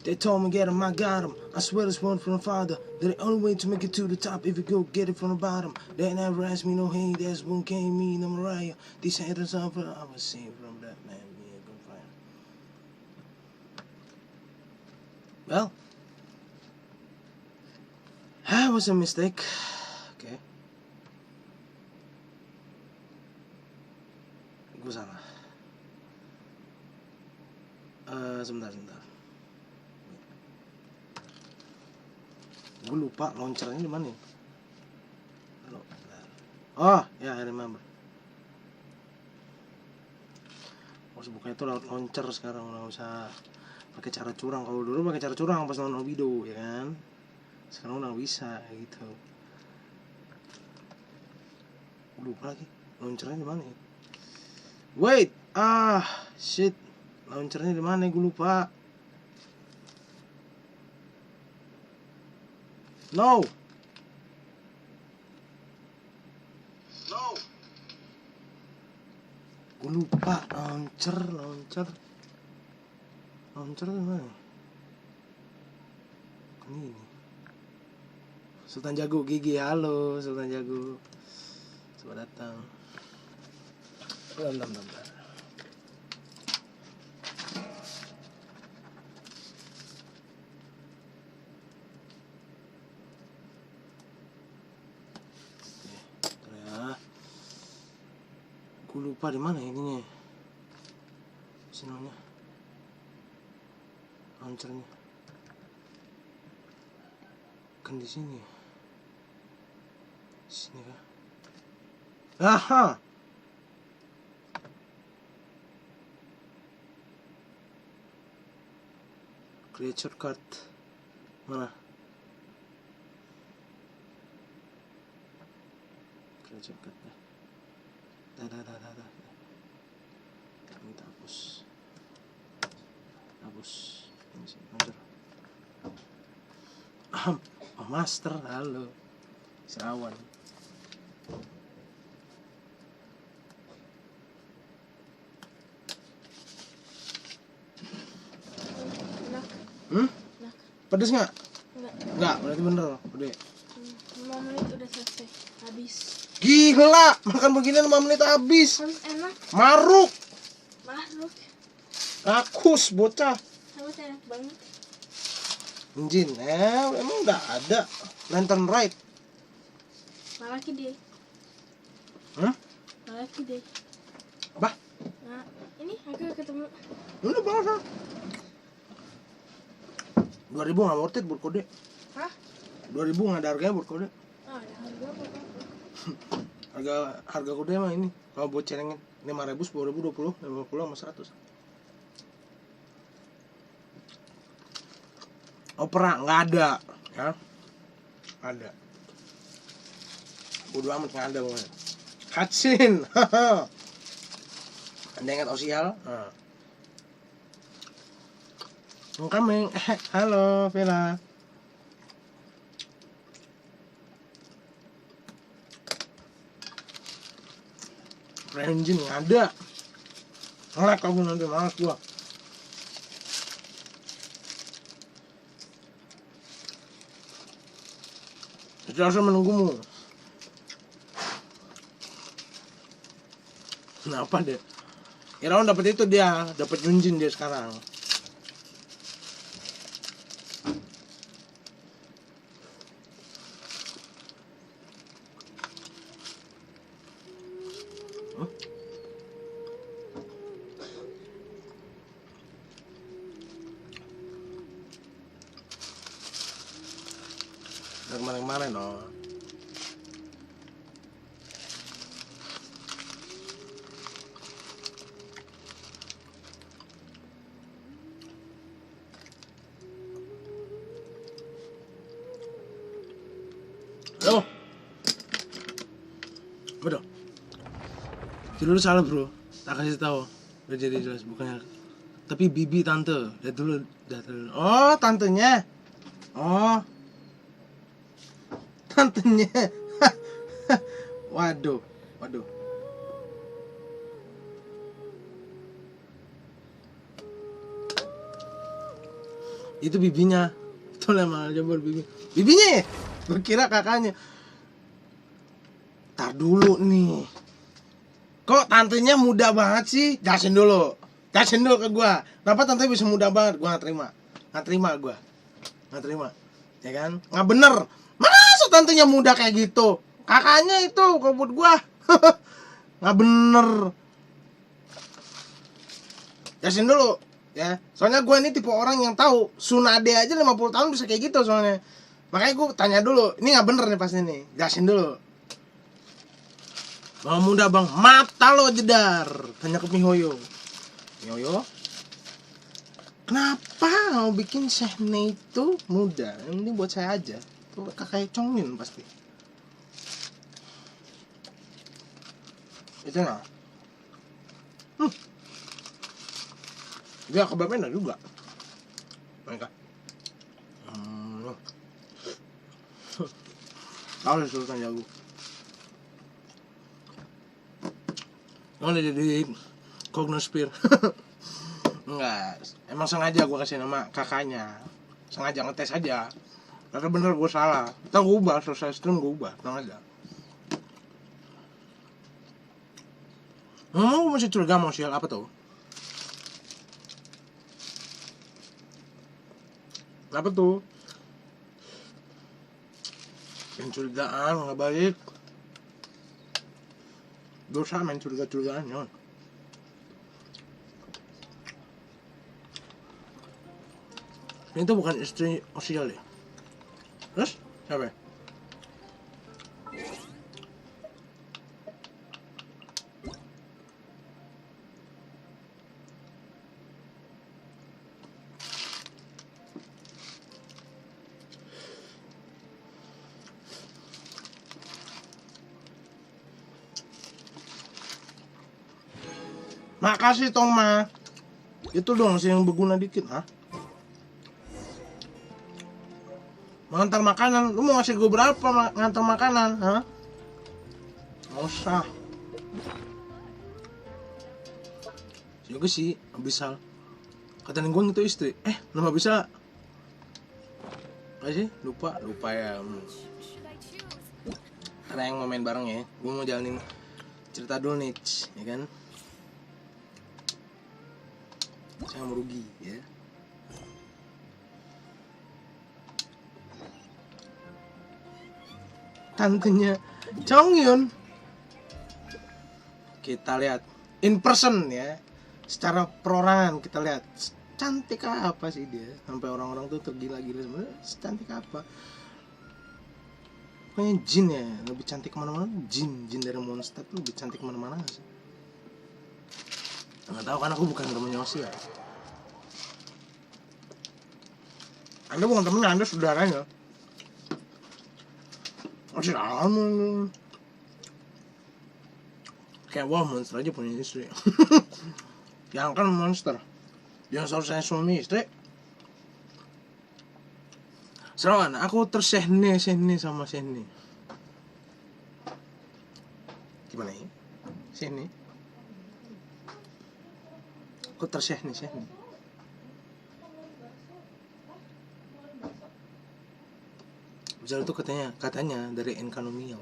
They told me get him, I got him. I swear it's one from the father. They're the only way to make it to the top if you go get it from the bottom. They never asked me no hey, that's one came me, no Mariah. These haters are for I was seen from that man. Yeah, good fire. Well, that was a mistake. Okay. Gue salah. Sebentar. Gue lupa launchernya di mana ya? Oh, ya, I remember. Harus bukanya itu lewat launcher sekarang, nggak usah pakai cara curang. Kalau dulu pakai cara curang pas nonton video, ya kan? Sekarang udah bisa gitu. Gue lupa lagi launchernya di mana ya? Wait, shit. Launchernya di mana? Gue lupa. No. Gue lupa launcher di mana? Ini. Sultan Jago Gigi, halo Sultan Jago. Coba datang. Bentar. Gue lupa di mana ininya. Sinyalnya. Launchernya. Kan di sini. Sini kah? Aha. Creature card. Mana? Creature card. Dah. Kita hapus. Ini sih, launcher. Oh, master, halo. Serawan. Pedes nggak? Enggak, berarti bener. Udah. 5 menit udah selesai. Habis. Gila, makan begini 5 menit habis. Enak. Maruk. Rakus. Rakus bocah. Habis enak banget. Engine, emang nggak ada. Lantern right. Malaki deh. Malaki deh. Apa? Nah, ini aku ketemu. Udah bahasa. 2000 nggak worth it buat kode. Hah? 2000 nggak ada harganya buat kode. Ada harga apa? harga kode mah ini. Kalau buat celengin 5.000, 10.000, 20, 50 sama 100. Opera nggak ada, ya? Ada. Bodo amat nggak ada banget. Hatsin, Anda ingat Osial? Coming. Halo Vela. Engine nggak ada. Ngelak aku nanti, malas gua. Saya menunggumu. Kenapa deh? Irawan dapat itu dia, dapat Yunjin dia sekarang. Kemarin-kemarin oh. Halo. Bro. Dulu salah bro. Tak kasih tahu. Udah jadi jelas bukannya. Tapi bibi tante. Lihat dulu. Oh tantenya. Oh. Tantenya. Waduh. Itu bibinya. Itu lah malah jebol bibinya ya? Gue kira kakaknya. Tar dulu nih. Kok tantenya muda banget sih? Jelasin dulu ke gua. Kenapa tante bisa muda banget? Gua Gak terima gua. Ya kan? Nggak bener. Masa tantenya muda kayak gitu? Kakaknya itu kalau buat gua. Nggak bener. Jelasin dulu ya. Soalnya gua ini tipe orang yang tahu Sunade aja 50 tahun bisa kayak gitu soalnya. Makanya gua tanya dulu. Ini nggak bener nih pasti nih. Jelasin dulu. Bang muda bang, mata lo jedar. Tanya ke Mihoyo. Mihoyo, kenapa mau bikin Sehne itu muda? Ini buat saya aja. Tuh kakak Chongyun pasti. Itu nah. Dia kebabnya juga. Mereka. Tahu sih sultan jago. Mau jadi Kognosphere. Enggak, emang sengaja gue kasih nama kakaknya. Sengaja ngetes aja. Karena bener gue salah. Ntar gue ubah, selesai stream gue ubah. Tenang aja. Gue masih curiga mau sial apa tuh? Apa tuh? Pencurigaan gak baik. Dosa main curiga-curigaan ya. Ini tuh bukan istri Osial ya? Terus? Siapa ya? Makasih Tong Ma. Itu dong sih yang berguna dikit, ha? Ngantar makanan, lu mau ngasih gue berapa ngantar makanan, ha? Nggak usah. Juga sih, bisa. Katain gue itu istri. Nama bisa. Apa sih? Lupa ya. Karena yang mau main bareng ya. Gue mau jalanin cerita dulu nih, ya kan? Saya merugi, ya. Tantenya Chongyun. Kita lihat in person ya. Secara perorangan kita lihat cantik apa sih dia. Sampai orang-orang tuh tergila-gila sebenarnya cantik apa. Pokoknya jin ya, lebih cantik kemana-mana. Jin dari monster tuh lebih cantik kemana-mana sih. Nggak tahu kan aku bukan temennya Osi ya. Anda bukan temennya, Anda saudaranya. Masih lama. Kayak wah monster aja punya istri. Yang kan monster. Yang seharusnya suami istri. Serawan, aku tersehne sama Sehne. Gimana ya? Sehne. Aku tersehne. Misal itu katanya dari enkamonia.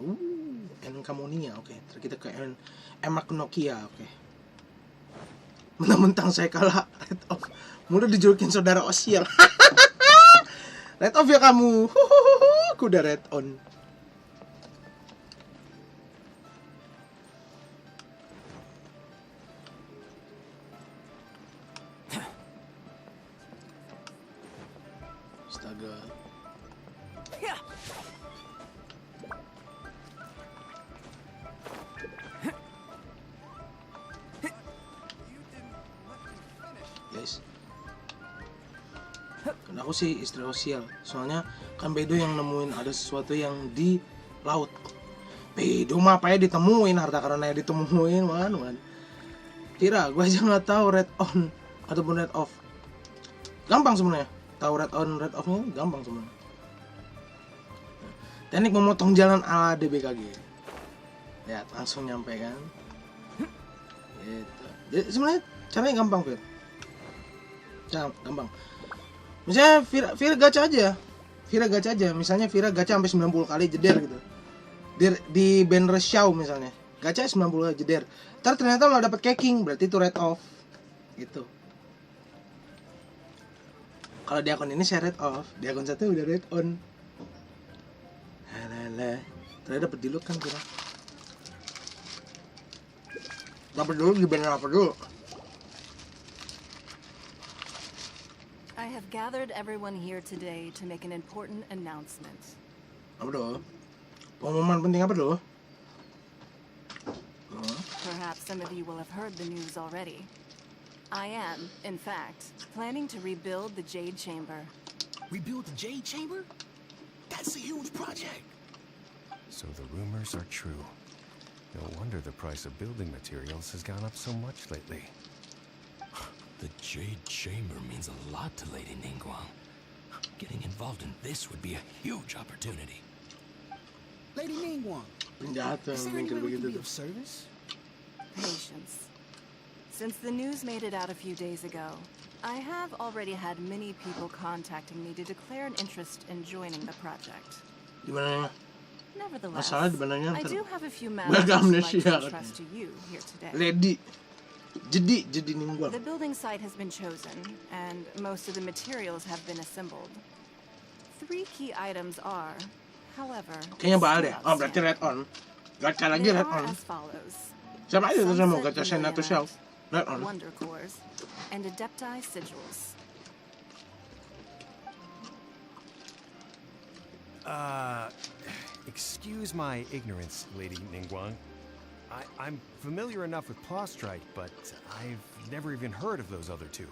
Enkamonia, oke. Terus kita ke emaknokia, oke. Mentang-mentang saya kalah red off. Mulai dijulukin saudara Osial. Red off ya kamu. Aku udah red on. Astaga. Guys, kan aku sih istri Osial. Soalnya kan Bedo yang nemuin ada sesuatu yang di laut. Bedo mah apa ya ditemuin, harta karena ditemuin man. Kira gue aja nggak tahu red on ataupun red off. Gampang sebenarnya. Tahu red on red offnya gampang sebenarnya. Teknik memotong jalan ala DBKG. Ya langsung nyampe kan. Gitu. Jadi sebenarnya caranya gampang Fir. Gampang. Misalnya Vira gacha aja. Misalnya Vira gacha sampai 90 kali jeder gitu. Di banner show misalnya. Gacha 90 kali jeder. Ntar ternyata lo dapet caking, berarti itu red off. Gitu. Kalau di akun ini saya red off, di akun satu udah red on. Halala. Ternyata dapet diluk kan Vira. Dapet dulu di banner apa dulu? I have gathered everyone here today to make an important announcement. Apa dulu? Pengumuman penting apa dulu? Perhaps some of you will have heard the news already. I am, in fact, planning to rebuild the Jade Chamber. Rebuild the Jade Chamber? That's a huge project. So the rumors are true. No wonder the price of building materials has gone up so much lately. The Jade Chamber means a lot to Lady Ningguang. Getting involved in this would be a huge opportunity. Lady Ningguang, Penjahat is yang there any mikir way we can begitu be tuh. of service? Patience. Since the news made it out a few days ago, I have already had many people contacting me to declare an interest in joining the project. Di mananya? Nevertheless, Masalah di mananya I ntar. do have a few Nggak matters I'd like amnesia to katanya. entrust to you here today. Lady. Jadi Ningguang. The building site has been chosen, and most of the materials have been assembled. 3 key items are, however, Kayaknya bakal deh. still Oh, berarti red outstanding. on. Gacha lagi They red are on. as follows: Siapa aja tuh mau Sunset gacha Senna atau Shell? Red on. Wonder cores, and adepti sigils. Excuse my ignorance, Lady Ningguang. I'm familiar enough with Plaustrite, but I've never even heard of those other two.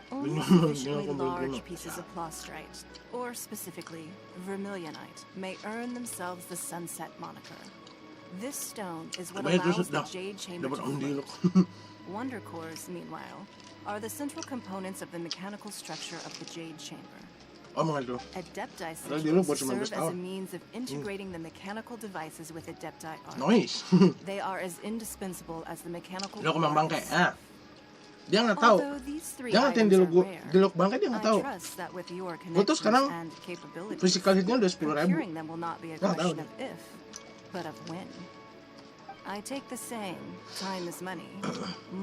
Only sufficiently large pieces of plaustrite, or specifically vermilionite, may earn themselves the sunset moniker. This stone is what Baik, terus allows the dah. Jade Chamber Dapat to on float. diluk. Wonder cores, meanwhile, are the central components of the mechanical structure of the Jade Chamber. Oh, mga itu. Adepti Padahal dulu sigils buat 19 serve as a tahun. means of integrating the mechanical devices with adepti art. Noise. They are as indispensable as the mechanical Diluk kembang art bangkai. itself. Dia nggak tahu. Although these 3 Dia ngatain items are rare, diluk bangkai dia nggak tahu. I trust that with your Gua tuh connections sekarang and capabilities, Physical hitnya udah 10.000. procuring them will not be a Nggak tahu question of if, but of when. I take the saying, time is money,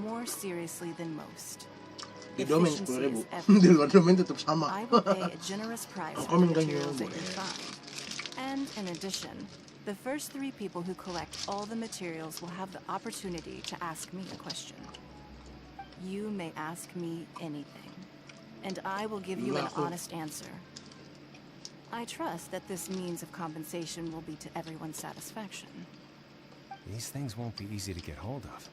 more seriously than most. Di domain Efficiency 10.000. is everything. Di luar domain tetap sama. I will pay a generous price Ang for the comment ganyan materials that boleh. you find. And in addition, the first 3 people who collect all the materials will have the opportunity to ask me a question. You may ask me anything, and I will give you an Berlaku. honest answer. I trust that this means of compensation will be to everyone's satisfaction. These things won't be easy to get hold of.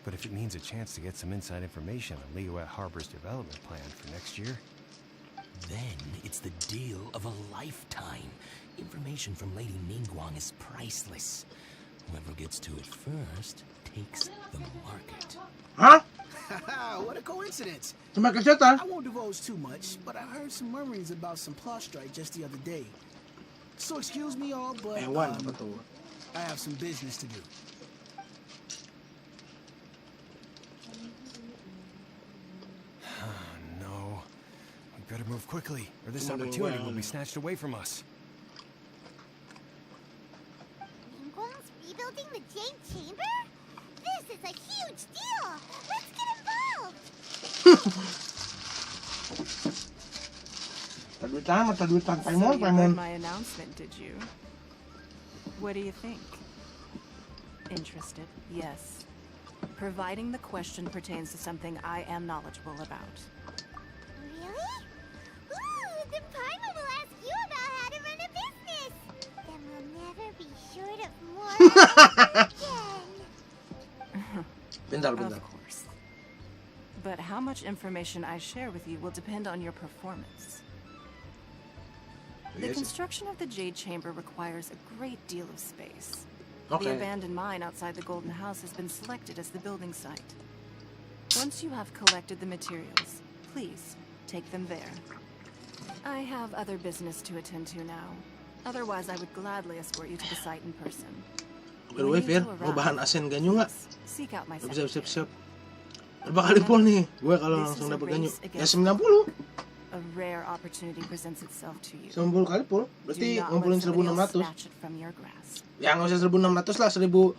But if it means a chance to get some inside information on Lewat Harbor's development plan for next year, Then it's the deal of a lifetime. Information from Lady Ningguang is priceless. Whoever gets to it first takes the market. Hah? What a coincidence. Cuma kesehatan. I won't divulge too much, but I heard some murmurings about some plaustrite just the other day. So excuse me all, but Hewan apa tuh? I have some business to do. no. We better move quickly, or this Come on, opportunity will Lewat. be snatched away from us. Ningguang's rebuilding the Jade Chamber? This is a huge deal! Let's get involved! Taduitan, So you heard Paimon. my announcement, did you? What do you think? Interested? Yes. Providing the question pertains to something I am knowledgeable about. Really? Ooh, then Paimon will ask you about how to run a business! Then we'll never be short of more again! Bentar. Of course. But how much information I share with you will depend on your performance. The Yes. construction of the Jade Chamber requires a great deal of space. The Okay. abandoned mine outside the Golden House has been selected as the building site. Once you have collected the materials, please take them there. I have other business to attend to now. Otherwise, I would gladly escort you to the site in person. By the way, Fir, mau bahan asen ganyo nggak? Seek out my Siap, secretary. siap. Berapa kali pol nih? Gue kalau langsung dapat ganyo. Ya 90. a rare opportunity presents itself to you. 90 kali pul. Do Berarti not ngumpulin let somebody else 1.600. snatch it from your grasp. Ya nggak usah 1.600 lah, 1.400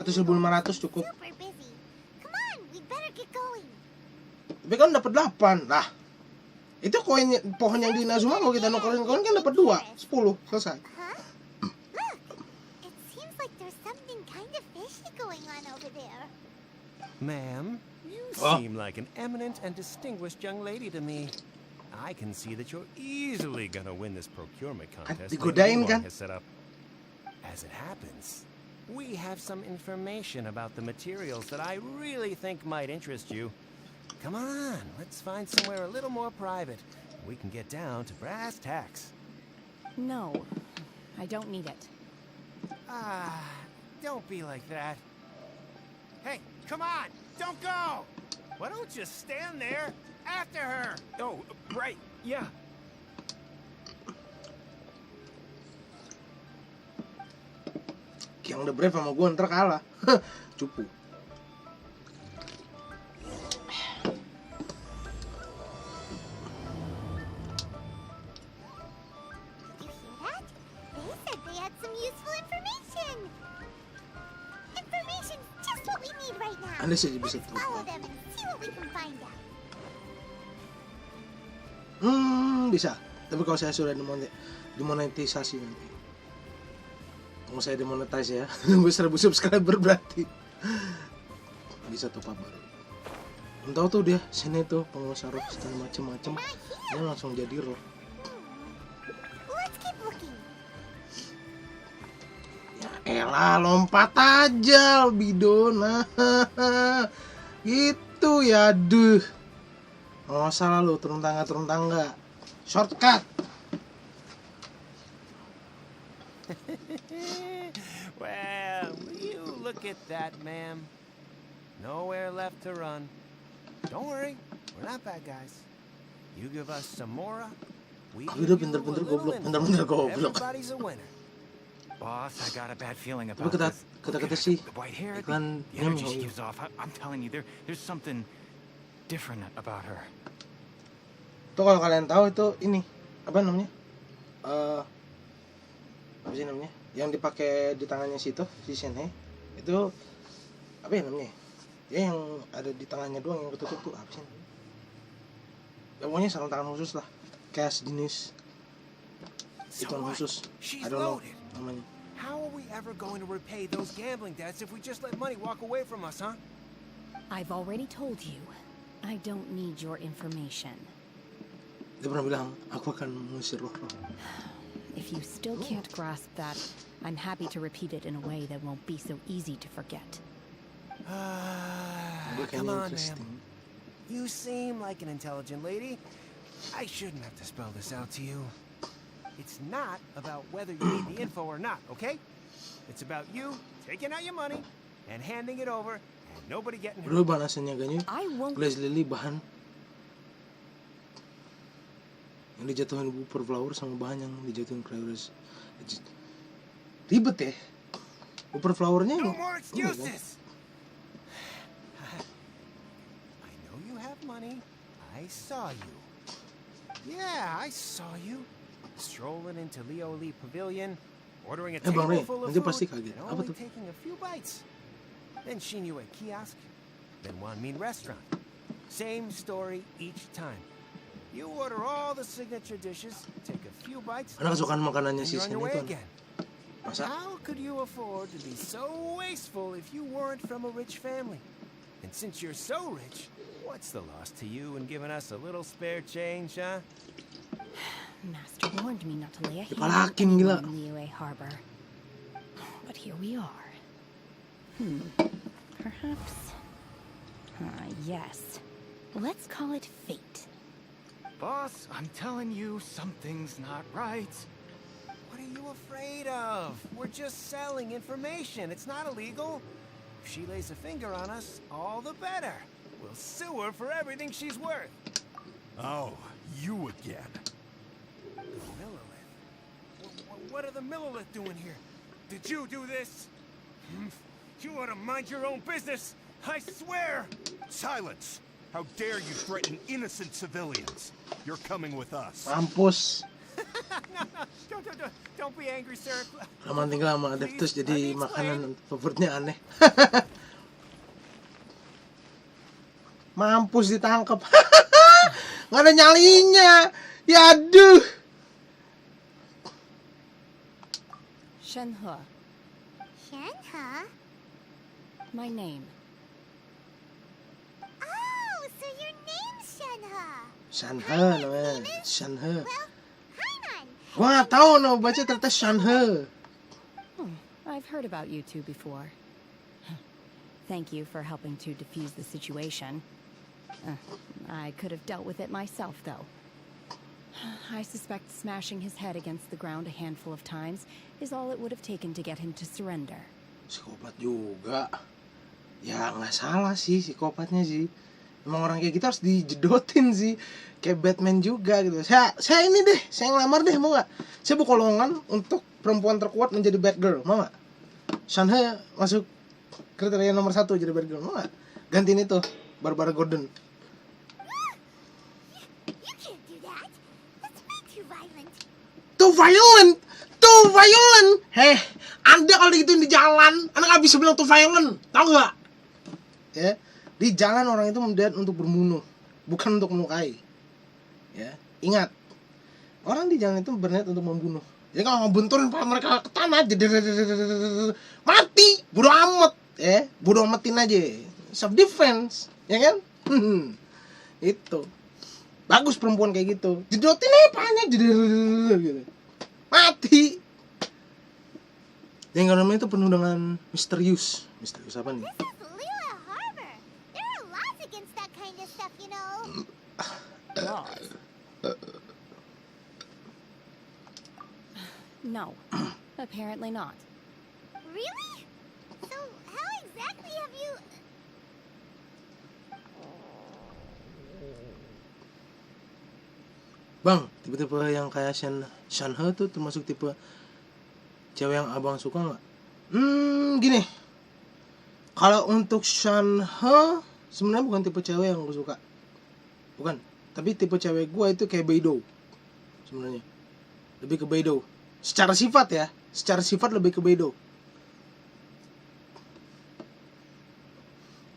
atau 1.500 cukup. Super busy. Come on, we'd better get going. Tapi kan dapat 8 lah. Itu koin pohon yang di Inazuma kalau kita nukerin koin kan dapat 2, 10 selesai. Huh? Look, it seems like there's something kind of fishy going on over there. Ma'am, you Oh. seem like an eminent and distinguished young lady to me. I can see that you're easily gonna win this procurement contest digodain kan? has set up. As it happens, we have some information about the materials that I really think might interest you. Come on, let's find somewhere a little more private. We can get down to brass tacks. No, I don't need it. Ah, don't be like that. Hey, come on, don't go! Why don't you stand there after her? Oh, right, yeah. Yang udah brave sama gue ntar kalah. Cupu. Did you hear that? They said they had some useful information. Information's just what we need right now. Anda saja bisa Let's tahu. follow them and see what we can find out. Bisa. Tapi kalau saya sudah dimonetisasi nanti. Kalau saya demonetize ya, nunggu 1000 subscriber berarti bisa top up baru. Entah tuh dia sini tuh pengusaha roh dan macem-macem, dia langsung jadi roh. Let's keep looking. Ya elah, lompat aja bidon. Nah, gitu ya, aduh. Oh salah lu, turun tangga. Shortcut. Well, you look at that, ma'am. Nowhere left to run. Don't worry, we're not bad guys. You give us some more, we Udah give you a pinter-pinter little goblok, info. pinter-pinter goblok. Everybody's a winner. Boss, I got a bad feeling Tapi about this. kata-kata sih, The white hair, iklan the energy yang she gives off. I'm telling you, there's something different about her. tuh kalau kalian tahu itu ini apa namanya? Apa sih namanya? Yang dipakai di tangannya situ, si Shenhe itu apa ya namanya? Ya yang ada di tangannya doang yang ketutup tuh apa sih namanya? Ya pokoknya sarung tangan khusus lah, kayak sejenis itu what? khusus. She's I don't know loaded. namanya. How are we ever going to repay those gambling debts if we just let money walk away from us, huh? I've already told you, I don't need your information. Dia pernah bilang, aku akan mengusir roh-roh. If you still can't grasp that, I'm happy to repeat it in a way that won't be so easy to forget. Dia Come kayaknya on, interesting. ma'am. You seem like an intelligent lady. I shouldn't have to spell this out to you. It's not about whether you need the info or not, okay? It's about you taking out your money and handing it over and nobody getting hurt. Bro, banasannya ganyan. I won't. Glaze lily bahan yang dijatuhin bubur flower sama bahan yang dijatuhin crackers. Ribet ya. Bubur flowernya No ini. more Ini kan? excuses. I know you have money. I saw you. Yeah, I saw you. Strolling into Leo Lee Pavilion, ordering a Bang table Ray, full of nanti food, pasti kaget. and Apa only tuh? taking a few bites. Then Shinyu at kiosk, then Wanmin restaurant. Same story each time. You order all the signature dishes, take a few bites, Anak kesukaan makanannya and si you're on Sen your way itu. again. Masa? How could you afford to be so wasteful if you weren't from a rich family? And since you're so rich, what's the loss to you in giving us a little spare change, huh? Master warned me not to lay a hand Dipalakin, gila. on Liyue Harbor. But here we are. Perhaps. Yes. Let's call it fate. Boss, I'm telling you, something's not right. What are you afraid of? We're just selling information. It's not illegal. If she lays a finger on us, all the better. We'll sue her for everything she's worth. Oh, you again. Millilith? What are the Millilith doing here? Did you do this? You ought to mind your own business. I swear. Silence! How dare you threaten innocent civilians? You're coming with us. Mampus. No, don't be angry, sir. Lama tinggal sama Adep terus jadi makanan favoritnya aneh. Mampus ditangkap. Nggak ada nyalinya. Ya aduh. Shenhe, Shenhe? my name. Oh, so your name's Shenhe. Shanhe namanya. Shanhe. Well, Hainan. Gua nggak tahu no baca ternyata Shanhe. I've heard about you two before. Thank you for helping to defuse the situation. I could have dealt with it myself, though. I suspect smashing his head against the ground a handful of times is all it would have taken to get him to surrender. Psikopat juga. Ya nggak salah sih psikopatnya sih. Emang orang kayak gitu harus dijedotin sih. Kayak Batman juga gitu. Saya ini deh, saya ngelamar deh, mau nggak? Saya buka lowongan untuk perempuan terkuat menjadi Batgirl, mau nggak? Shanhe masuk kriteria nomor 1 jadi Batgirl, mau nggak? Gantiin itu, Barbara Gordon. You can't do that. That's way too violent. Too violent. Heh, Anda kalau digituin di jalan, Anda nggak bisa bilang too violent, tahu nggak? Ya, di jalan orang itu mendiat untuk berbunuh, bukan untuk melukai. Ya, ingat, orang di jalan itu berniat untuk membunuh. Jadi kalau ngebunturin mereka ke tanah, mati, bodo amat, ya, bodo amatin aja, self defense, ya kan? Itu bagus perempuan kayak gitu, jedotin apanya, gitu, mati. Yang namanya itu penuh dengan misterius apa nih? This is Lila Harbor. There are laws against that kind of stuff, you know. Laws? No, apparently not. Really? So how exactly have you... Bang, tipe-tipe yang kayak Shanhe tuh termasuk tipe cewek yang abang suka nggak? Gini. Kalau untuk Shanhe sebenarnya bukan tipe cewek yang gue suka. Bukan. Tapi tipe cewek gue itu kayak Beidou. Sebenarnya. Lebih ke Beidou. Secara sifat ya. Secara sifat lebih ke Beidou.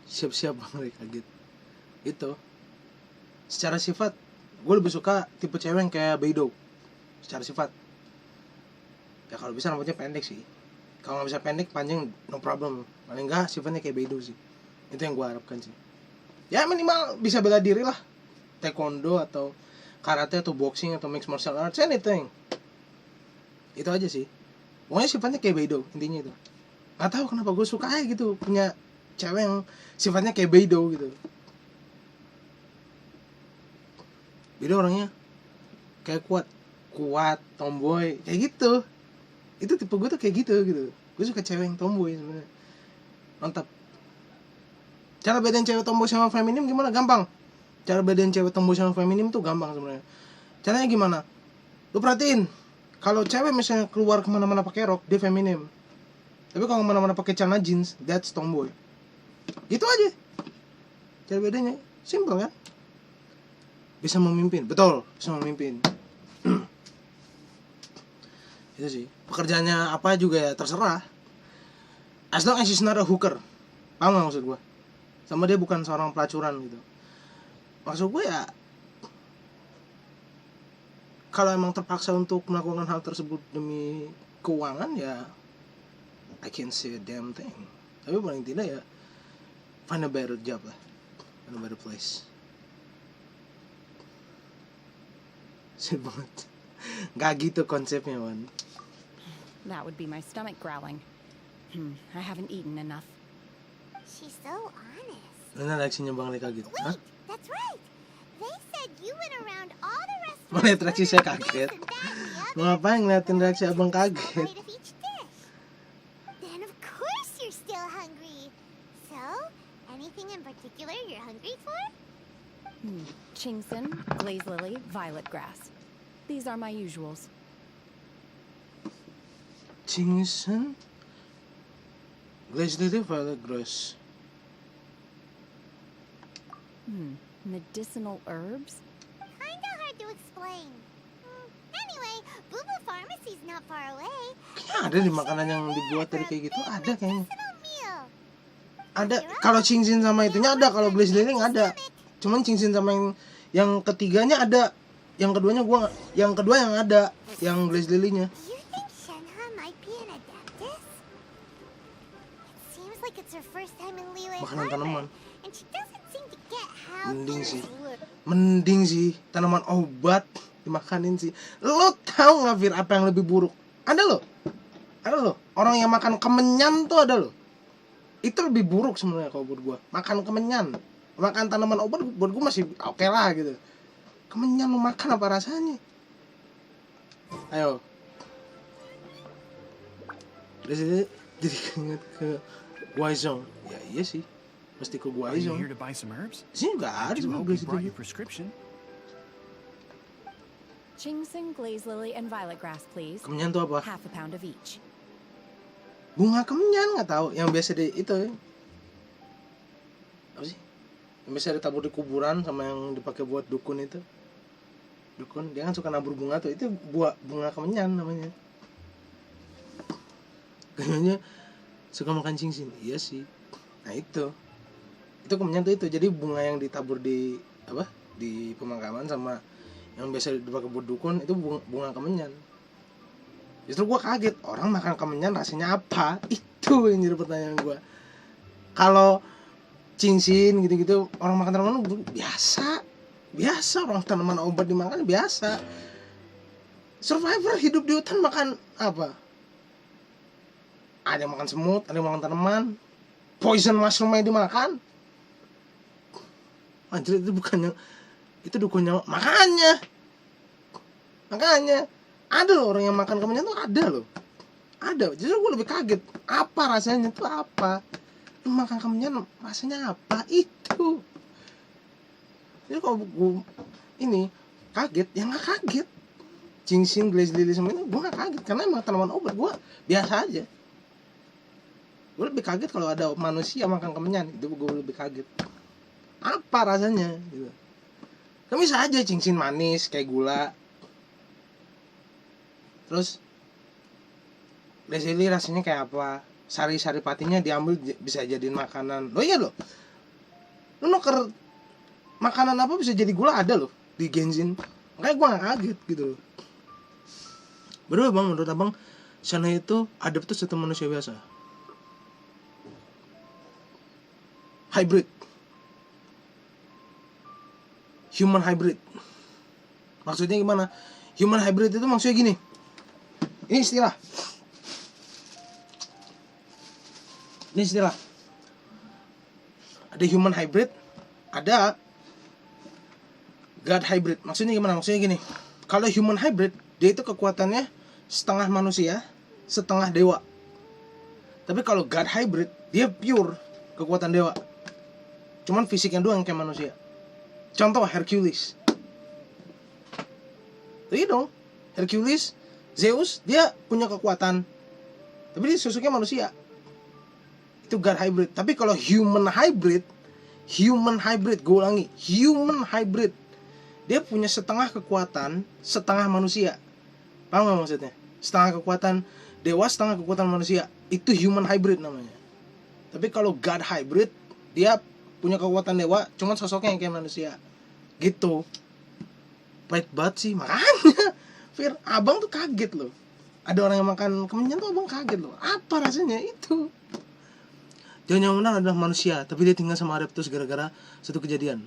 Siap-siap Bang Rik, kaget. Itu. Secara sifat gue lebih suka tipe cewek yang kayak Beidou. Secara sifat. Ya kalau bisa rambutnya pendek sih. Kalau nggak bisa pendek, panjang no problem. Paling enggak sifatnya kayak Beidou sih. Itu yang gue harapkan sih. Ya minimal bisa bela diri lah. Taekwondo atau karate atau boxing atau mixed martial arts, anything. Itu aja sih. Pokoknya sifatnya kayak Beidou, intinya itu. Gak tahu kenapa gue suka aja gitu punya cewek yang sifatnya kayak Beidou gitu. Beidou orangnya kayak kuat, tomboy, kayak gitu. Itu tipe gue tuh kayak gitu. Gue suka cewek yang tomboy sebenarnya. Mantap. Cara bedain cewek tomboy sama feminim gimana? Gampang. Cara bedain cewek tomboy sama feminim tuh gampang sebenarnya. Caranya gimana? Lu perhatiin. Kalau cewek misalnya keluar kemana-mana pakai rok, dia feminim. Tapi kalau kemana-mana pakai celana jeans, that's tomboy. Gitu aja. Cara bedanya simple kan? Bisa memimpin, betul, bisa memimpin. Itu sih. Pekerjaannya apa juga ya terserah. As long as she's not a hooker. Paham gak maksud gue? Sama dia bukan seorang pelacuran gitu. Maksud gue ya, kalau emang terpaksa untuk melakukan hal tersebut demi keuangan ya, I can't say a damn thing. Tapi paling tidak ya, find a better job lah, find a better place. Sedih banget. Gak gitu konsepnya, man. That would be my stomach growling. I haven't eaten enough. She's so honest. Mana reaksinya Bang Rik kaget? Hah? Wait, that's right. They said you went around all the restaurants. Mana reaksi saya kaget? Mau ngapain ngeliatin reaksi abang kaget? Then of course you're still hungry. So, anything in particular you're hungry for? Chingson, glaze lily, violet grass. These are my usuals. Chingson, glaze lily, violet grass. Medicinal herbs? Kinda hard to explain. Anyway, Boo Pharmacy's not far away. Kayaknya ada di makanan yang dibuat dari kayak gitu, ada kayaknya. Medicinal meal. Ada, kalau cincin sama itunya ada, kalau glaze lily nggak ada. Cuman cincin sama yang ketiganya ada. Yang keduanya yang kedua yang ada, yang glaze lily-nya. Do you think Shenhe might be an adeptus? It seems like it's her first time in Liyue Makanan Harbor, tanaman. and she doesn't seem to get how Mending things sih. work. Mending sih tanaman obat dimakanin sih. Lo tahu nggak Fir apa yang lebih buruk? Ada loh. Orang yang makan kemenyan tuh ada loh. Itu lebih buruk sebenarnya kalau buat gua. Makan kemenyan, makan tanaman obat buat gua masih oke lah gitu. Kemenyan lo makan apa rasanya? Ayo. Jadi inget ke Guizhou. Ya iya sih. Mesti ke Are you Guizhou. here to buy some herbs? Sini nggak I ada do sama hope glaze you brought lily. your prescription. Ginseng, glaze lily, and violet grass, please. Kemenyan tuh apa? Half a pound of each. Bunga kemenyan nggak tahu. Yang biasa di itu. Apa sih? Yang biasa ditabur di kuburan sama yang dipakai buat dukun itu. Dukun dia kan suka nabur bunga tuh. Itu bunga kemenyan namanya. Kayaknya suka makan cincin. Iya sih. Nah itu kemenyan tuh itu. Jadi bunga yang ditabur di apa? Di pemakaman sama yang biasa dipakai buat dukun itu bunga kemenyan. Justru gue kaget, orang makan kemenyan rasanya apa? Itu yang jadi pertanyaan gue. Kalau cincin gitu-gitu orang makan tanaman biasa orang tanaman obat dimakan biasa. Survivor hidup di hutan makan apa? Ada yang makan semut, ada yang makan tanaman. Poison mushroom yang dimakan. Anjir itu bukannya, itu dukunnya makanya ada loh orang yang makan kemenyan tuh ada. Justru gue lebih kaget apa rasanya tuh apa. Lu makan kemenyan rasanya apa itu. Jadi kalau gue ini kaget, ya nggak kaget. Ginseng, glaze lily sama ini gue nggak kaget karena emang tanaman obat gue biasa aja. Gue lebih kaget kalau ada manusia makan kemenyan, itu gue lebih kaget. Apa rasanya? Gitu. Kan bisa aja cincin manis kayak gula. Terus glaze lily rasanya kayak apa? Sari-sari patinya diambil bisa jadiin makanan. Oh iya loh. Lu nuker makanan apa bisa jadi gula ada loh di genshin. Makanya gue gak kaget gitu loh. Berdua bang, menurut abang Shenhe itu adeptus atau manusia biasa? Hybrid. Human hybrid. Maksudnya gimana? Human hybrid itu maksudnya gini. Ini istilah. Ada human hybrid, ada God hybrid. Maksudnya gimana? Maksudnya gini. Kalau human hybrid, dia itu kekuatannya setengah manusia, setengah dewa. Tapi kalau God hybrid, dia pure kekuatan dewa. Cuman fisiknya doang kayak manusia. Contoh Hercules. Tuh dong. Hercules, Zeus, dia punya kekuatan. Tapi dia susuknya manusia. Itu God hybrid. Tapi kalau human hybrid, gue ulangi, human hybrid, dia punya setengah kekuatan, setengah manusia. Paham gak maksudnya? Setengah kekuatan dewa, setengah kekuatan manusia. Itu human hybrid namanya. Tapi kalau God hybrid, dia punya kekuatan dewa, cuman sosoknya yang kayak manusia. Gitu. Pahit banget sih, makanya Fir, abang tuh kaget loh. Ada orang yang makan kemenyan tuh abang kaget loh. Apa rasanya itu? Jangan yang benar adalah manusia, tapi dia tinggal sama adeptus gara-gara satu kejadian.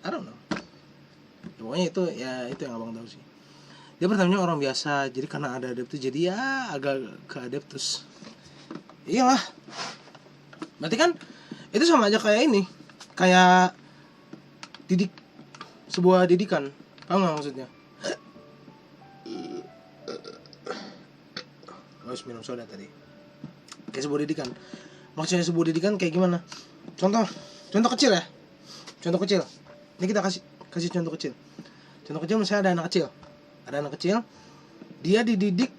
I don't know. Ya, pokoknya itu yang abang tahu sih. Dia pertamanya orang biasa, jadi karena ada adeptus jadi ya agak ke adeptus. Iyalah. Berarti kan itu sama aja kayak ini, kayak sebuah didikan. Paham gak maksudnya? Harus minum soda tadi. Kayak sebuah didikan. Maksudnya sebuah didikan kayak gimana? Contoh kecil ya. Contoh kecil. Ini kita kasih contoh kecil. Contoh kecil misalnya ada anak kecil. Ada anak kecil, dia dididik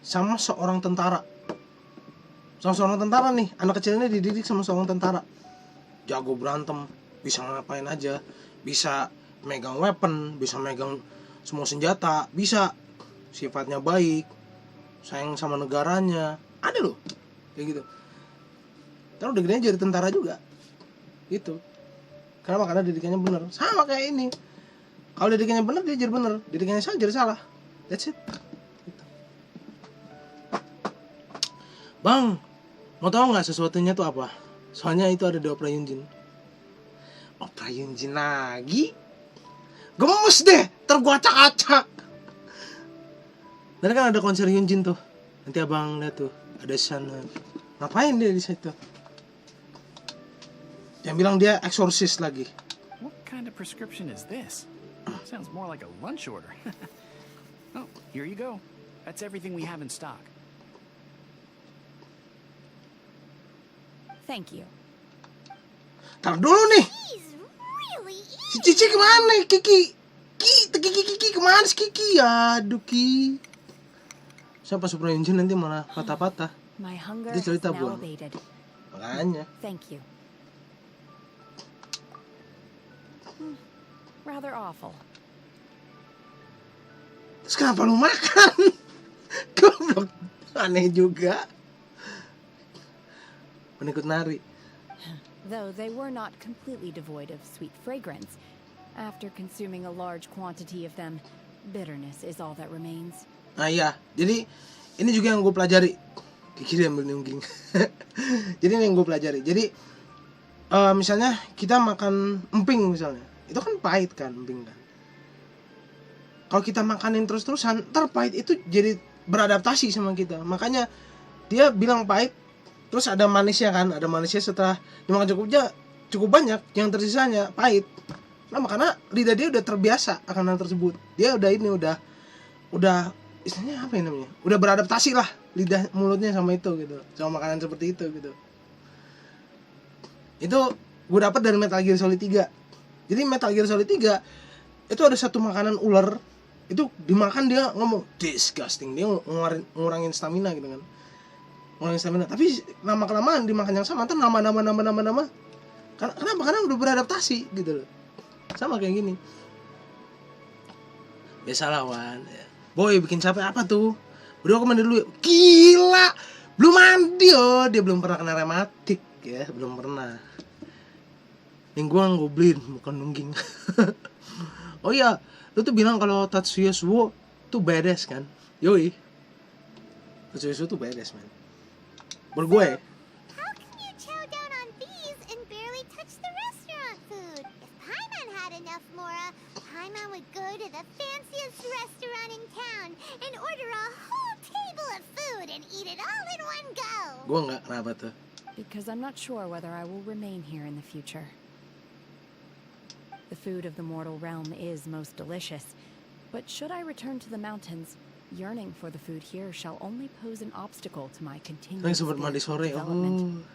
sama seorang tentara. Sama seorang tentara nih. Anak kecil ini dididik sama seorang tentara. jago berantem, bisa ngapain aja, bisa megang weapon, bisa megang semua senjata, bisa sifatnya baik, sayang sama negaranya, ada loh kayak gitu. Terus udah gedenya jadi tentara juga gitu. Kenapa? Karena didikannya bener. Sama kayak ini, kalau didikannya bener dia jadi bener, didikannya salah jadi salah. That's it gitu. Bang, mau tahu nggak sesuatunya tuh apa? Soalnya itu ada di opera Yunjin. Opera Yunjin lagi? Gemes deh, tergua-acak-acak. Dan kan ada konser Yunjin tuh. Nanti abang lihat tuh, ada sana. Ngapain dia di situ? Yang bilang dia eksorsis lagi. What kind of prescription is this? Sounds more like a lunch order. Oh, here you go. That's everything we have in stock. Thank you. Tar dulu nih. He's really Si Cici kemana? Kiki kemana si Kiki? Aduh Ki. Siapa Super Yunjin nanti malah patah-patah. My hunger Dia is cerita now buang. abated. Makanya. Thank you. Rather awful. Terus kenapa lu makan? Goblok. Aneh juga. Menikut nari. Though they were not completely devoid of sweet fragrance, after consuming a large quantity of them, bitterness is all that remains. Nah iya, jadi ini juga yang gue pelajari. Kiki dia ambil nungging. Jadi ini yang gue pelajari. Jadi misalnya kita makan emping misalnya, itu kan pahit kan emping kan. Kalau kita makanin terus-terusan, pahit itu jadi beradaptasi sama kita. Makanya dia bilang pahit, terus ada manisnya kan, ada manisnya setelah dimakan cukup banyak, yang tersisanya pahit. Nah, karena lidah dia udah terbiasa akan hal tersebut. Dia udah istilahnya apa ya namanya? Udah beradaptasi lah lidah mulutnya sama itu gitu, sama makanan seperti itu gitu. Itu gue dapat dari Metal Gear Solid 3. Jadi Metal Gear Solid 3 itu ada satu makanan ular, itu dimakan dia ngomong disgusting, dia ngurangin stamina gitu kan. Ngurangin stamina, tapi lama kelamaan dimakan yang sama, nama. Kenapa? Karena udah beradaptasi gitu loh. Sama kayak gini. Biasalah Wan. Boy bikin capek apa tuh? Udah aku mandi dulu ya. Gila, belum mandi oh. Dia belum pernah kena rematik ya, belum pernah. Mingguan goblin bukan nungging. Oh iya, lu tuh bilang kalau Tatsuya Suwo tuh badass kan? Yoi. Tatsuya Suwo tuh badass man. Menurut gue. How can you chow down on these and barely touch the restaurant food? If Paimon had enough Mora, Paimon would go to the fanciest restaurant in town and order a whole table of food and eat it all in one go. Gue enggak, kenapa tuh? Because I'm not sure whether I will remain here in the future. The food of the mortal realm is most delicious, but should I return to the mountains, yearning for the food here shall only pose an obstacle to my continued Sempat mandi sore. development.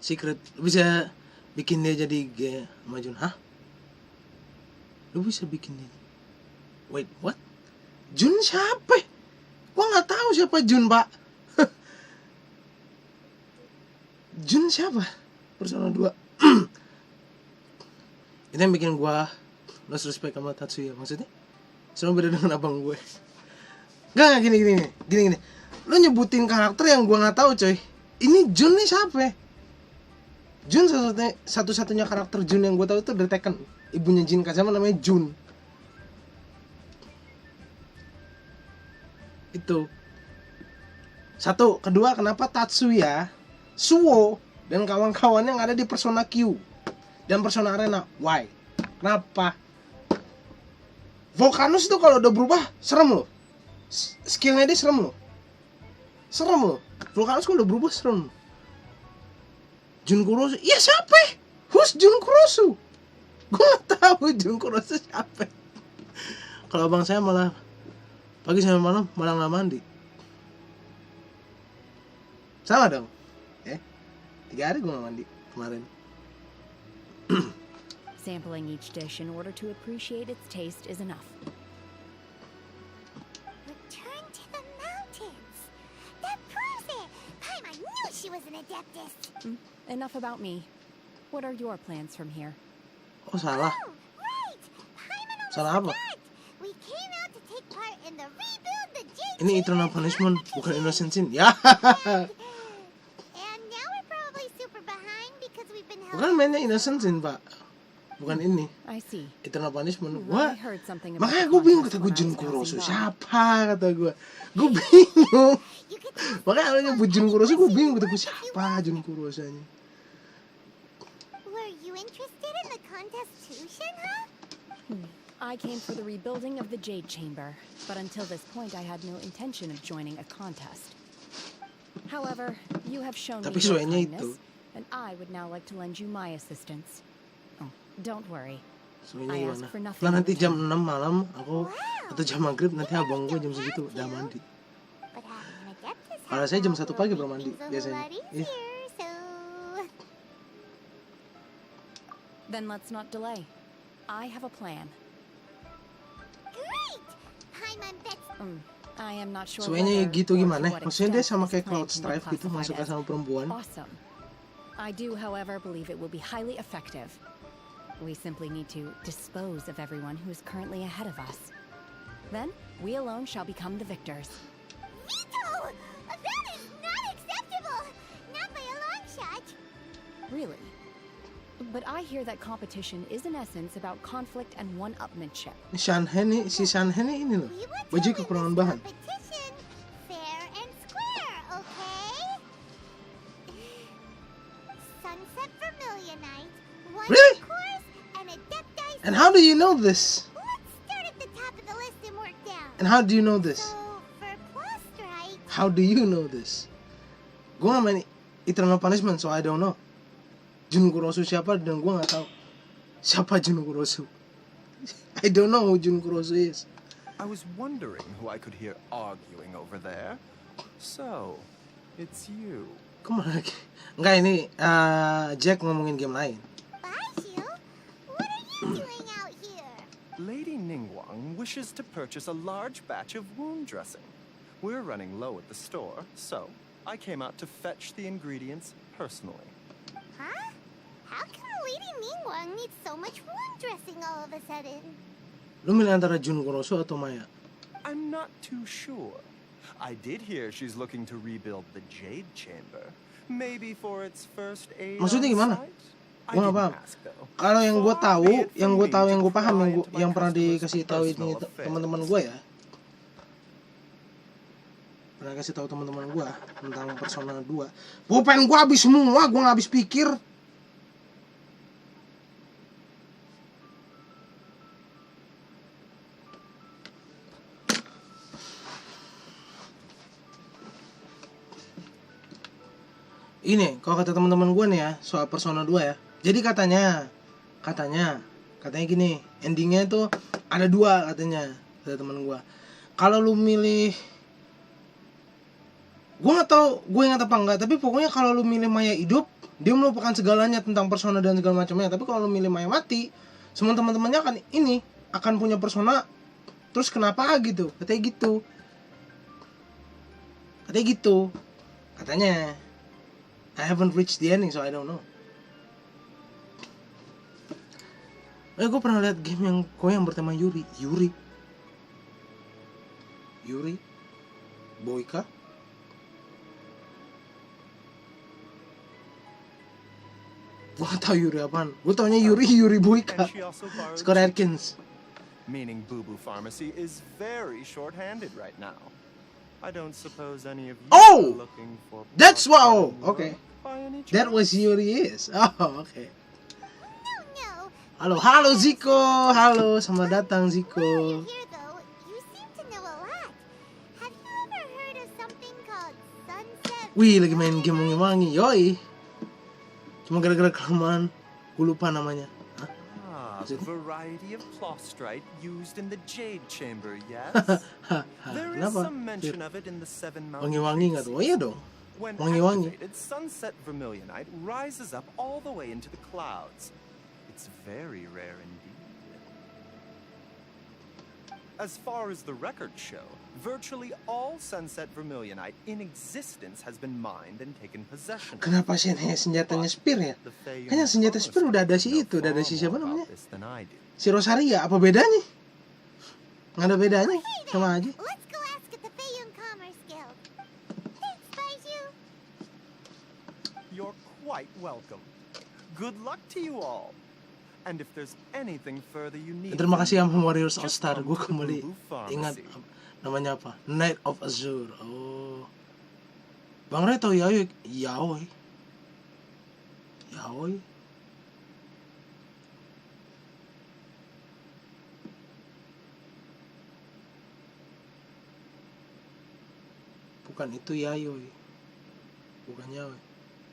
Secret. Lu bisa bikin dia jadi gay majun. Hah? Lu bisa bikin dia. Wait, what? Jun siapa? Gua nggak tahu siapa Jun, Pak. Jun siapa? Persona 2. Itu yang bikin gua lost respect sama Tatsuya. Maksudnya sama beda dengan abang gue. Gak gini. Lu nyebutin karakter yang gua nggak tahu coy. Ini Jun nih siapa? Jun satu-satunya karakter Jun yang gua tahu itu dari Tekken. Ibunya Jin Kazama namanya Jun. Itu. Satu, kedua kenapa Tatsuya, Suwo dan kawan-kawannya yang ada di Persona Q dan Persona Arena? Why? Kenapa? Volcanus tuh kalau udah berubah serem loh. Skillnya dia serem loh. Volcanus kalau udah berubah serem. Jun Kurosu, iya siapa? Who's Jun Kurosu? Gue gak tahu Jun Kurosu siapa. Kalau abang saya malah pagi sampai malam malah nggak mandi. Sama dong. 3 hari gue nggak mandi kemarin. Sampling each dish in order to appreciate its taste is enough. Return to the mountains. That proves it. Paimon knew she was an adeptess. Enough about me. What are your plans from here? Oh salah. Oh, right. Paimon almost Salah apa? forgot. We came out to take part in the rebuild the Jade Ini Chamber eternal and punishment, Orochi bukan Chamber. innocent sin. Ya. And now we're probably super behind because we've been held Bukan mainnya innocent sin, Pak. Bukan ini. I see. Eternal punishment. I Wah. heard something about Makanya the gue bingung, contest kata gue when I Jun was Kurosu. passing by. Siapa kata gue? Gue bingung. You could tell Makanya awalnya buat Jun Kurosu gue bingung, kata gue siapa Jun Kurosanya. Were you interested in the contest too, Shinha? I came for the rebuilding of the Jade Chamber, but until this point I had no intention of joining a contest. However, you have shown me Tapi your suenya kindness, itu. and I would now like to lend you my assistance. Oh, don't worry. Soalnya I gimana? ask for nothing Lah nanti in jam return. 6 malam aku atau jam maghrib nanti abang gue jam segitu udah mandi. But having an adept is Kalau saya jam 1 helpful pagi will baru make mandi things a biasanya. lot Iya. easier, so... Then let's not delay. I have a plan. Great! Paimon bets... I am not sure Soalnya whether gitu or to gimana? what Maksudnya dia extent sama this kayak plan Cloud can be Strife gitu, nggak suka classified sama as perempuan. Awesome. I do, however, believe it will be highly effective. We simply need to dispose of everyone who is currently ahead of us. Then, we alone shall become the victors. Veto! That is not acceptable! Not by a long shot! Really? But I hear that competition is in essence about conflict and one-upmanship. Si Shanhen ini loh. We want Baju to win kekurangan this bahan. competition fair and square, okay? Sunset Vermilionite, one Really? course, and Adepti. And how do you know this? Let's start at the top of the list and work down. And how do you know this? So, for Plastrite, How do you know this? Gue gak main Eternal Punishment, so I don't know. Jun Kurosu siapa dan gue gak tahu siapa Jun Kurosu. I don't know who Jun Kurosu is. I was wondering who I could hear arguing over there. So, it's you. Kemana lagi? Enggak, ini Jack ngomongin game lain. Bashu, what are you doing out here? Lady Ningguang wishes to purchase a large batch of wound dressing. We're running low at the store, so I came out to fetch the ingredients personally. Huh? How come Lady Ningguang needs so much wound dressing all of a sudden? Lu milih antara Jun Kurosu atau Maya? I'm not too sure. I did hear she's looking to rebuild the Jade Chamber. Maybe for its first aid Maksudnya on gimana? site? I Gua nggak didn't paham. ask, though. Kalau yang gue Far tahu, be it yang from gue me tahu, to yang gue paham, pry yang, into my yang pernah customers' dikasih tahu ini personal affairs. teman-teman gue ya. Pernah kasih tahu teman-teman gue tentang Persona 2. Pulpen gue habis semua, gue nggak habis pikir. Ini, kalau kata teman-teman gue nih ya, soal Persona 2 ya. Jadi katanya gini, endingnya itu ada 2 katanya, kata teman gue. Kalau lu milih, gue nggak tahu, gue ingat apa enggak, tapi pokoknya kalau lu milih Maya hidup, dia melupakan segalanya tentang Persona dan segala macamnya. Tapi kalau lu milih Maya mati, semua teman-temannya akan punya Persona. Terus kenapa gitu? Katanya gitu. Katanya. I haven't reached the ending, so I don't know. Gue pernah lihat game yang bertema Yuri. Boyka. Gue gak tau Yuri apaan. Gue taunya Yuri Boyka. And she also borrowed Scott Atkins. meaning Boo Boo Pharmacy is very short-handed right now. I don't suppose any of you Oh! are looking for That's what. Oh, part-time okay. work by any That was chance? Yuri is. Oh, okay. No. Halo Ziko. Halo, selamat datang While Ziko. you're here, though, you seem to know a lot. Have you ever heard of something called Sunset? Wih, lagi main game wangi-wangi. Yoi. Cuma gara-gara kelemahan, gue lupa namanya. Hah? Ah, the variety of plastrite used in the Jade Chamber, yes? There is Kenapa? some mention of it in the Seven Mountain Wangi-wangi nggak tuh? Oh iya dong. When Wangi-wangi. activated, Sunset Vermilionite rises up all the way into the clouds. It's very rare indeed. As far as the records show, virtually all Sunset Vermilionite in existence has been mined and taken possession of. Kenapa sih senjatanya spear ya? The Feyenoord Kayaknya senjata spear udah ada si know itu, udah ada far si siapa more namanya? about this than I do. Si Rosaria, apa bedanya? Nggak ada bedanya, sama aja. Let's go ask at the Feyenoord Commerce Guild. Thanks, Baiju. You're quite welcome. Good luck to you all. And if there's anything further you need, Terima kasih Am Warriors All just Star. come Gue to the kembali Boo Boo ingat Pharmacy. namanya apa? Knight of Azure. Oh, Bang Ray tau Yaoi? Yaoi. Bukan itu Yaoi. Bukan Yaoi.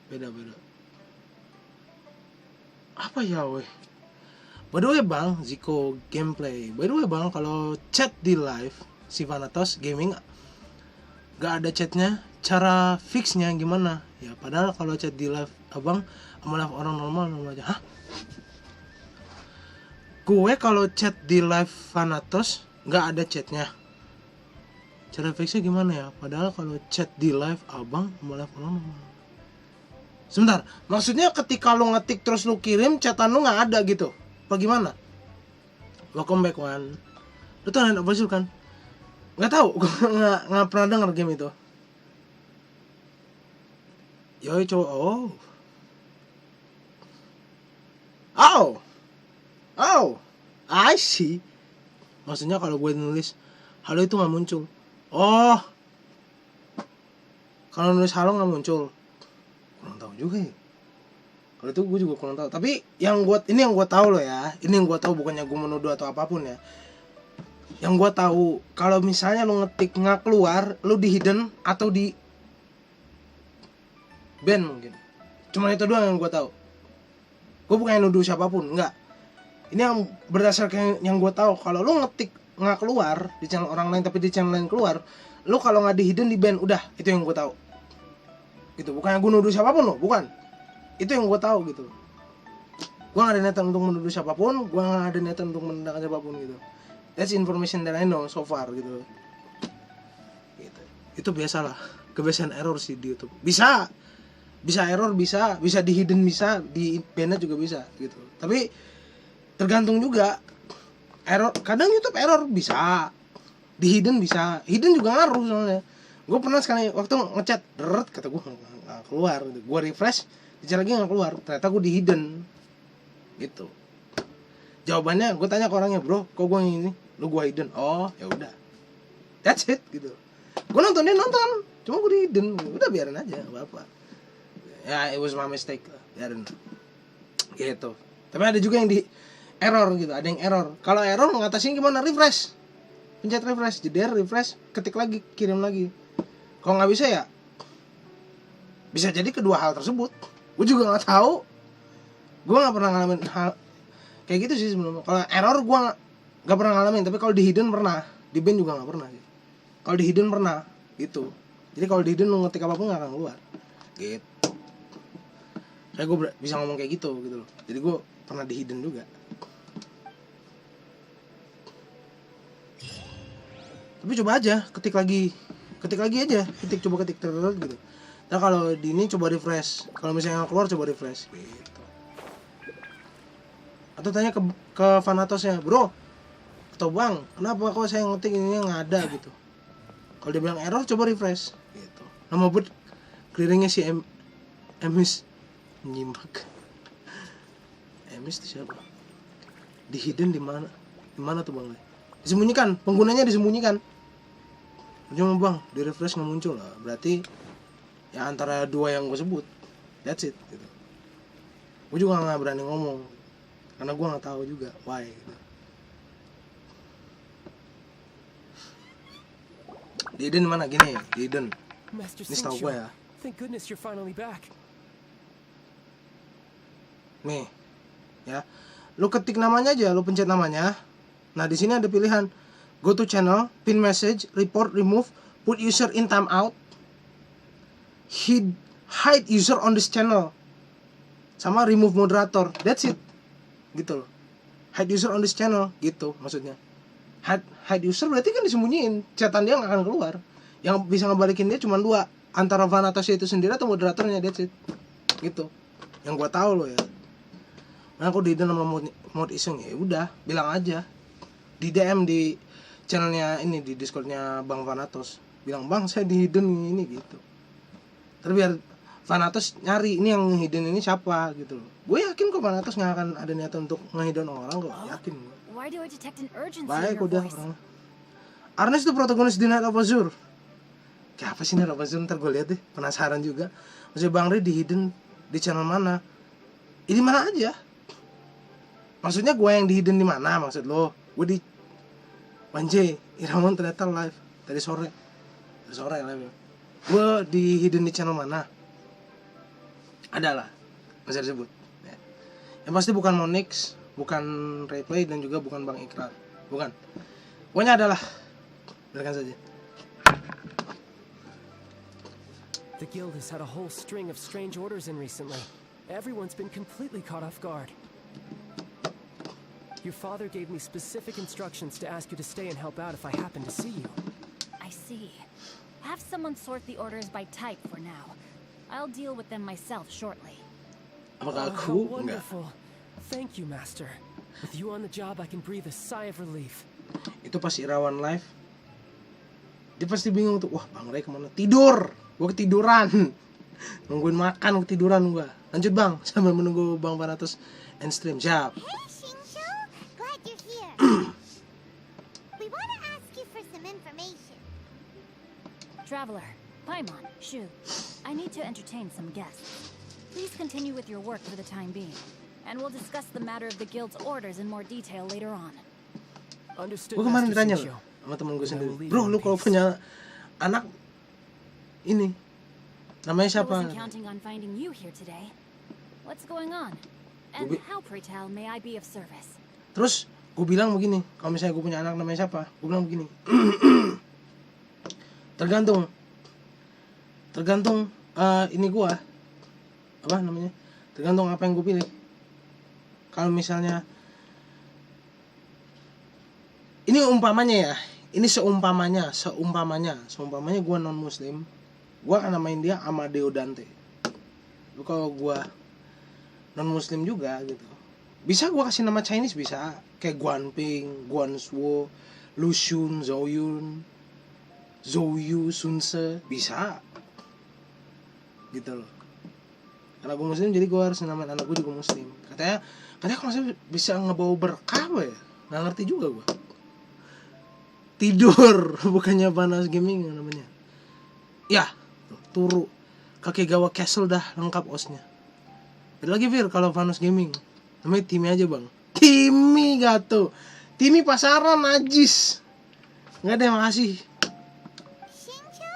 Beda. Apa Yaoi? By the way bang, Zico gameplay. By the way bang, kalau chat di live si Vanatos Gaming gak ada chatnya, cara fixnya gimana? Ya padahal kalau chat di live abang sama live orang normal aja. Hah? Gue kalau chat di live Vanatos gak ada chatnya. Cara fixnya gimana ya? Padahal kalau chat di live abang sama live orang normal. Sebentar, maksudnya ketika lu ngetik terus lu kirim chatan lu gak ada gitu? Apa gimana? Welcome back one. Lu tuh anak apa kan? Nggak tahu, gue nggak pernah denger game itu. Yoi cowok, I see. Maksudnya kalau gue nulis halo itu nggak muncul. Oh, kalau nulis halo nggak muncul. Kurang tahu juga ya. Kalau itu gue juga kurang tahu. Tapi ini yang gue tahu loh ya. Ini yang gue tahu, bukannya gue menuduh atau apapun ya. Yang gue tahu, kalau misalnya lu ngetik nggak keluar, lu di hidden atau di ban mungkin. Cuma itu doang yang gue tahu. Gue bukan nuduh siapapun, enggak. Ini yang berdasarkan yang gue tahu. Kalau lu ngetik nggak keluar di channel orang lain tapi di channel lain keluar, lu kalau nggak di hidden di ban, udah. Itu yang gue tahu. Gitu. Bukannya gue nuduh siapapun loh, bukan. Itu yang gue tahu gitu. Gue gak ada niatan untuk menuduh siapapun, gue gak ada niatan untuk menendangkan siapapun gitu. That's information that I know so far gitu. Itu biasalah, kebiasaan error sih di YouTube. Bisa error, bisa di hidden, bisa di banned juga bisa gitu. Tapi tergantung juga. Error, kadang YouTube error bisa, di hidden bisa, hidden juga ngaruh soalnya. Gue pernah sekali waktu ngechat, kata gue nggak keluar, gue refresh, dicari lagi nggak keluar, ternyata gue di hidden, gitu. Jawabannya gue tanya ke orangnya, bro, kok gue ini, lu gue hidden, oh ya udah, that's it, gitu. Gue nonton, dia nonton, cuma gue di hidden, udah biarin aja, nggak apa. Ya, it was my mistake, biarin, gitu. Tapi ada juga yang di error gitu, ada yang error. Kalau error ngatasin gimana? Refresh, pencet refresh, jeder, refresh, ketik lagi, kirim lagi. Kalau nggak bisa ya, bisa jadi kedua hal tersebut. Gue juga nggak tahu. Gue nggak pernah ngalamin hal kayak gitu sih sebelumnya. Kalau error gue nggak pernah ngalamin, tapi kalau di hidden pernah, di ban juga nggak pernah. Gitu. Kalau di hidden pernah, gitu. Jadi kalau di hidden lu ngetik apapun nggak akan keluar. Gitu. Kayak gue bisa ngomong kayak gitu loh. Jadi gue pernah di hidden juga. Tapi coba aja, ketik lagi aja, coba ketik terus gitu. Nah kalau di ini coba refresh, kalau misalnya nggak keluar coba refresh gitu. Atau tanya ke Vanatosnya, bro, atau bang, kenapa kok saya ngetik ini nggak ada gitu. Kalau dia bilang error coba refresh gitu. Nama buat clearingnya si Emis nyimak. Emis itu siapa? Di hidden di mana tuh bang? Disembunyikan, penggunanya disembunyikan. Cuma bang, di refresh nggak muncul lah. Berarti ya antara dua yang gue sebut, that's it gitu. Gue juga nggak berani ngomong karena gue nggak tahu juga why gitu. Di Eden mana gini? Di Eden. Ini setahu gue ya. Thank goodness you're finally back. Nih, ya, lu ketik namanya aja, lu pencet namanya. Nah di sini ada pilihan. Go to channel, pin message, report, remove, put user in timeout, hide user on this channel, sama remove moderator. That's it, gitu loh. Hide user on this channel, gitu maksudnya. hide user berarti kan disembunyiin, chatan dia nggak akan keluar. Yang bisa ngebalikin dia cuma 2, antara Vanatosnya itu sendiri atau moderatornya, that's it. Gitu. Yang gua tahu loh ya. Nah, aku di dalam mod iseng ya udah, bilang aja. Di DM di channelnya ini, di Discordnya Bang Vanatos. Bilang, "Bang, saya di hidden ini," gitu. Terus biar Vanatos nyari ini yang hidden ini siapa gitu loh. Gue yakin kok Vanatos nggak akan ada niatan untuk ngehidden orang kok, yakin gue. Why do I detect an urgency Baik in your udah voice? orang. Ernest itu protagonis di Night of Azure. Kayak apa sih Night of Azure? Ntar gue lihat deh, penasaran juga. Maksudnya Bang Ri di hidden di channel mana? Ini mana aja? Maksudnya gue yang di hidden di mana maksud lo? Gue di Wanjay, Iramon ternyata live tadi sore. Tadi sore live. Gue di hidden di channel mana? Adalah masih disebut. Ya. Yang pasti bukan Monix, bukan Replay, dan juga bukan Bang Ikrar. Bukan. Pokoknya adalah. Dengarkan saja. The guild has had a whole string of strange orders in recently. Everyone's been completely caught off guard. Your father gave me specific instructions to ask you to stay and help out if I happen to see you. I see. Have someone sort the orders by type for now. I'll deal with them myself shortly. Apakah How aku? Enggak. wonderful. Thank you, Master. With you on the job, I can breathe a sigh of relief. Itu pas Irawan live, dia pasti bingung tuh. Wah, Bang Ray kemana? Tidur. Gue ketiduran. Nungguin makan, ketiduran gue. Lanjut Bang, sambil menunggu Bang Vanatos end stream. Siap. Hey, Shinsho. Glad you're here. We want to ask you for some information. Traveler, Paimon, Shu, I need to entertain some guests. Please continue with your work for the time being, and we'll discuss the matter of the guild's orders in more detail later on. Understood, Gue kemarin Master ditanya Shinsho. loh sama temen gue sendiri. Now we'll Bro, leave lu in kalau peace." punya anak ini namanya I siapa? wasn't counting on finding you here today. What's going on? And Gobi- how, pray tell, may I be of service? Terus gue bilang begini, kalau misalnya gue punya anak namanya siapa? Gue bilang begini. Tergantung ini gue apa namanya? Tergantung apa yang gue pilih. Kalau misalnya ini umpamanya ya, ini seumpamanya gue non muslim, gue akan namain dia Amadeo Dante. Tapi kalau gue non muslim juga gitu, bisa gue kasih nama Chinese, bisa kayak Guanping, Guanshuo, Lushun, Zhouyun, Zhouyu, Sunse, bisa gitu loh. Karena gue muslim jadi gue harus namain anak gue juga muslim. Katanya kalau saya bisa ngebawa berkah ya, nggak ngerti juga gue. Tidur bukannya panas gaming namanya. Ya, turu Kakegawa Castle dah lengkap osnya. Ada lagi Fir kalau Vanus Gaming. Namanya Timmy aja bang. Timmy gato. Timmy pasaran najis. Nggak deh, makasih. Shinsho,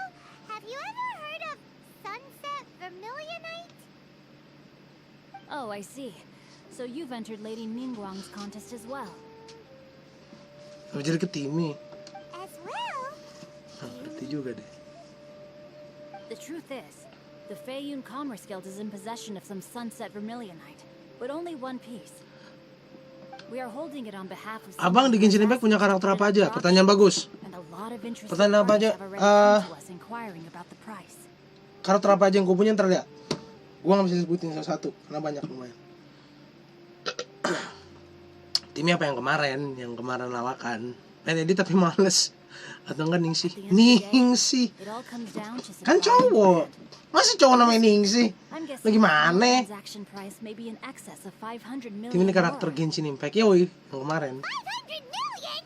have you ever heard of Sunset Vermilionite? Oh, I see. So you've entered Lady Ningguang's contest as well. Apa jadi ke Timmy? As well? Ngerti juga deh. The truth is, the Feiyun Commerce Guild is in possession of some Sunset Vermilionite, but only one piece. We are holding it on behalf of Abang di Genshin Impact punya karakter apa aja? Pertanyaan bagus. and a lot of interested Pertanyaan apa aja? parties have already come to us inquiring about the price. Karakter apa aja yang gue punya ntar lihat. Gue gak bisa sebutin satu-satu karena banyak lumayan. Timmy apa yang kemarin lawakan. Edit tapi males. Atau enggak Ningsih. Ningsih. It all comes down to Kan supply and cowok. demand. Masa cowok namanya Ningsih? I'm guessing Lagi the mana? transaction price may be in excess of 500 million. Timmy ini karakter more. Genshin Impact. Yoi, yang kemarin. 500 million?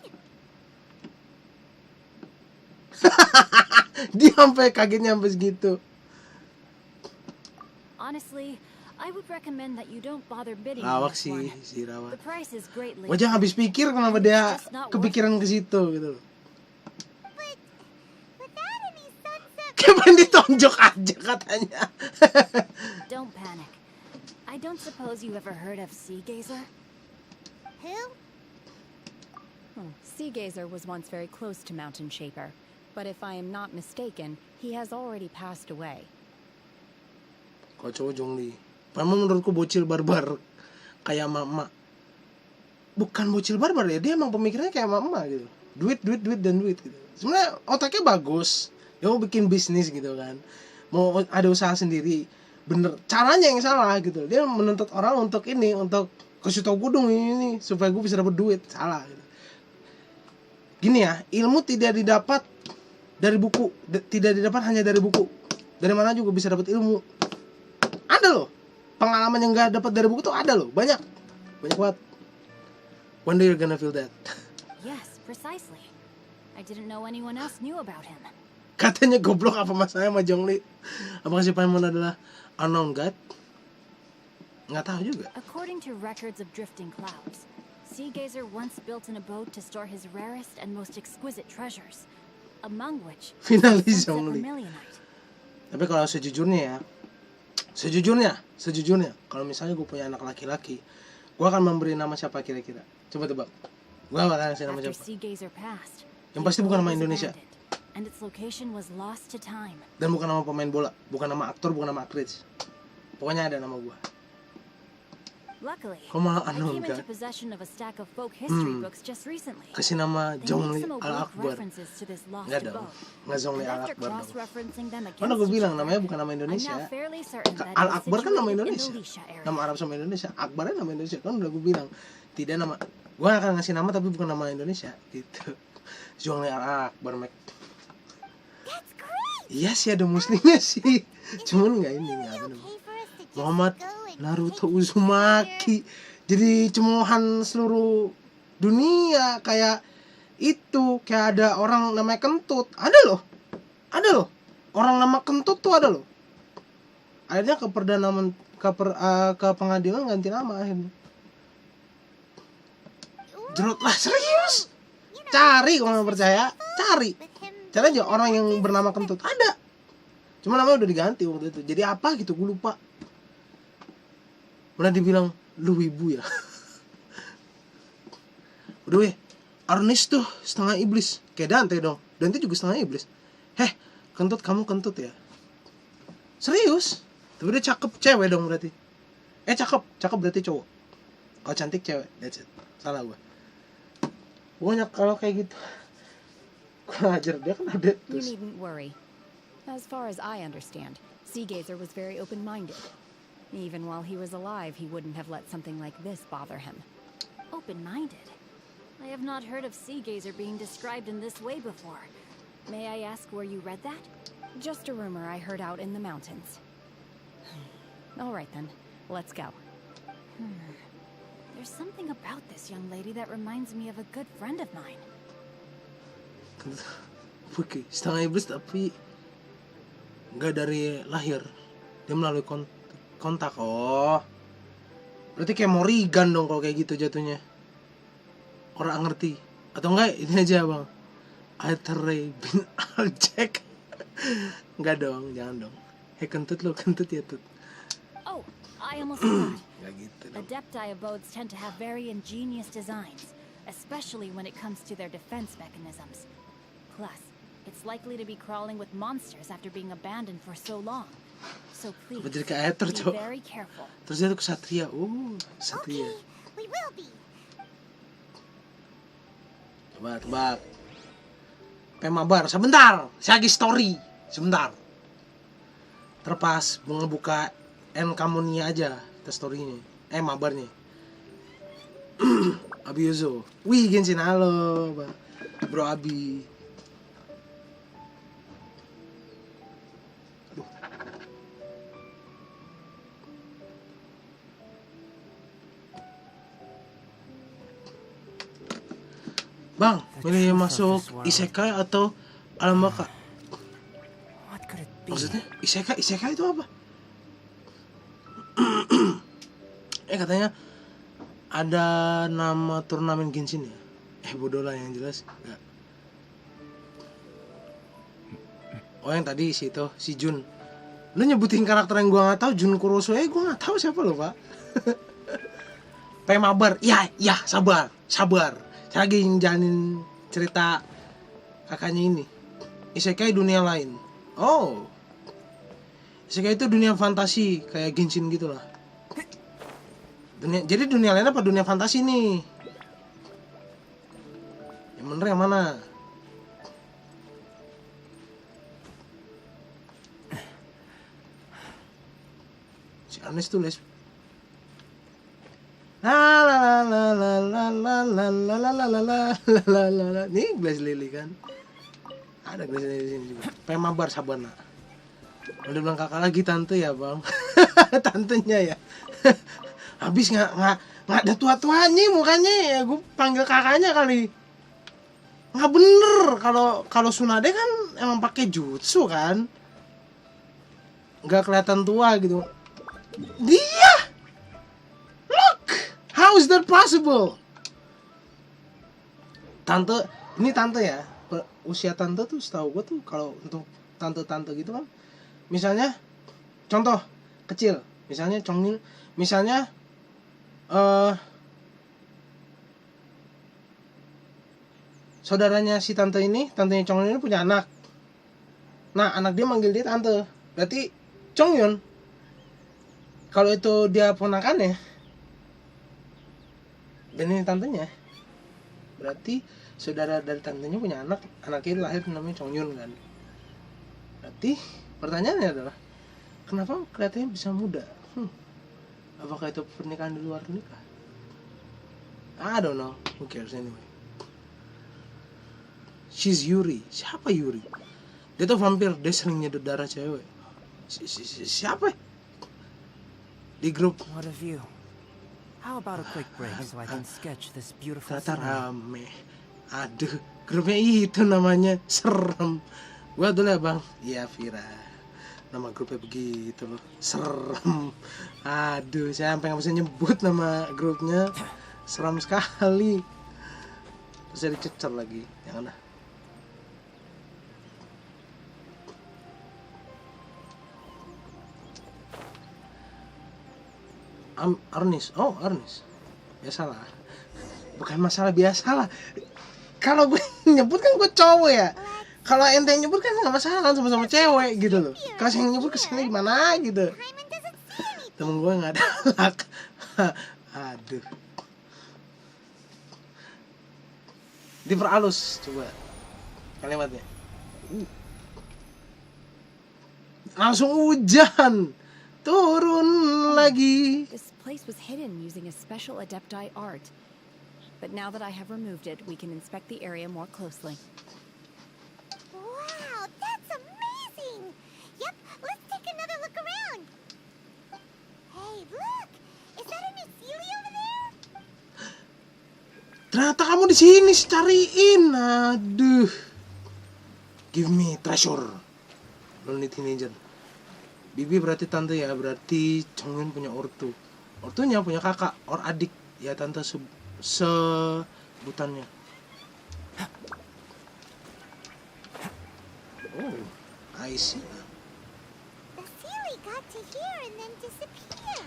Dia sampai kagetnya sampai segitu. Honestly, I would recommend that you don't bother bidding on Lawak this one. sih si Rawa. The price is greatly. Wajah habis pikir kenapa dia kepikiran ke situ gitu loh. But without any sunset... Kayak pengen ditonjok aja katanya. Don't panic. I don't suppose you ever heard of Sea Gazer? Who? Sea Gazer was once very close to Mountain Shaper, but if I am not mistaken, he has already passed away. Kalau cowok Jongli. Memang menurutku bocil barbar kayak mama. Bukan bocil barbar ya, dia emang pemikirannya kayak mama gitu. duit dan duit gitu. Sebenarnya otaknya bagus, dia mau bikin bisnis gitu kan, mau ada usaha sendiri, bener caranya yang salah gitu. Dia menuntut orang untuk ini, untuk kasih tau gue dong ini supaya gue bisa dapat duit, salah gitu. Gini ya, ilmu tidak didapat dari buku, tidak didapat hanya dari buku. Dari mana juga bisa dapat ilmu. Ada loh pengalaman yang gak dapat dari buku tuh, ada loh, banyak banget. One day you're gonna feel that. Yes, precisely. I didn't know anyone else knew about him. Katanya goblok, apa masalahnya sama Zhongli? Apakah si Paimon adalah unknown god? Nggak tahu juga. According to records of drifting clouds, Seagazer once built an abode to store his rarest and most exquisite treasures, among which Finalis Zhongli. Tapi kalau sejujurnya, kalau misalnya gue punya anak laki-laki, gue akan memberi nama siapa kira-kira? Coba tebak. Gue bakal kasih nama siapa? Yang pasti bukan nama Indonesia. Dan bukan nama pemain bola, bukan nama aktor, bukan nama aktris. Pokoknya ada nama gue. Kok malah unknown kan? Kasih nama Zhongli Al-Akbar. Enggak dong, nggak Zhongli Al-Akbar dong. Mana gue bilang namanya bukan nama Indonesia. Al-Akbar kan nama Indonesia, nama Arab sama Indonesia. Akbarnya nama Indonesia, kan udah gue bilang. Tidak nama, gue akan ngasih nama tapi bukan nama Indonesia gitu. Zhongli Al-Akbar, Mac. Iya sih ada muslimnya sih, cuman nggak ini, nggak benar. Muhammad Naruto Uzumaki jadi cemoohan seluruh dunia. Kayak itu, kayak ada orang namanya Kentut, ada loh orang nama Kentut tuh ada loh. Akhirnya ke pengadilan ganti nama akhirnya. Jerot lah, serius. Cari kalau nggak percaya, cari aja orang yang bernama Kentut, ada. Cuma namanya udah diganti waktu itu. Jadi apa gitu, gue lupa. Pernah dibilang, lu wibu ya. Udah weh, Arnis tuh setengah iblis. Kayak Dante dong, Dante juga setengah iblis. Kentut, kamu kentut ya. Serius. Tapi dia cakep cewek dong berarti. Cakep berarti cowok. Kalau cantik cewek, that's it. Salah gue. Pokoknya kalau kayak gitu, kurang ajar, dia kan ada You needn't worry. As far as I understand, Seagazer was very open-minded. Even while he was alive, he wouldn't have let something like this bother him. Open-minded? I have not heard of Seagazer being described in this way before. May I ask where you read that? Just a rumor I heard out in the mountains. All right then, let's go. There's something about this young lady that reminds me of a good friend of mine. Oke, setengah iblis tapi nggak dari lahir, dia melalui kontak. Oh, berarti kayak Morrigan dong kalau kayak gitu jatuhnya. Orang ngerti atau enggak? Ini aja bang, Alteray bin Aljek. Enggak dong, jangan dong. Kentut lo, kentut ya tut. Oh, I almost forgot. Gitu Adepti abodes tend to have very ingenious designs, especially when it comes to their defense mechanisms. Plus, it's likely to be crawling with monsters after being abandoned for so long. So please, jadi kayak Ether, be very careful. Terus dia tuh kesatria. Kesatria. We will be. Coba tebak. Pemabar, sebentar. Saya lagi story. Sebentar. Terpas ngebuka Enkamunia aja, kita story-nya. Mabarnya. Abi Yuzo. Wih, Genshin, halo, Bro Abi. Aduh. Bang, milih masuk isekai atau alam baka? Maksudnya isekai itu apa? Katanya ada nama turnamen Genshin ya. Bodoh lah yang jelas. Enggak. Oh yang tadi si Jun. Lu nyebutin karakter yang gua nggak tahu, Jun Kuroso, gua nggak tahu siapa lo pak. Pemabar, ya sabar. Saya lagi jalanin cerita kakaknya ini. Isekai dunia lain. Oh, isekai itu dunia fantasi kayak Genshin gitulah. Jadi dunia lain apa dunia fantasi nih? Yang bener yang mana? Si Ernest tulis. La la la la la la la la la la la la la la. Nih gelas lili kan. Ada gelas lili di sini juga. Pemabar sabana. Udah bilang kakak lagi tante ya bang. Tantenya ya. Habis nggak ada tua-tuanya mukanya ya. Gue panggil kakaknya kali. Nggak bener kalau Tsunade kan emang pakai jutsu kan. Nggak kelihatan tua gitu. Dia. Look, how is that possible? Tante, ini tante ya. Usia tante tuh setahu gue tuh kalau untuk tante-tante gitu kan. Misalnya, contoh kecil. Misalnya chongyun, misalnya saudaranya si tante ini, tantenya chongyun ini punya anak. Nah, anak dia manggil dia tante. Berarti chongyun. Kalau itu dia ponakannya, dan ini tantenya, berarti saudara dari tantenya punya anak, anaknya lahir namanya chongyun kan. Berarti pertanyaannya adalah, kenapa kelihatannya bisa muda? Apakah itu pernikahan di luar nikah? I don't know. Who cares anyway? She's Yuri. Siapa Yuri? Dia tuh vampir. Dia sering nyedot darah cewek. Siapa? Di grup. What a view. How about a quick break so I can sketch this beautiful Ternyata scene? rame. Aduh, grupnya itu namanya serem. Gua dulu ya bang. Iya Vira. Nama grupnya begitu loh. Serem. Aduh, saya sampai nggak bisa nyebut nama grupnya. Seram sekali. Terus saya dicecer lagi. Yang mana? Arnis. Oh, Arnis. Biasalah. Bukan masalah biasalah. Kalau gue nyebut kan gue cowok ya. Kalau ente yang nyebut kan nggak masalah, sama-sama cewek gitu loh. Kalau saya yang nyebut kesini gimana gitu. Temen gue nggak ada lak. Aduh. Diperhalus coba kalimatnya. Langsung hujan. Turun lagi. This place was hidden using a special adepti art. But now that I have removed it, we can inspect the area more closely. Wow, that's amazing! Yep, let's take another look around. Hey, look! Is that a new Sealy over there? Ternyata kamu di sini cariin. Aduh. Give me treasure. Lonely teenager. Bibi berarti tante ya, berarti Chongyun punya ortu. Ortunya punya kakak, or adik. Ya tante sebutannya. Oh, I see. The Sealy got to here and then disappear.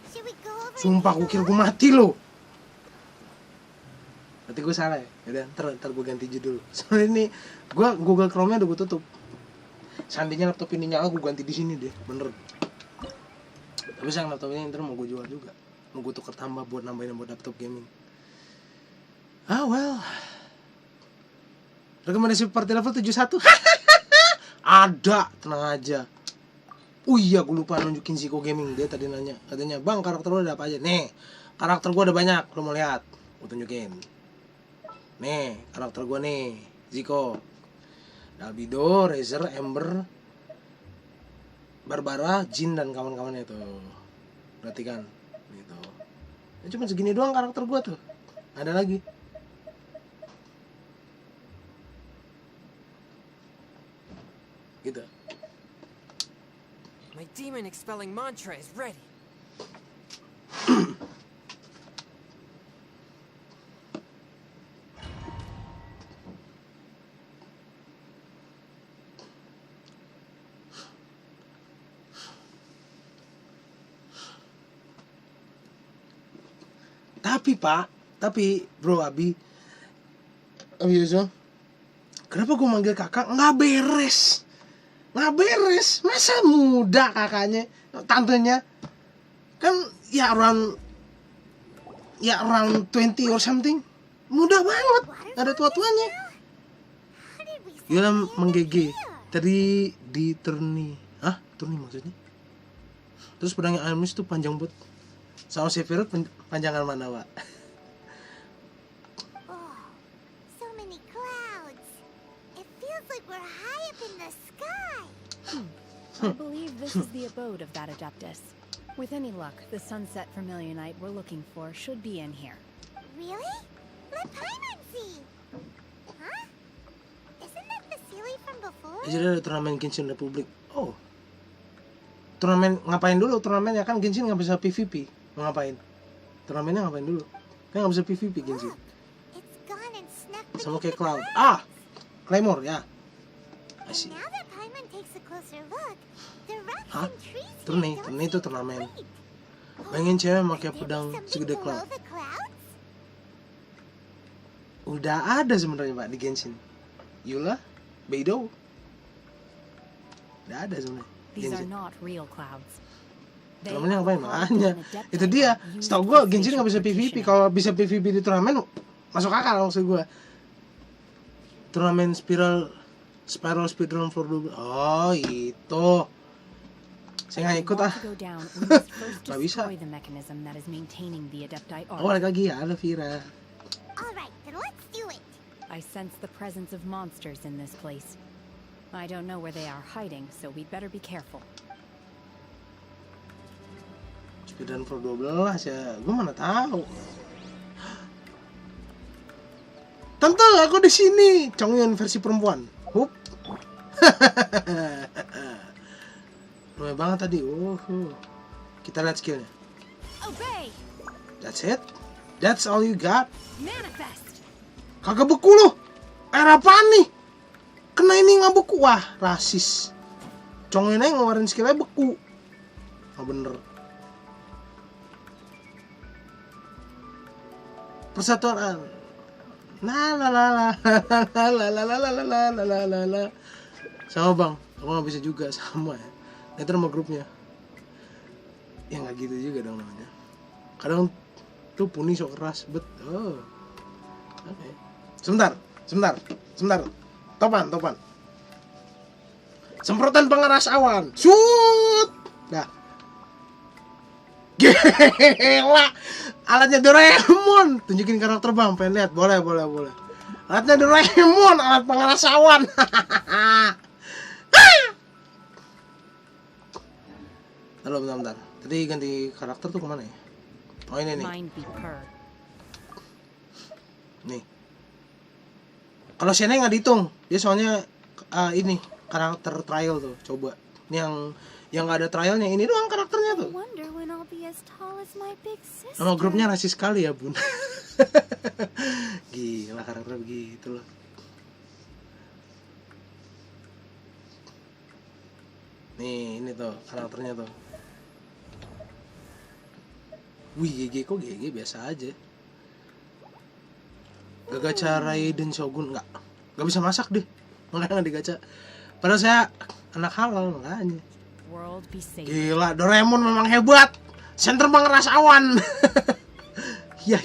Should we go over? Sumpah, gue kira gue mati loh. Berarti gue salah ya? Yaudah, ntar gue ganti judul. Soalnya ini, gue Google Chrome-nya udah gue tutup. Seandainya laptop ini nyala, gue ganti di sini deh, bener. Tapi sayang laptop ini ntar mau gue jual juga. Mau gue tuker tambah buat nambahin buat laptop gaming. Ah well. Rekomendasi party level 71. Ada, tenang aja. Oh iya, gue lupa nunjukin Ziko Gaming. Dia tadi nanya, katanya, "Bang, karakter lo ada apa aja?" Nih, karakter gue ada banyak, lo mau lihat? Gue tunjukin. Nih, karakter gue nih, Ziko. Albedo, Razer, Ember, Barbara, Jin dan kawan-kawannya tuh. Perhatikan gitu. Ya cuma segini doang karakter gua tuh. Ada lagi. Gitu. My demon expelling mantra is ready. Tapi bro Abi Yuzo, kenapa gue manggil kakak? Nggak beres. Masa muda kakaknya, tantenya kan ya around 20 or something. Mudah banget. Ada tua-tuanya. Gila menggege. Tadi di turni. Hah? Turni maksudnya? Terus pedangnya Amis tuh panjang buat. Sama Sephiroth panjangan mana, Pak? Oh, so many clouds. It feels like we're high up in the sky. I believe this is the abode of that Adeptus. With any luck, the sunset Vermilionite we're looking for should be in here. Really? Let Paimon see. Huh? Isn't that the Sealy from before? Jadi ada turnamen Genshin Republic. Oh. Turnamen ngapain dulu? Turnamen ya kan Genshin nggak bisa PVP. Mau ngapain? Turnamennya ngapain dulu? Kan nggak bisa PVP Genshin. It's gone and snuck Sama kayak Cloud. Ah, Claymore ya. Asik. Now that Paimon takes a closer look, the rocks Hah? and trees here Turni don't itu turnamen. Bayangin cewek pakai pedang segede Cloud. below the clouds? Udah ada sebenarnya Pak di Genshin. Yula, Beidou. Udah ada sebenarnya. These are Genshin. not real clouds. They Turnamennya are ngapain? called Makanya. an Adepti Itu dia. used Setahu for gue Genshin nggak bisa facial PVP. recognition. Kalau bisa PVP di turnamen masuk akal maksud gue. Turnamen Spiral Speedrun for Double. Oh itu. Saya nggak ikut ah. To go down, we must first Nggak bisa. destroy the mechanism that is maintaining the Adepti Oh order. balik lagi ya, ada Vira. Alright, then let's do it. I sense the presence of monsters in this place. I don't know where they are hiding, so we'd better be careful. Speedrun for 12 ya, gue mana tahu. Tante, aku di sini. Chongyun versi perempuan. Hup. Lumayan banget tadi. Kita lihat skillnya. Obey! That's it. That's all you got. Manifest! Kagak beku loh. Air apaan nih? Kena ini nggak beku. Wah, rasis. Chongyun aja ngeluarin skillnya beku. Oh bener. Persatuan. La la la la la la la la la la la la la. Sama bang, aku nggak bisa juga sama ya. Nanti sama grupnya. Ya nggak gitu juga dong namanya. Kadang tuh puni sok keras bet. Oh. Oke. Sebentar. Topan. Semprotan pengeras awan. Shoot. Dah. Gila. Alatnya Doraemon. Tunjukin karakter bang, pengen lihat. Boleh. Alatnya Doraemon, alat pengeras awan. Bentar. Tadi ganti karakter tuh kemana ya? Oh ini nih. Mind be purr. Nih. Kalau Shane nggak dihitung, dia soalnya ini karakter trial tuh. Coba. Ini yang nggak ada trialnya, ini doang karakternya tuh. Wonder when I'll be as tall as my big sister. Nama grupnya rasis sekali ya bun. Gila karakter begitu loh. Nih ini tuh karakternya tuh. Wih GG kok GG biasa aja. Gak gacha Raiden Shogun nggak bisa masak deh, makanya nggak digacha. Padahal saya anak halal makanya. World be safe. Gila Doraemon memang hebat. Center pengeras awan. Iya.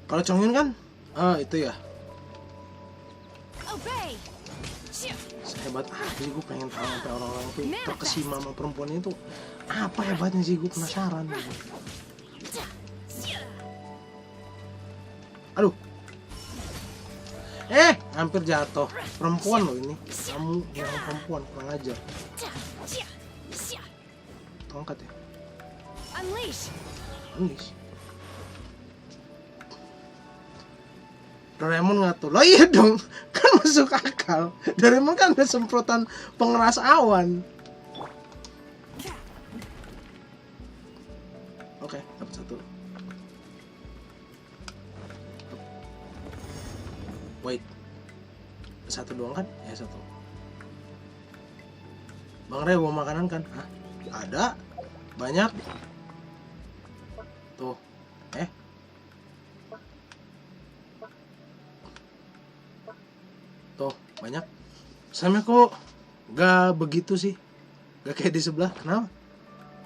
Kalau Chongyun kan, itu ya. Obey! Hebat sih, gue pengen tahu sampai orang-orang tuh terkesima sama perempuan itu apa hebatnya sih, gue penasaran gitu. Aduh, hampir jatuh. Perempuan loh ini, kamu yang perempuan kurang ajar. Tongkat ya. Unleash. Doraemon ngatur. Loh iya dong, kan masuk akal. Doraemon kan ada semprotan pengeras awan. Oke, dapat satu. Wait, satu doang kan? Ya satu. Bang Ray bawa makanan kan? Hah? Ada, banyak. Tuh, Tuh, banyak. Sama kok gak begitu sih. Gak kayak di sebelah. Kenapa?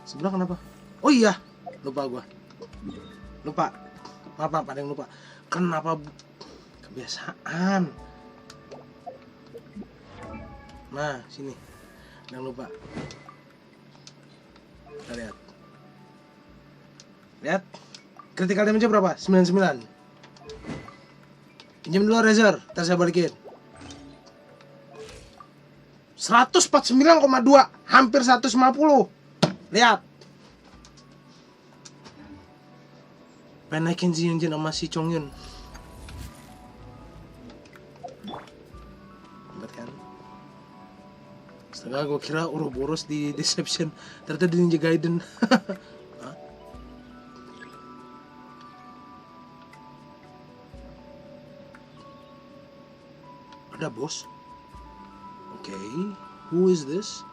Sebelah kenapa? Oh iya, lupa gua. Lupa. Maaf, ada yang lupa. Kenapa kebiasaan? Nah, sini. Ada yang lupa. Kita lihat. Lihat. Critical damage-nya berapa? 99. Pinjam dulu Razer, ntar saya balikin. 149,2, hampir 150. Lihat. Pengen naikin genshin sama si Chongyun. Hebat kan? Setengah gue kira Ouroboros di Deception, ternyata di Ninja Gaiden. Ada bos. Oke, who is this?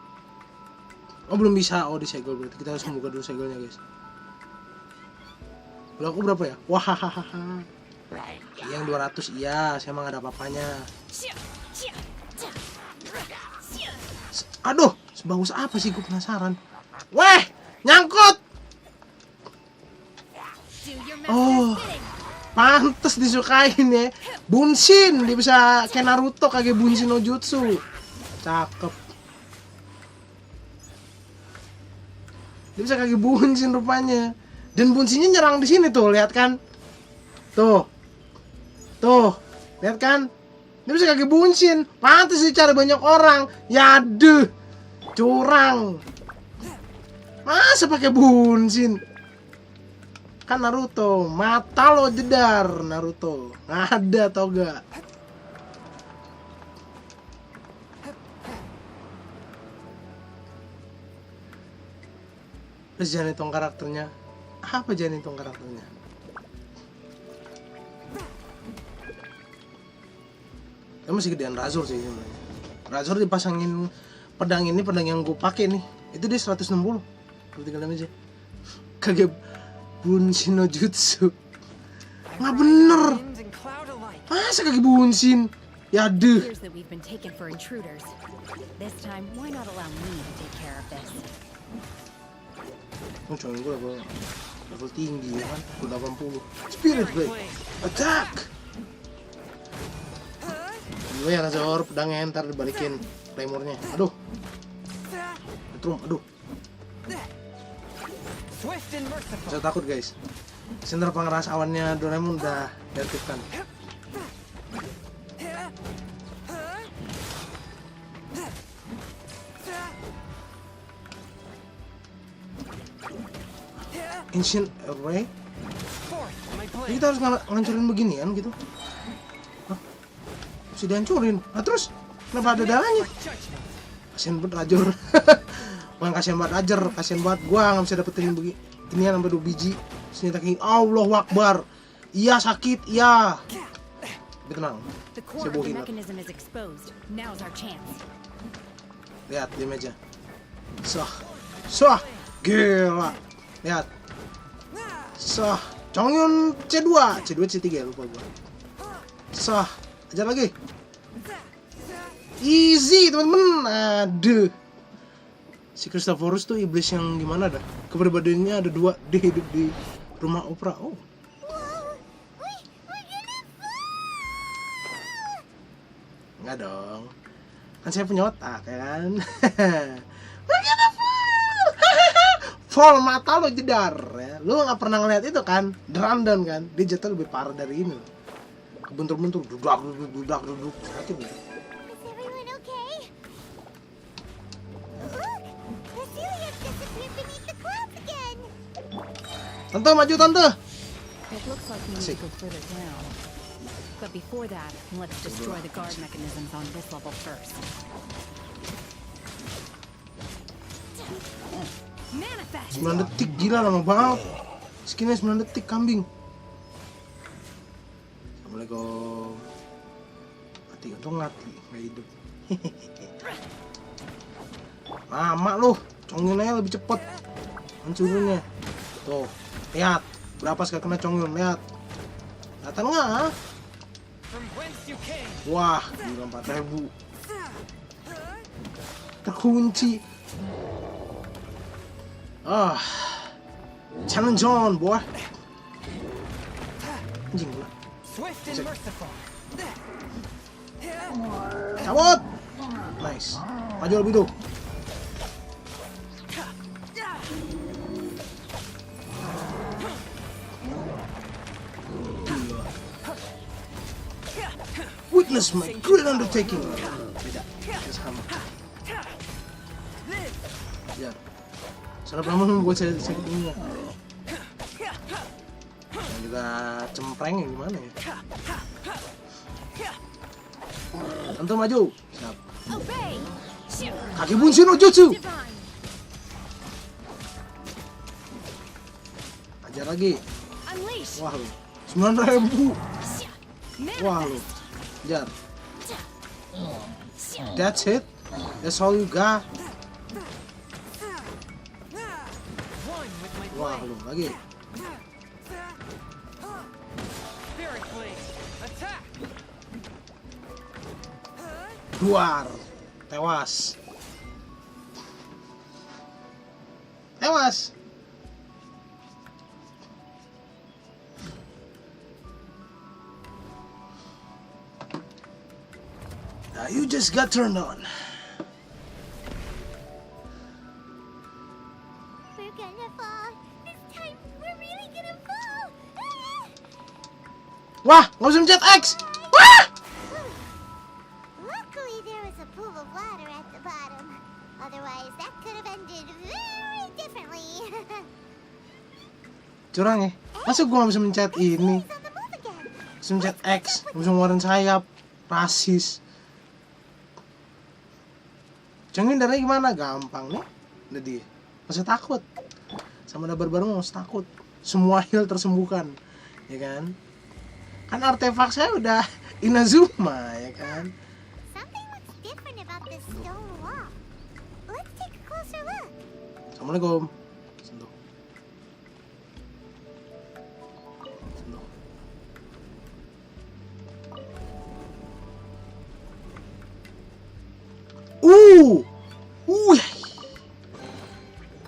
Oh belum bisa, disegel berarti kita harus membuka dulu segelnya guys. Berlaku berapa ya? Wahahaha. Yang 200 iya, saya emang gak ada apa-apanya. Aduh, sebagus apa sih gue penasaran. Weh, nyangkut. Oh, pantes disukain ya. Bunshin, dia bisa kayak Naruto kage Bunshin no Jutsu. Cakep. Dia bisa kage Bunshin rupanya. Dan Bunshinnya nyerang di sini tuh, lihat kan? Tuh. Tuh, lihat kan? Dia bisa kage Bunshin. Pantes dicari banyak orang. Yaduh. Curang. Masa pakai Bunshin? Kan Naruto, mata lo jedar Naruto. Ada tau gak? Terus jangan hitung karakternya. Apa jangan hitung karakternya? Dia masih gedean Razor sih sebenarnya. Razor dipasangin pedang ini, pedang yang gue pakai nih. Itu dia 160. Berarti kalian aja. Kage Bunshin no Jutsu. Nggak bener. Masa kaki Bunshin? Ya deh. Oh coy, gue level tinggi ya kan, gue 80. Spirit Blade, attack. Gue ya Razor, pedangnya ntar dibalikin claymore-nya. Aduh. Aduh. Saya takut guys. Center pengeras awannya Doraemon udah diaktifkan. Ancient Array. Jadi kita harus ngancurin beginian gitu. Hah? Bisa dihancurin. Nah terus kenapa ada darahnya? Kasian banget Razor. Bukan kasian banget Razor, kasian banget gua nggak bisa dapetin beginian sampai 2 biji senjata king. Allahu Akbar. Iya sakit, iya. Tapi tenang, saya bawa healer. Lihat di meja. Sah, gila. Lihat. Sah, chongyun C2, C3 lupa gua. Sah, ajar lagi. Easy teman-teman. Aduh. Si Christophorus tuh iblis yang gimana dah? Kepribadiannya ada 2, dia hidup di rumah opera. Oh. Enggak dong. Kan saya punya otak kan. Fall mata lo jedar ya. Lo nggak pernah ngeliat itu kan? Rundown kan? Dia jatuh lebih parah dari ini. Kebentur-bentur, duduk, sakit gitu. Tante maju tante. Asik. But before that, let's destroy the guard mechanisms on this level first. Manifest. 9 detik, gila lama banget. Skinnya 9 detik kambing. Assalamualaikum. Mati, untung mati, nggak hidup. Lama loh, Chongyun aja lebih cepet hancurinnya. Tuh, lihat berapa sekali kena Chongyun, lihat. Datang nggak? Wah, gila 4000. Terkunci. Challenge on, boy. Anjing gua. Swift and merciful. Cabut. Nice. Maju lebih dulu. Witness my great undertaking. Beda. Sama. Ya. Soalnya pertama membuat saya segitunya. Dan juga cempreng yang gimana ya? Tante maju. Siap. Kaki bunsin no jutsu. Ajar lagi. Wah lu. 9.000. Wah lu. Ajar. That's it. That's all you got. Wah lu lagi. Duar. Tewas. Tewas. Now you just got turned on. We're gonna fall. This time we're really gonna fall. Wah, nggak bisa mencet X. Wah! Luckily there was a pool of water at the bottom. Otherwise that could have ended very differently. Curang ya. Masa gua nggak bisa mencet ini? Bisa mencet X, nggak bisa ngeluarin sayap. Rasis. Chongyun dari gimana? Gampang nih. Udah dia. Masih takut. Sama ada bareng masih takut. Semua heal tersembuhkan. Ya kan? Kan artefak saya udah Inazuma, ya kan? Something looks different about this stone wall. Let's take a closer look. Assalamualaikum. Sentuh. Sentuh.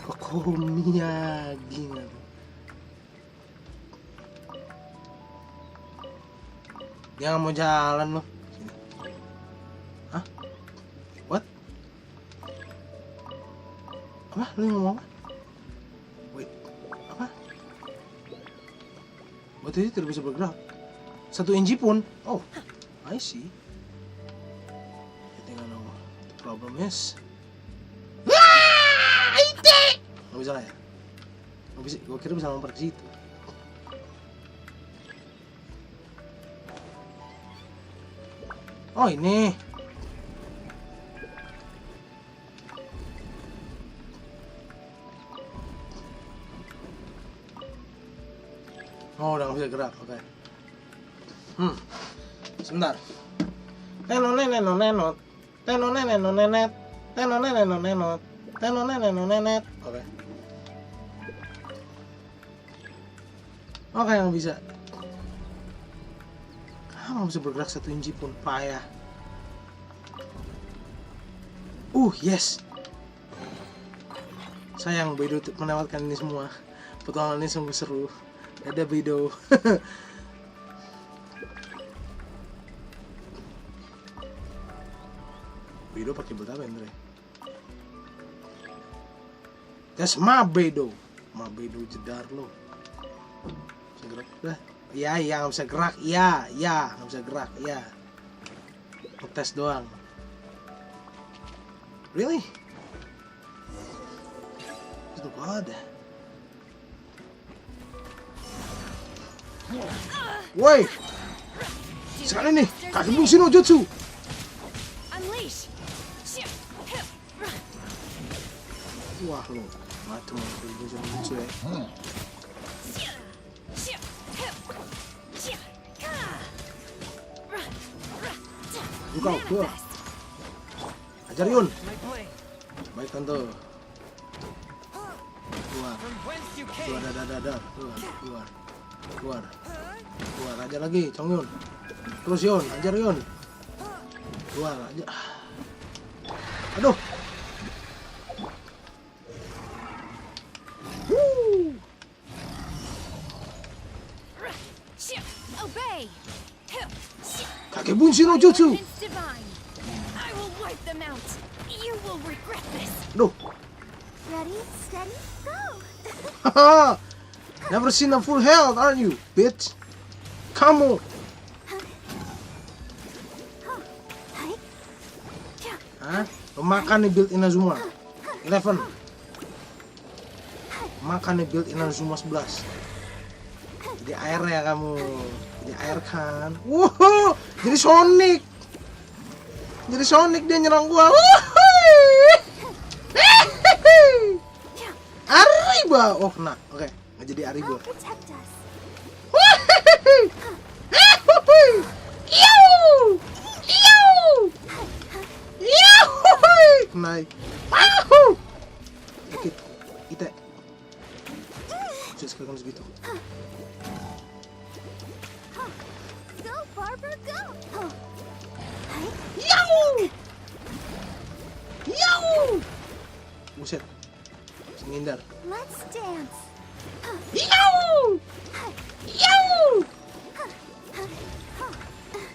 Kokomiya gila. Dia nggak mau jalan loh. Sini. Hah? What? Apa? Lu ngomong apa? Wait. Apa? Batu ini tidak bisa bergerak. 1 inci pun. Oh, I see. I think I know what the problem is. Gak bisa lah ya? Gak bisa, gue kira bisa lompat ke situ. Oh ini. Oh udah gak bisa gerak, oke. Sebentar. Tenonenenonenot. Tenonenenonenet. Tenonenenonenot. Tenonenenonenet. Oke. Oke, nggak bisa. Nggak bisa bergerak 1 inci pun, payah. Yes. Sayang Bedo melewatkan ini semua. Petualangan ini sungguh seru. Ada Bedo. Bedo pakai buat apa Andre? That's my Bedo. My Bedo jedar lo. Gerak udah. Iya, nggak bisa gerak. Iya, nggak bisa gerak. Iya. Ngetes doang. Really? Itu ada. Woi. Sekali nih, kaki bungsi no jutsu. Wah lo, macam kaki bungsi no jutsu ya. Buka, keluar. Ajar Yun. Baik Tante. Keluar. Keluar, ajar lagi, Chongyun. Terus Yun, ajar Yun. Keluar aja. Aduh. Obey. Kakebunshi no jutsu. It's divine. I will wipe them out. You will regret this. Duh. Ready, steady, go! Haha. Never seen a full health, aren't you, bitch? Kamu. Hah? Lo makan nih build Inazuma 11. Makan nih build Inazuma 11. Jadi air ya kamu. Jadi air kan. Wuhu. Jadi Sonic. Jadi Sonic dia nyerang gua. Ariba. Oh kena. Oke. Nggak jadi Ariba. Naik. Sakit. Ite. Bisa sekarang segitu. Go, Barber, go! Yau! Yau! Buset. Bisa ngindar. Let's dance. Yau! Yau!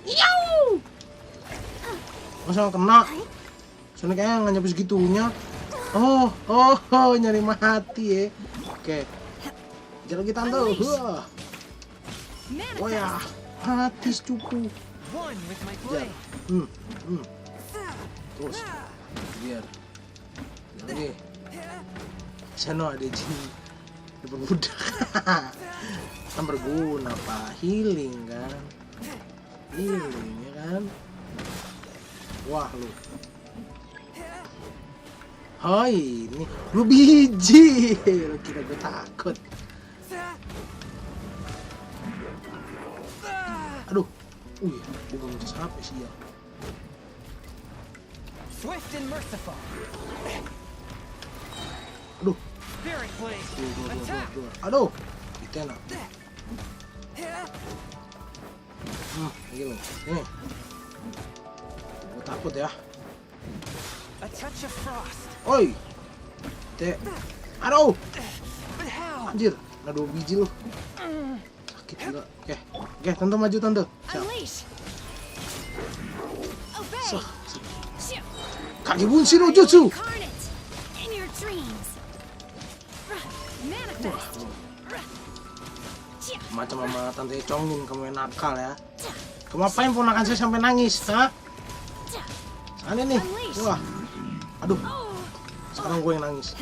Yau! Masa kena? Soalnya kayaknya nggak nyampe segitunya. Oh, nyari mati ya. Oke. Jalan lagi Tante. Wah. Oh ya, mati cukup. Jar. Terus. Biar. Lagi. Sana ada jin. Berbudak. Kan berguna Pak. Healing kan. Healing ya kan. Wah lu. Hai, ini lu biji. Lu kira gue takut. Aduh. Gue belum sampai sih ya. Swift and merciful. Aduh. Spirit blade. Aduh. Itu enak. Gini. Ini. Gue takut ya. A touch of frost. Oi. Aduh. Anjir, ada 2 biji lu. Sakit juga. Oke, Tante maju Tante. Siap. Kakebunshi no jutsu. Macam sama Tante Chongyun kamu yang nakal ya. Kamu apain ponakan saya sampai nangis, ha? Sana nih. Wah. Aduh. Sekarang gue yang nangis.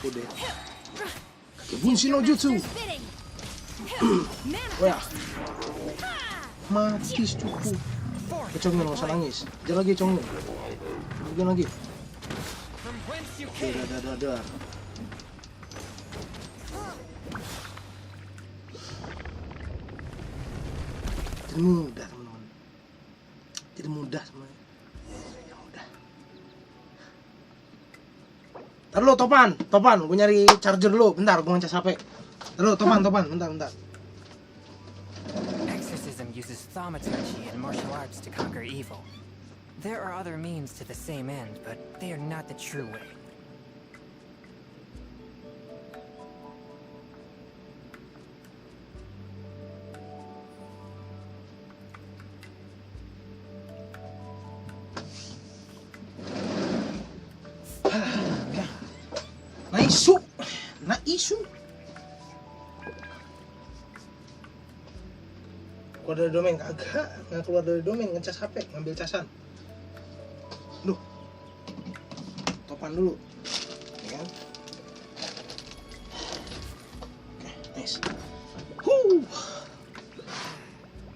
Udah. Kakebunshi no jutsu. Wah. Mati cukup. Chongyun nggak usah nangis. Jalan lagi Chongyun. Jalan lagi. Dar. Jadi mudah teman-teman. Jadi mudah semuanya. Mudah. Ntar lu Topan, gue nyari charger dulu. Bentar, gue ngecas HP. Ntar lu Topan, bentar. Exorcism uses thaumaturgy and martial arts to conquer evil. There are other means to the same end, but they are not the true way. Naisu. Keluar dari domain kagak, nggak keluar dari domain, ngecas HP, ngambil casan. Duh. Topan dulu. Ya kan? Oke, nice.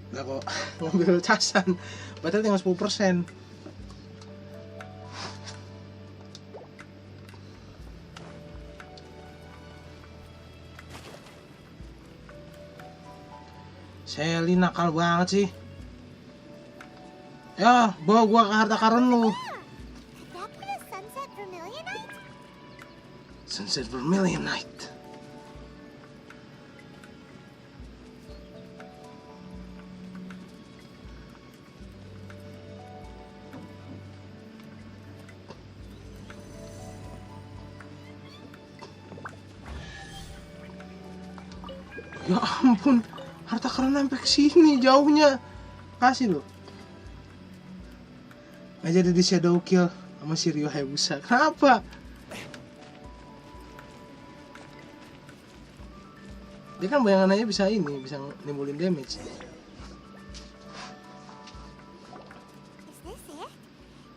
Nggak kok ngambil casan. Baterai tinggal 10%. Sally nakal banget sih. Ya, bawa gua ke harta karun lu. Sunset Vermilion Night. Ya ampun, harta karena sampai kesini jauhnya. Kasih loh. Nggak jadi di shadow kill sama si Ryo Hayabusa. Kenapa? Dia kan bayangannya bisa ini, bisa nimbulin damage. Is this it?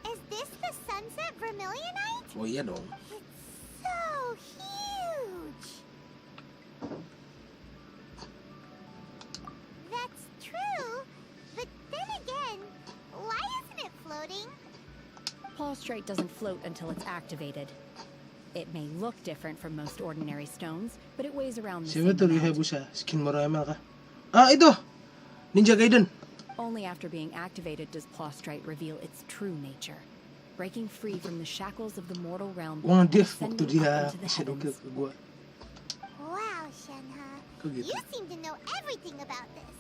Is this the sunset vermilionite? Oh iya dong. It's so huge. That's true, but then again, why isn't it floating? Prostrate doesn't float until it's activated. It may look different from most ordinary stones, but it weighs around the Siapa same tuh Ryo amount. Hayabusa? Skin baru ML kah? Ah itu! Ninja Gaiden. Only after being activated does Prostrate reveal its true nature, breaking free from the shackles of the mortal realm Gua and nge-div ascending waktu up dia into the shadow kill heavens. ke gua. Wow, Shenhe. Kok gitu? You seem to know everything about this.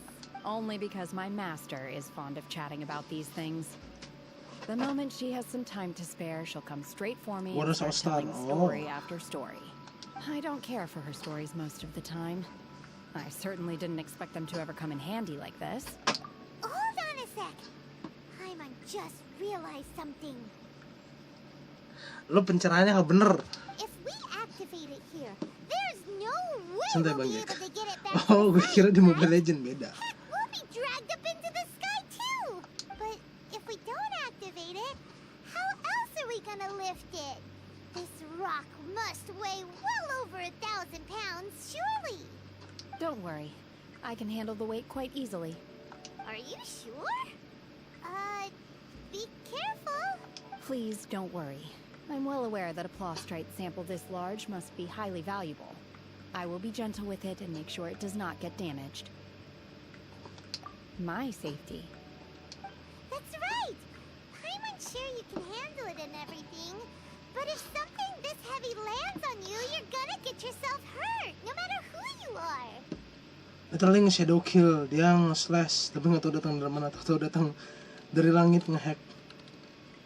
Only because my master is fond of chatting about these things. The moment she has some time to spare, she'll come straight for me What and is start All-Star? telling story after story. I don't care for her stories most of the time. I certainly didn't expect them to ever come in handy like this. Hold on a sec. Paimon just realized something. Lo pencerahannya nggak bener. If we activate it here, there's no way Santai we'll Bang be Jack. able to get it back. Oh, gue to kira di Earth, Mobile right? Legend beda. Heck, we'll be dragged up into the sky too. But if we don't activate it, how else are we gonna lift it? This rock must weigh well over 1,000 pounds, surely. Don't worry. I can handle the weight quite easily. Are you sure? Be careful. Please don't worry. I'm well aware that a Prostrate sample this large must be highly valuable. I will be gentle with it and make sure it does not get damaged. My safety. That's right. Paimon's sure you can handle it and everything. But if something this heavy lands on you, you're gonna get yourself hurt, no matter who you are. Literally nge-shadow kill, dia nge-slash, tapi nggak tahu datang dari mana, tahu datang dari langit, nge-hack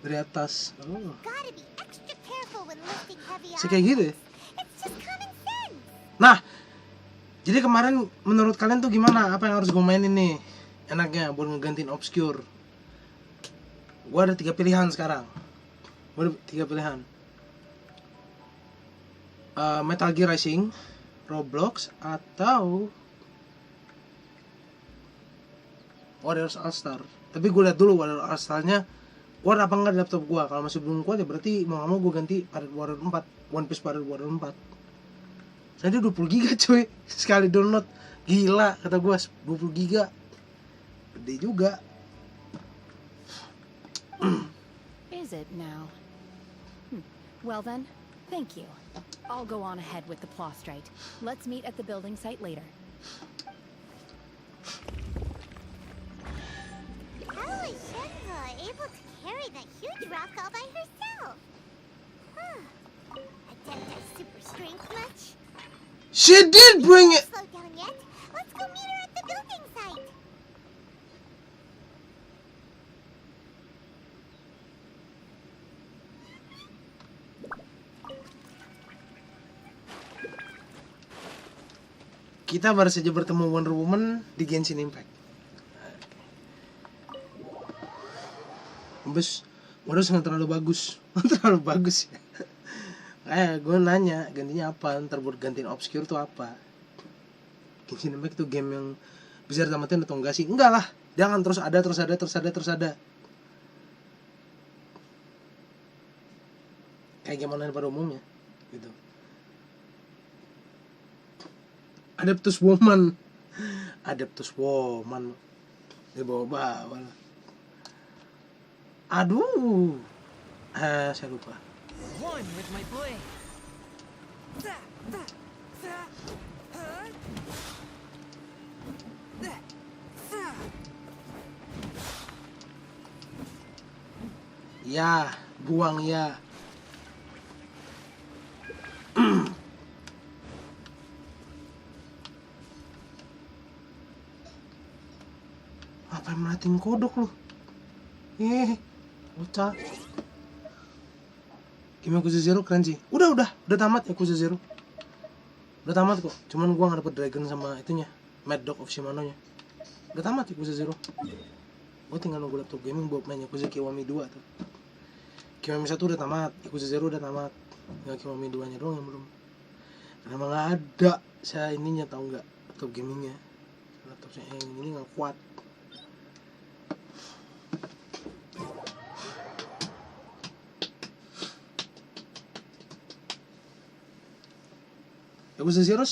dari atas. Oh. Gotta be extra careful when lifting heavy Kayak gitu ya? It's just common sense. Nah, jadi kemarin menurut kalian tuh gimana? Apa yang harus gue mainin nih? Enaknya buat ngegantiin obscure. Gue ada 3 pilihan sekarang. Gue ada 3 pilihan. Metal Gear Rising, Roblox, atau Warriors All Star. Tapi gue lihat dulu Warriors All Star-nya kuat apa enggak di laptop gue. Kalau masih belum kuat ya berarti mau gak mau gue ganti Pirate Warrior 4, One Piece Pirate Warrior 4. Saya 20 giga cuy sekali download. Gila kata gue, 20 giga gede juga. Is it now? Well then, thank you. I'll go on ahead with the Prostrate. Let's meet at the building site later. How is Shenhe able to carry that huge rock all by herself? Adept at super strength much? She did bring it. Slow down yet? Let's go meet her at the building site. Kita baru saja bertemu Wonder Woman di Genshin Impact. Waduh sangat terlalu bagus. Terlalu bagus ya. Gue nanya gantinya apa, ntar buat gantiin obscure tuh apa. Genshin Impact tuh game yang bisa ditamatin atau enggak sih? Enggak lah, dia akan terus ada. Kayak game online pada umumnya gitu. Adeptus Woman di bawah-bawah lah. Aduh, saya lupa. One with my blade. Ya, buang ya. Apa yang merhatiin kodok lu? Bocah. Game Yakuza Zero keren sih. Udah tamat Yakuza Zero. Udah tamat kok. Cuman gua nggak dapet dragon sama itunya. Mad Dog of Shimano-nya. Udah tamat Yakuza 0. Gue tinggal nunggu laptop gaming buat main Yakuza Kiwami 2 tuh. Kiwami 1 udah tamat, Yakuza 0 udah tamat. Tinggal Kiwami 2-nya doang yang belum. Karena emang gak ada saya ininya, tau gak, laptop gamingnya. Laptop saya yang ini gak kuat. Yakuza 0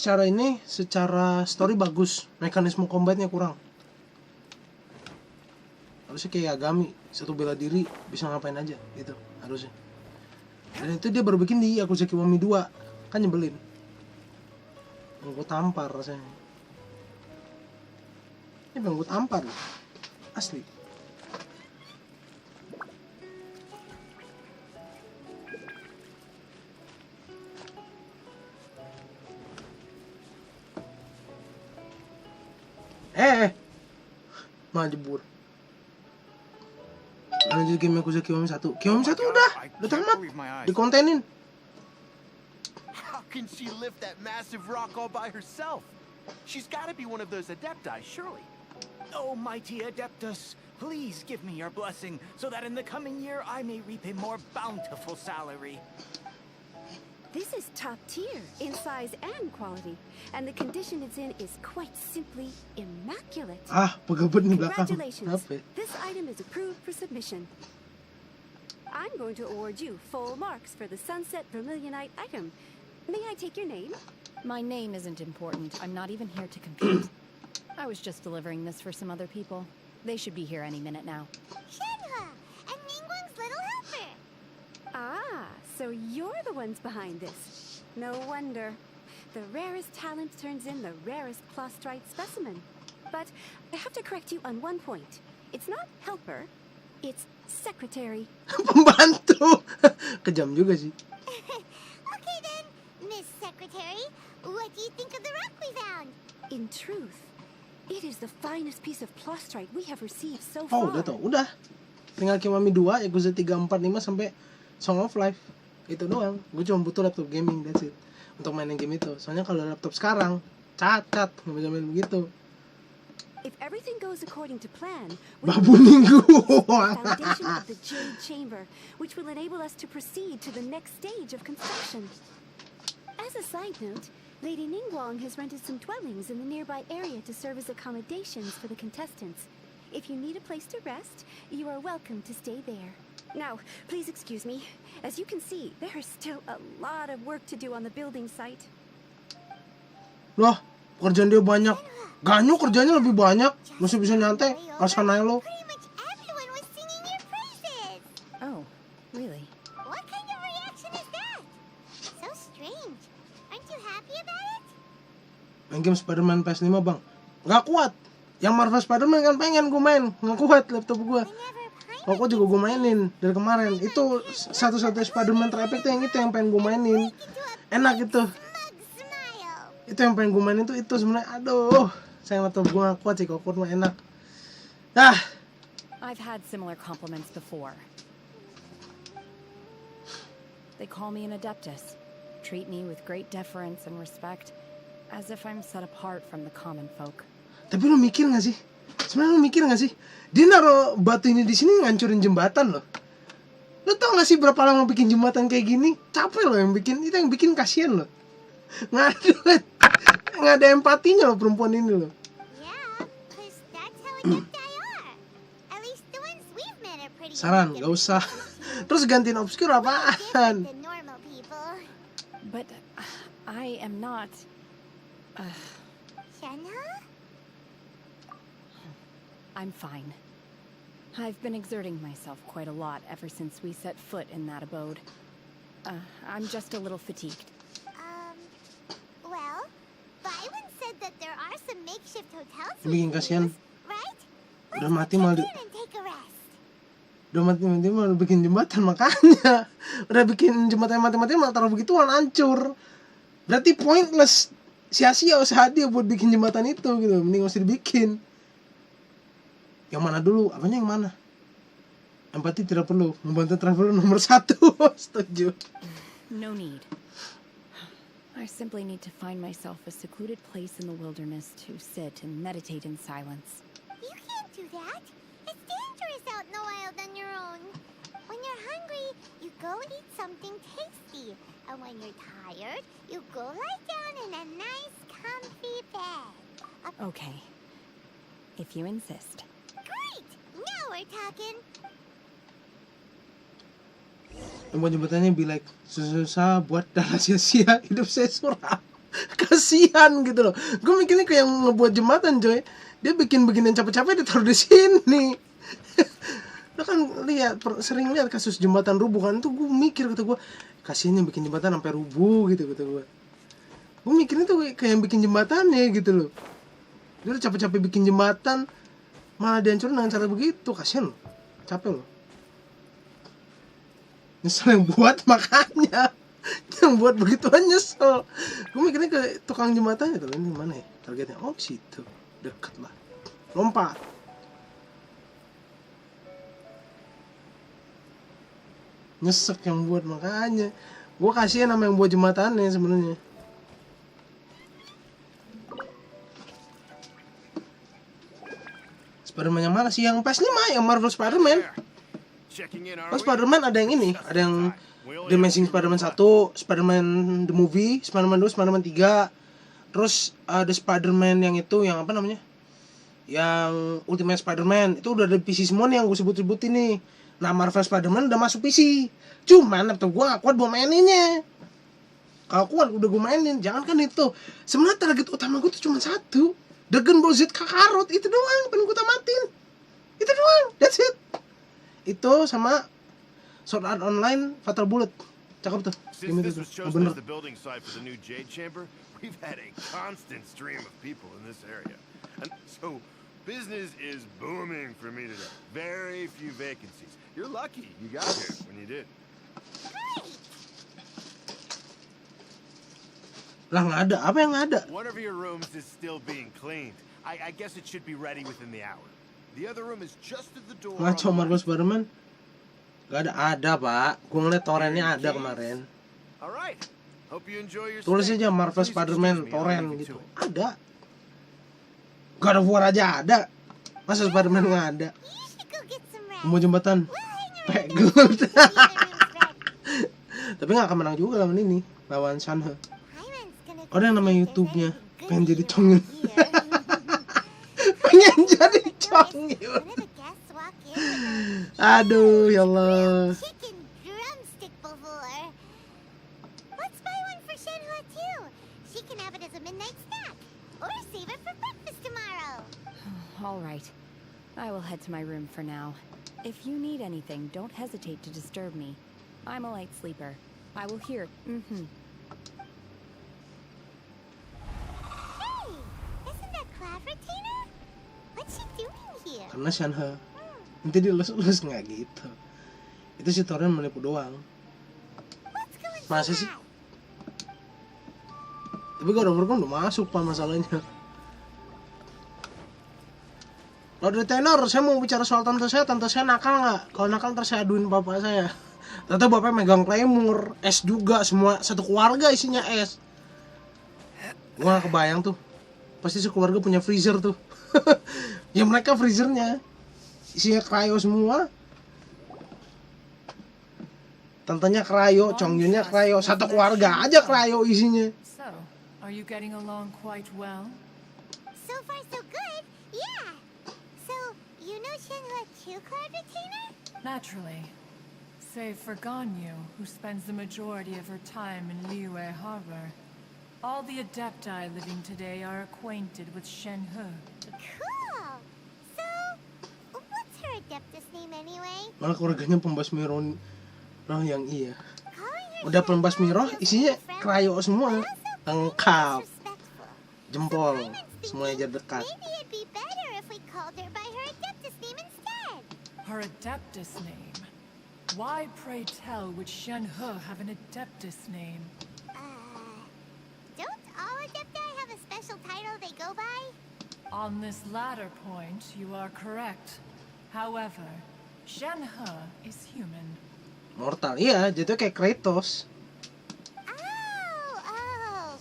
secara story bagus, mekanisme combatnya kurang. Harusnya kayak Agami, satu bela diri bisa ngapain aja gitu harusnya. Dan itu dia baru bikin di Yakuza Kiwami 2, kan nyebelin. Yang gue tampar rasanya. Ini bang gue tampar loh, asli. Majbur. Lanjut game Yakuza Kiwami 1. Kiwami 1 udah tamat. Dikontenin. How can she lift that massive rock all by herself? She's got to be one of those adepti, surely. Oh, mighty Adeptus, please give me your blessing so that in the coming year I may reap a more bountiful salary. This is top tier in size and quality, and the condition it's in is quite simply immaculate. Pegabat di belakang. Congratulations. This item is approved for submission. I'm going to award you full marks for the Sunset Vermilionite item. May I take your name? My name isn't important. I'm not even here to compete. I was just delivering this for some other people. They should be here any minute now. Shenhe, and Ningguang's little helper. So you're the ones behind this. No wonder. The rarest talent turns in the rarest clawstrite specimen. But I have to correct you on one point. It's not helper, it's secretary. Pembantu. Kejam juga sih. Okay then, Miss Secretary, what do you think of the rock we found? In truth, it is the finest piece of clawstrite we have received so far. Udah. Tinggal Kiwami 2, Yakuza 3, 4, 5 sampai Song of Life. Itu doang. Gue cuma butuh laptop gaming, that's it. Untuk mainin game itu. Soalnya kalau laptop sekarang cacat, nggak bisa main begitu. If everything goes according to plan, Babu Minggu. foundation of the Jade Chamber, which will enable us to proceed to the next stage of construction. As a side note, Lady Ningguang has rented some dwellings in the nearby area to serve as accommodations for the contestants. If you need a place to rest, you are welcome to stay there. Now, please excuse me. As you can see, there is still a lot of work to do on the building site. Loh, kerjaan dia banyak. Ganyu kerjanya lebih banyak. Masih bisa nyantai. Asana lo. Pretty much everyone was singing your praises. Oh, really? What kind of reaction is that? So strange. Aren't you happy about it? Main game Spider-Man PS5 bang. Gak kuat. Yang Marvel Spider-Man kan pengen gue main. Gak kuat laptop gue. Aku juga gue mainin dari kemarin. Itu satu-satunya Spider-Man terepek tuh yang itu yang pengen gue mainin. Enak itu. Itu yang pengen gue mainin tuh itu sebenarnya. Aduh, sayang laptop gue gak kuat sih. Kalau kuat mah enak. I've had similar compliments before. They call me an adeptus, treat me with great deference and respect, as if I'm set apart from the common folk. Tapi lo mikir gak sih? Sebenarnya lo mikir gak sih? Dia naruh batu ini di sini ngancurin jembatan loh. Lo tau gak sih berapa lama bikin jembatan kayak gini? Capek loh yang bikin. Itu yang bikin kasihan loh. Nggak ada empatinya loh perempuan ini loh. Yeah, cause that's how adepti are. At least the ones we've met are pretty. Saran, gak usah. Terus gantiin obscure apaan? The normal people. But I am not. Shenhe? I'm fine. I've been exerting myself quite a lot ever since we set foot in that abode. I'm just a little fatigued. Well, Byron said that there are some makeshift hotels. Bikin kasihan. Right? Udah mati malah And take a rest. udah mati malah bikin jembatan makanya. Udah bikin jembatan mati-mati malah taruh begituan hancur. Berarti pointless. Sia-sia usaha dia buat bikin jembatan itu gitu. Mending usah dibikin. Yang mana dulu? Apanya yang mana? Empati tidak perlu. Membantu traveler nomor 1. Setuju. No need. I simply need to find myself a secluded place in the wilderness to sit and meditate in silence. You can't do that. It's dangerous out in the wild on your own. When you're hungry, you go eat something tasty. And when you're tired, you go lie down in a nice, comfy bed. Okay. If you insist. Great! Now we're talking. Membuat jembatannya be like susah buat darah sia-sia, hidup saya suram. Kasihan gitu loh. Gue mikirnya kayak yang ngebuat jembatan, coy. Dia bikin beginian capek-capek dia taruh di sini. Lo kan sering lihat kasus jembatan rubuh kan, tuh gue mikir, kata gue kasihannya bikin jembatan sampai rubuh gitu, kata gue. Gue mikirnya tuh kayak yang bikin jembatannya gitu loh. Dia udah capek-capek bikin jembatan malah dihancurin dengan cara begitu, kasihan loh. Capek loh. Nyesel yang buat makanya. Yang buat begituan nyesel. Gue mikirnya ke tukang jembatannya tuh, ini mana ya targetnya? Oh situ, deket lah, lompat. Nyesek yang buat makanya. Gue kasihan sama yang buat jembatannya sebenarnya. Spider-Man yang mana sih? Yang PS5, yang Marvel Spider-Man. Oh, Spider-Man ada yang ini, ada yang The Amazing Spider-Man 1, Spider-Man The Movie, Spider-Man 2, Spider-Man 3. Terus ada Spider-Man yang itu, yang apa namanya? Yang Ultimate Spider-Man. Itu udah ada PC semua nih yang gue sebut-sebutin nih. Nah, Marvel Spider-Man udah masuk PC. Cuman laptop gue gak kuat buat maininnya. Kalau kuat udah gue mainin. Jangan kan itu. Sebenarnya target utama gue tuh cuma satu. Dragon Ball Z Kakarot. Itu doang pengen gue tamatin. Itu doang. That's it. Itu sama Sword Art Online Fatal Bullet. Cakep tuh. Game itu tuh. Bener. The building site for the new Jade Chamber. We've had a constant stream of people in this area. And so business is booming for me today. Very few vacancies. You're lucky you got here when you did. Lah nggak ada. Apa yang nggak ada? One of your rooms is still being cleaned. I guess it should be ready within the hour. The other room is just at the door. Ngaco Marvel Spider-Man? Gak ada pak. Gue ngeliat torrentnya ada kemarin. Alright. Hope you enjoy your Tulis aja Marvel Spider-Man torrent gitu. Ada. God of War aja ada. Masa Spider-Man nggak ada? Mau jembatan Pegut. Tapi nggak akan menang juga lawan ini, lawan Shanhe. Oh, ada yang namanya YouTube-nya pengen jadi chongyun. Pengen jadi chongyun. Aduh ya Allah. All right. I will head to my room for now. If you need anything, don't hesitate to disturb me. I'm a light sleeper. I will hear. Hey, isn't that clever, Tina? What's she doing here? Karena Shanhe. Nanti dia lulus nggak gitu. Itu si torrent menipu doang. Masa sih? Tapi God of War kan udah masuk pak masalahnya. Kalau dari tenor, saya mau bicara soal tante saya nakal nggak? Kalau nakal ntar saya aduin bapak saya. Tante bapak megang claymore, es juga, semua satu keluarga isinya es. Gua gak kebayang tuh, pasti sekeluarga punya freezer tuh. Ya mereka freezernya isinya cryo semua. Tantenya cryo, chongyunnya cryo, satu keluarga aja cryo isinya. So, are you getting along quite well? So far so good, yeah. You know Shanhe too, clever Tina? Naturally. Save for Ganyu, who spends the majority of her time in Liyue Harbor. All the Adepti living today are acquainted with Shanhe. Cool! So, what's her Adeptus name anyway? Malah keluarganya pembasmi roh yang iya. Udah pembasmi roh, isinya cryo semua. Lengkap. Jempol. Semuanya jadi dekat. Her Adeptus name? Why, pray tell, would Shanhe have an Adeptus name? Don't all Adepti have a special title they go by? On this latter point, you are correct. However, Shanhe is human. Mortal, iya, jadi kayak Kratos. Oh,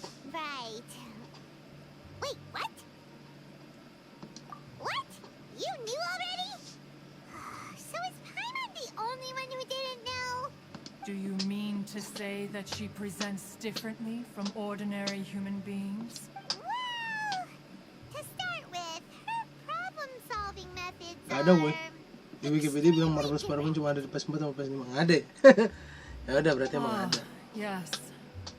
Do you mean to say that she presents differently from ordinary human beings? Well, to start with, her problem-solving methods Gak ada gue. are... Di Wikipedia bilang marvelous Spider-Man cuma ada di PS4 sama PS5. Nggak ada. Ya udah berarti emang ada. Yes.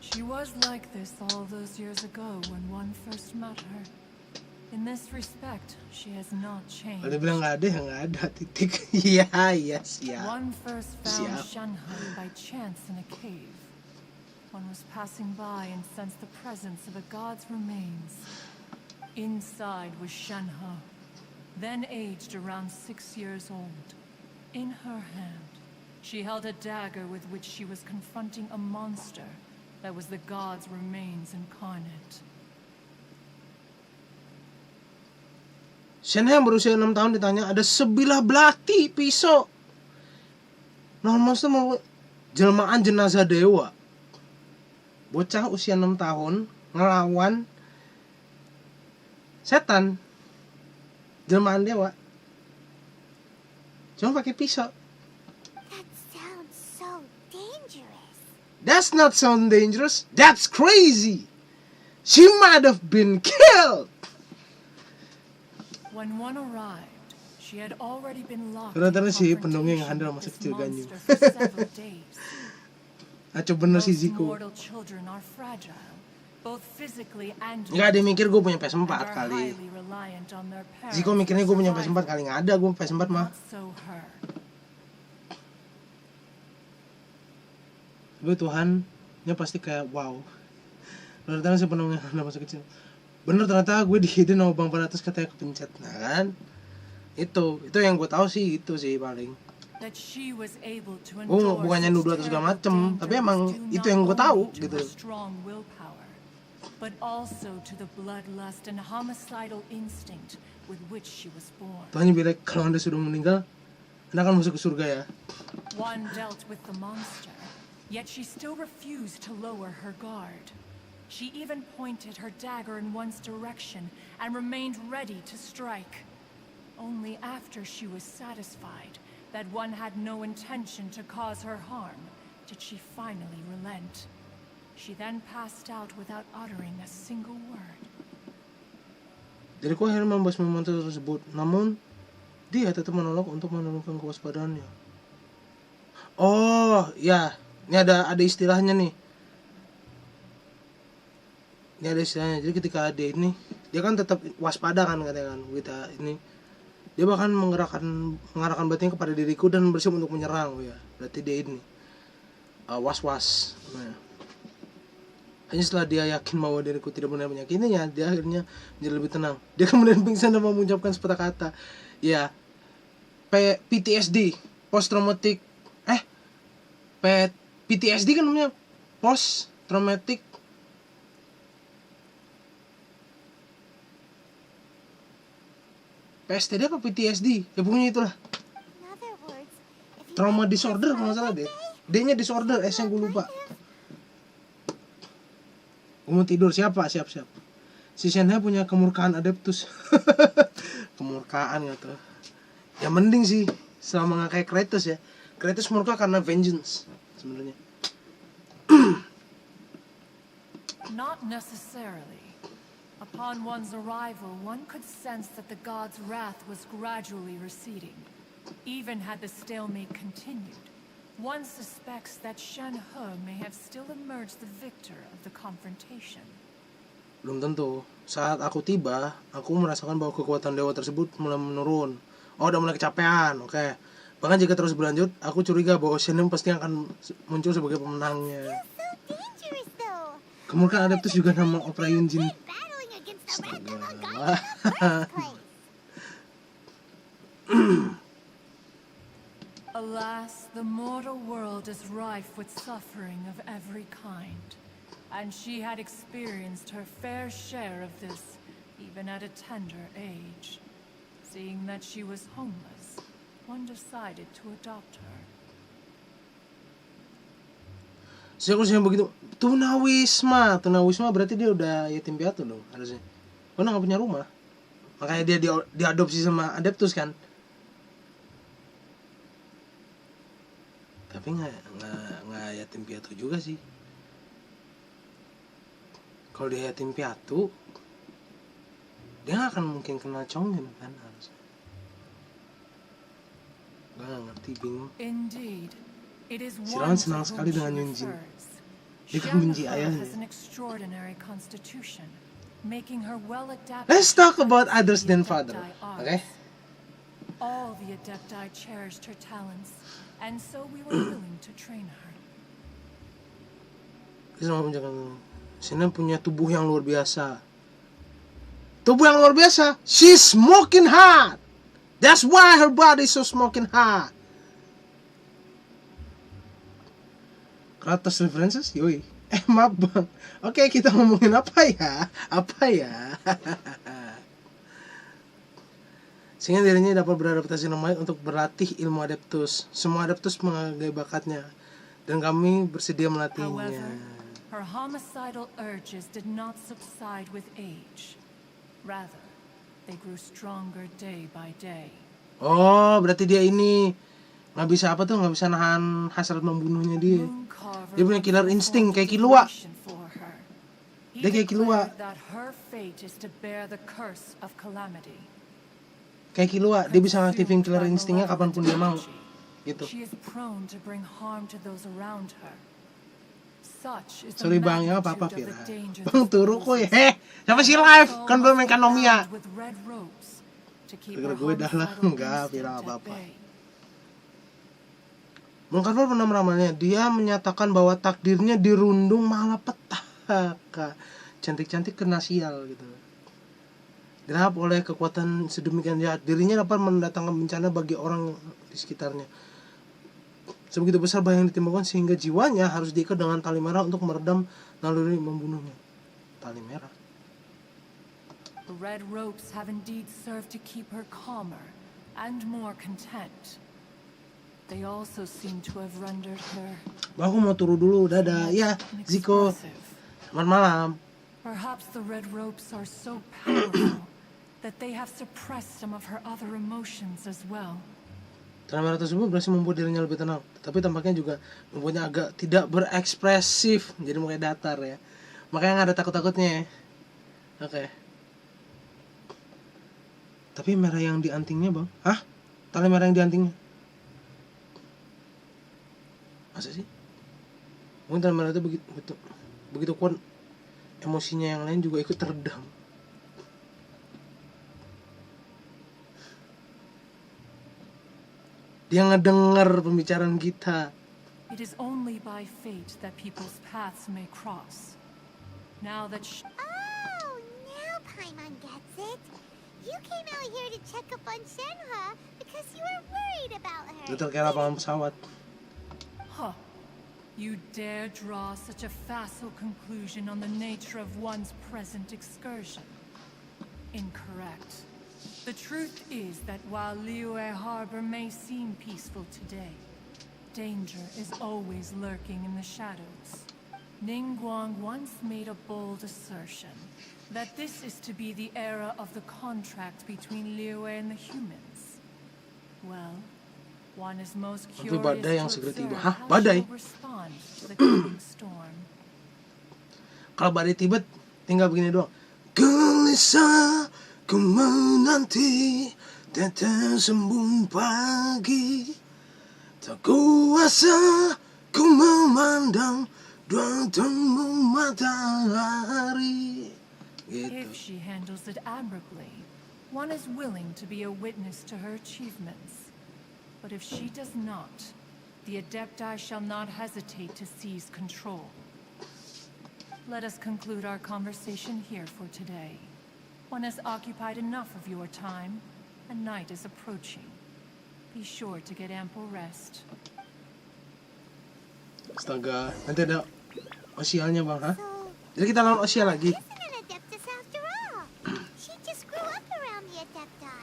She was like this all those years ago when one first met her. In this respect, she has not changed. Kalau dia bilang nggak ada, ya nggak ada. Titik. Iya, siap. One first found Siap. Shenhe by chance in a cave. One was passing by and sensed the presence of a god's remains. Inside was Shenhe, then aged around 6 years old. In her hand, she held a dagger with which she was confronting a monster that was the god's remains incarnate. Shenhe yang berusia 6 tahun ditanya ada sebilah belati pisau. Normal itu mau jelmaan jenazah dewa. Bocah usia 6 tahun ngelawan setan. Jelmaan dewa. Cuma pakai pisau. That sounds so dangerous. That's not sound dangerous. That's crazy. She might have been killed. When one arrived, she had already been locked Ternyata in si pendongeng yang handal confrontation masa with kecil this ganyu. monster for several days. Aco bener si Most Zico. mortal children are fragile, both physically and Enggak, dia mikir gue punya PS4 and are kali. highly reliant on their parents Zico mikirnya gue punya PS4 kali. Nggak ada gue PS4 mah. Not so her. Tapi Tuhannya pasti kayak wow. Ternyata si pendongeng yang handal masa kecil. Bener, ternyata gue dihidden sama Bang Panatus katanya kepencet. Nah kan, itu yang gue tahu sih, itu sih paling. That she was able to Gue endure bukannya such nuduh atau segala terrible macem, dangers tapi emang due itu not yang gue tahu only to gitu. her strong willpower, but also to the bloodlust and homicidal instinct with which she was born. Tuhannya bilang kalau Anda sudah meninggal, Anda akan masuk ke surga ya. One dealt with the monster, yet she still refused to lower her guard. She even pointed her dagger in one's direction and remained ready to strike. Only after she was satisfied that one had no intention to cause her harm did she finally relent. She then passed out without uttering a single word. Jadi kok akhirnya membahas momentum tersebut, namun dia tetap menolak untuk menurunkan kewaspadaannya. Oh ya, ini ada istilahnya nih. Ini ada istilahnya. Jadi ketika dia kan tetap waspada kan katanya kan. Kita ini dia bahkan mengarahkan batinnya kepada diriku dan bersiap untuk menyerang ya. Berarti dia ini was-was. Nah. Hanya setelah dia yakin bahwa diriku tidak benar menyakitinya, dia akhirnya menjadi lebih tenang. Dia kemudian pingsan dan mengucapkan sepatah kata. Ya, PTSD, post traumatic. PTSD kan namanya post traumatic. PSTD apa PTSD? Ya pokoknya itulah. Trauma disorder kalau nggak salah deh. D-nya disorder, S-nya gue lupa. Gue mau tidur, siap. Si Shenhe punya kemurkaan adeptus. Kemurkaan gitu. Ya mending sih selama nggak kayak Kratos ya. Kratos murka karena vengeance sebenarnya. Not necessarily. Upon one's arrival, one could sense that the god's wrath was gradually receding. Even had the stalemate continued, one suspects that Shenhe may have still emerged the victor of the confrontation. Belum tentu. Saat aku tiba, aku merasakan bahwa kekuatan dewa tersebut mulai menurun. Oh, udah mulai kecapean, oke. Bahkan jika terus berlanjut, aku curiga bahwa Shenhe pasti akan muncul sebagai pemenangnya. Kemurkaan adeptus juga nama opera Yunjin. Alas, the mortal world is rife with suffering of every kind, and she had experienced her fair share of this, even at a tender age. Seeing that she was homeless, one decided to adopt her. Saya begitu. Tunawisma berarti dia udah yatim piatu dong harusnya. Karena nggak punya rumah, makanya dia diadopsi sama adeptus kan. Tapi nggak yatim piatu juga sih. Kalau dia yatim piatu, dia nggak akan mungkin kenal chongyun kan harusnya. Gue nggak ngerti, bingung. Si Rawan senang sekali dengan Yunjin. Dia kan benci ayahnya. Let's talk about others than father, okay? All the adepti cherished her talents, and so we were willing to train her. Senin punya tubuh yang luar biasa. Tubuh yang luar biasa. She's smoking hot. That's why her body is so smoking hot. Kratos references, yoi. Maaf bang. Oke, kita ngomongin apa ya? Sehingga dirinya dapat beradaptasi dengan baik untuk berlatih ilmu adeptus. Semua adeptus menghargai bakatnya, dan kami bersedia melatihnya. Her homicidal urges did not subside with age. Rather, they grew stronger day by day. Oh, berarti dia ini nggak bisa nggak bisa nahan hasrat membunuhnya dia. Dia punya killer instinct kayak Killua. Dia kayak Killua. Kayak Killua, dia bisa ngaktifin killer instingnya kapanpun dia mau. Gitu. Sorry bang, ya apa-apa Vira. Bang turu kok ya. Siapa sih live? Kan belum main Kanomiya. Gara-gara gue dah lah. Enggak, Vira apa-apa. Bang Karvel pernah meramalnya. Dia menyatakan bahwa takdirnya dirundung malapetaka. Cantik-cantik kena sial gitu. Dirahap oleh kekuatan sedemikian jahat, dirinya dapat mendatangkan bencana bagi orang di sekitarnya. Sebegitu besar bahaya yang ditimbulkan sehingga jiwanya harus diikat dengan tali merah untuk meredam naluri membunuhnya. Tali merah. The red ropes have indeed served to keep her calmer and more content. They also seem to have rendered her. Aku mau turu dulu, dadah. Ya, Ziko. Selamat malam. Perhaps the red ropes are so powerful that they have suppressed some of her other emotions as well. Tali merah tersebut berhasil membuat dirinya lebih tenang, tapi tampaknya juga membuatnya agak tidak berekspresif, jadi mukanya datar ya. Makanya nggak ada takut-takutnya. Oke. Tapi merah yang di antingnya bang? Hah? Tali merah yang di antingnya? Masa sih? Mungkin tali merah itu begitu kuat, emosinya yang lain juga ikut teredam. Dia ngedenger pembicaraan kita. It is only by fate that people's paths may cross. Now that Oh, now Paimon gets it. You came out here to check up on Shenhua because you were worried about her. Betul kayak lapangan pesawat. Huh. You dare draw such a facile conclusion on the nature of one's present excursion. Incorrect. The truth is that while Liyue Harbor may seem peaceful today, danger is always lurking in the shadows. Ningguang once made a bold assertion that this is to be the era of the contract between Liyue and the humans. Well, one is most curious badai yang to segera tiba. observe Hah? how Badai? she'll respond to the coming storm. Kalau badai tiba tinggal begini doang. Gelisah ku menanti datang sembun pagi, tak kuasa ku memandang datangmu matahari. Gitu. If she handles it admirably, one is willing to be a witness to her achievements. But if she does not, the adepti shall not hesitate to seize control. Let us conclude our conversation here for today. One has occupied enough of your time, and night is approaching. Be sure to get ample rest. Astaga, nanti ada osialnya bang, ha? Jadi kita lawan osial lagi. She just grew up around the adepti.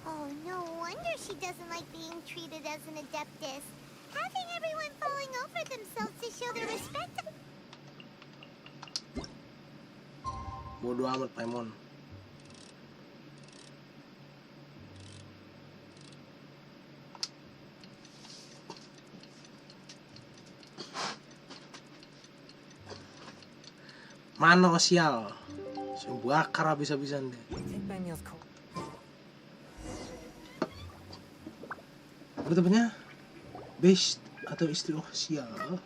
Oh, no wonder she doesn't like being treated as an adeptus. Having everyone falling over themselves to show their respect. Bodoh amat Paimon. Mana sial. Bakar habis-habisan deh. Bertepatnya best atau istilah sial.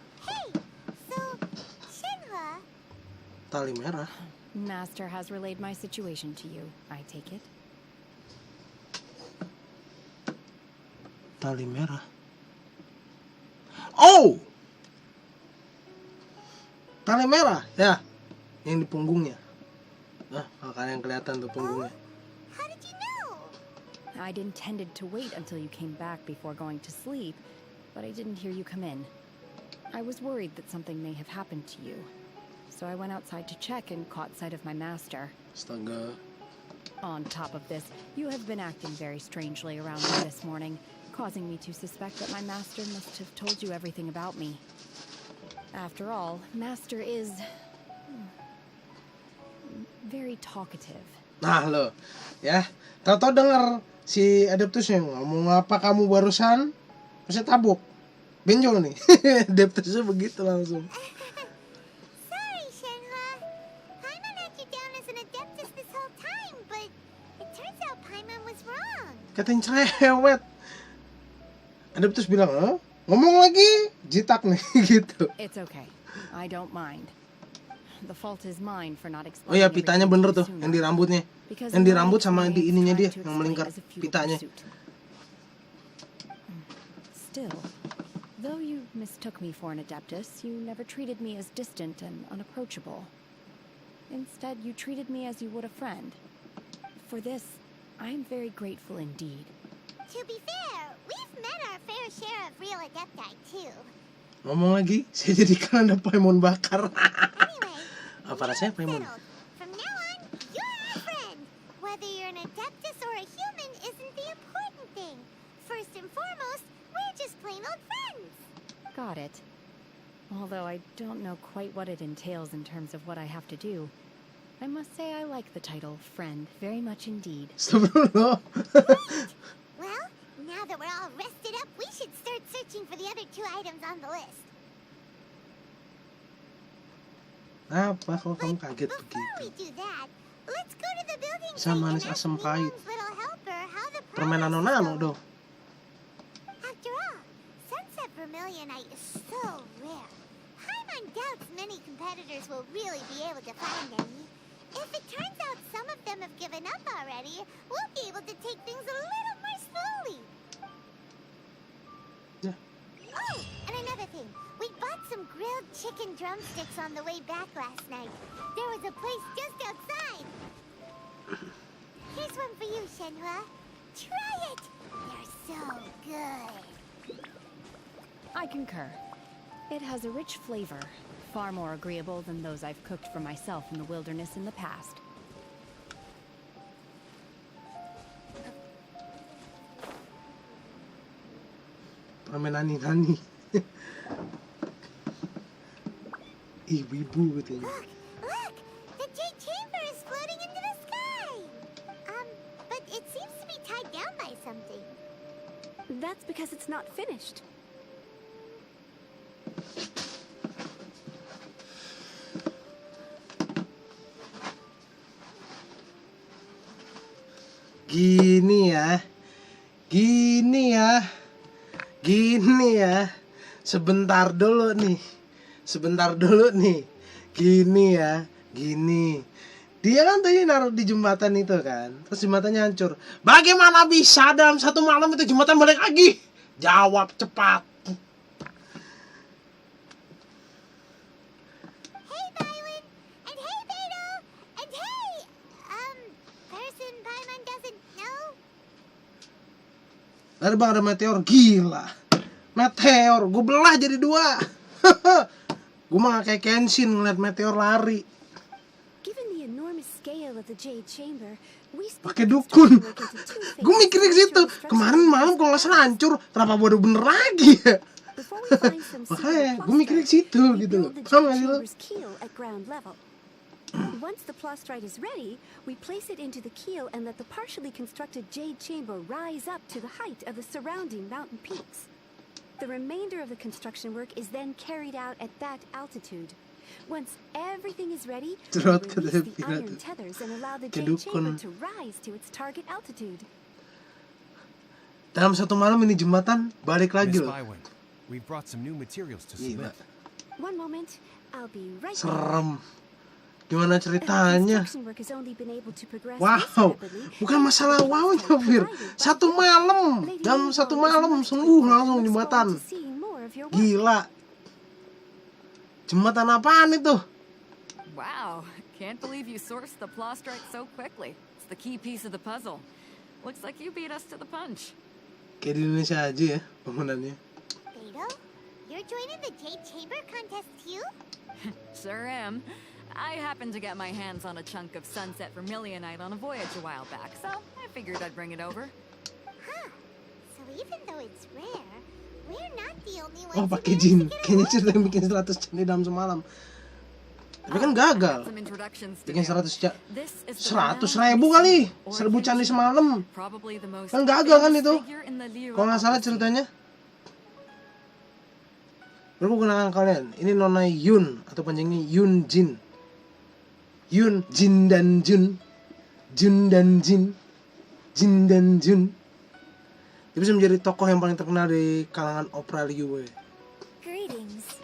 Tali merah. Master has relayed my situation to you, I take it. Tali merah. Oh! Tali merah, ya. Yang di punggungnya. Nah, kalau kalian kelihatan tuh punggungnya. I'd intended to wait until you came back before going to sleep, but I didn't hear you come in. I was worried that something may have happened to you. So I went outside to check and caught sight of my master. Astaga. On top of this, you have been acting very strangely around me this morning, causing me to suspect that my master must have told you everything about me. After all, Master is very talkative. Nah lo, ya, tahu denger si adeptusnya ngomong apa kamu barusan, masih tabuk, benjol nih, adeptusnya begitu langsung. Sorry, Shenhua. Paimon had you down as an adeptus this whole time, but it turns out Paimon was wrong. Katain cerewet. Adeptus bilang, ngomong lagi, jitak nih, gitu. It's okay, I don't mind. The fault is mine for not Oh explaining. ya, pitanya bener tuh, yang di rambutnya. Yang di rambut sama di ininya dia, yang melingkar pitanya. Still, though you mistook me for an adeptus, you never treated me as distant and unapproachable. Instead, you treated me as you would a friend. For this, I am very grateful indeed. To be fair, we've met our fair share of real adepti too. Ngomong lagi, saya jadi kan ada Paimon bakar. Apa rasanya Paimon? From now on, you're our friend. Whether you're an adeptus or a human isn't the important thing. First and foremost, we're just plain old friends. Got it. Although I don't know quite what it entails in terms of what I have to do, I must say I like the title friend very much indeed. Astagfirullah. Well, now that we're all rested up, we should start searching for the other 2 items on the list. Apa kalau kamu kaget begitu? Bisa manis asam pahit. Permainan nano dong. After all, Sunset Vermilion Night is so rare. Paimon doubts many competitors will really be able to find any. If it turns out some of them have given up already, we'll be able to take things a little more slowly. Yeah. Oh, and another thing. We bought some grilled chicken drumsticks on the way back last night. There was a place just outside. Here's one for you, Shenhua. Try it. They're so good. I concur. It has a rich flavor, far more agreeable than those I've cooked for myself in the wilderness in the past. Permen nani-nani. Ibu-ibu katanya. Look! The jade chamber is floating into the sky! But it seems to be tied down by something. That's because it's not finished. Gini ya. Sebentar dulu nih. Gini. Dia kan tadi naruh di jembatan itu kan. Terus jembatannya hancur. Bagaimana bisa dalam satu malam itu jembatan balik lagi? Jawab cepat. Hey Bywin, and hey Beto, and hey, person Paimon doesn't know. Dari bang ada meteor, gila. Meteor, gue belah jadi 2. Gue mah kayak genshin ngeliat meteor lari. Given the enormous scale of the jade chamber, we Pakai dukun. Gue mikirnya ke situ. Kemarin malam kalau nggak salah hancur, kenapa baru bener lagi ya? Makanya gue mikirnya ke situ gitu loh. Paham nggak sih lo? Once the plastrite is ready, we place it into the keel and let the partially constructed jade chamber rise up to the height of the surrounding mountain peaks. The remainder of the construction work is then carried out at that altitude. Once everything is ready, Cerot we'll kata release the pirata. iron tethers and allow the Kayak jade chamber dukun. to rise to its target altitude. Dalam satu malam ini jembatan balik lagi Miss loh. Bywind, we've brought some new materials to Gila. submit. One moment, I'll be right back. Serem. Gimana ceritanya? Construction work has only been able to progress Wow, this rapidly. bukan masalah wownya, Fir. Satu malam, dalam satu malam sembuh langsung jembatan. Gila. Jembatan apaan itu? Wow, can't believe you sourced the plastrite so quickly. It's the key piece of the puzzle. Looks like you beat us to the punch. Kayak di Indonesia aja ya bangunannya. Beto, you're joining the Jade Chamber contest too? Sure am. I happened to get my hands on a chunk of sunset vermilionite on a voyage a while back, so I figured I'd bring it over. Huh. So even though it's rare, we're not the only ones Oh, who pakai managed to jin. get Kayaknya away. cerita yang bikin 100 jam di dalam semalam. Tapi kan gagal. Some introductions to Bikin do. 100 jam. This is the 100.000 kali. 1.000 candi semalam. Probably the most Kan gagal kan famous itu? figure in the Liu Kalau nggak salah Odyssey. ceritanya. Berkenalkan kalian, ini Nona Yun atau panjangnya Yun Jin. Yun, Jin dan Jun. Jun dan Jin. Jin dan Jun. Dia bisa menjadi tokoh yang paling terkenal di kalangan opera Liu. Greetings.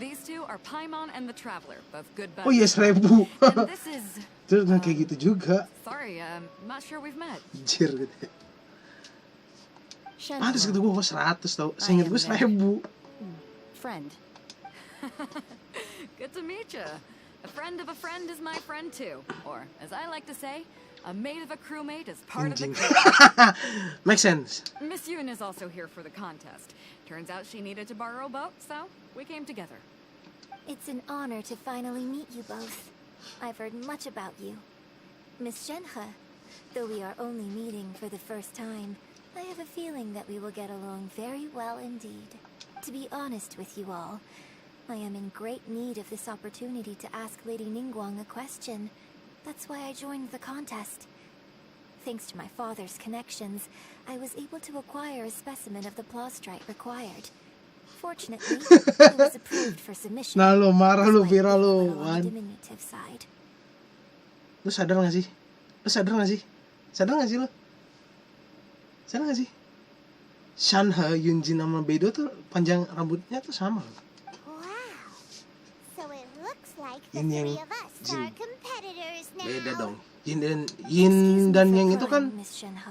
These two are Paimon and the Traveler, both good Oh iya, buddies. 1000. And this is... Terus kayak gitu juga. Sorry, not sure we've met. Jir gitu. Pantes gitu gue 100 tau. Seinget gue 1000. Friend. Good to meet you. A friend of a friend is my friend too. Or, as I like to say, a mate of a crewmate is part of the Anjing. crew. Makes sense. Miss Yun is also here for the contest. Turns out she needed to borrow a boat, so we came together. It's an honor to finally meet you both. I've heard much about you. Miss Shenhe, though we are only meeting for the first time, I have a feeling that we will get along very well indeed. To be honest with you all, I am in great need of this opportunity to ask Lady Ningguang a question. That's why I joined the contest. Thanks to my father's connections, I was able to acquire a specimen of the plastrite required. Fortunately, it was approved for submission. Nah lo marah lo, despite Vira being a lo, little on Wan. the diminutive side. Lu sadar gak sih? Lu sadar gak sih? Sadar gak sih lu? Sadar gak sih? Shanhe, Yunjin sama Beidou tuh panjang rambutnya tuh sama loh. Wow. So it looks like the Ini yang three of us Jin. are competitors now. Beda dong. Yin dan Yang itu kan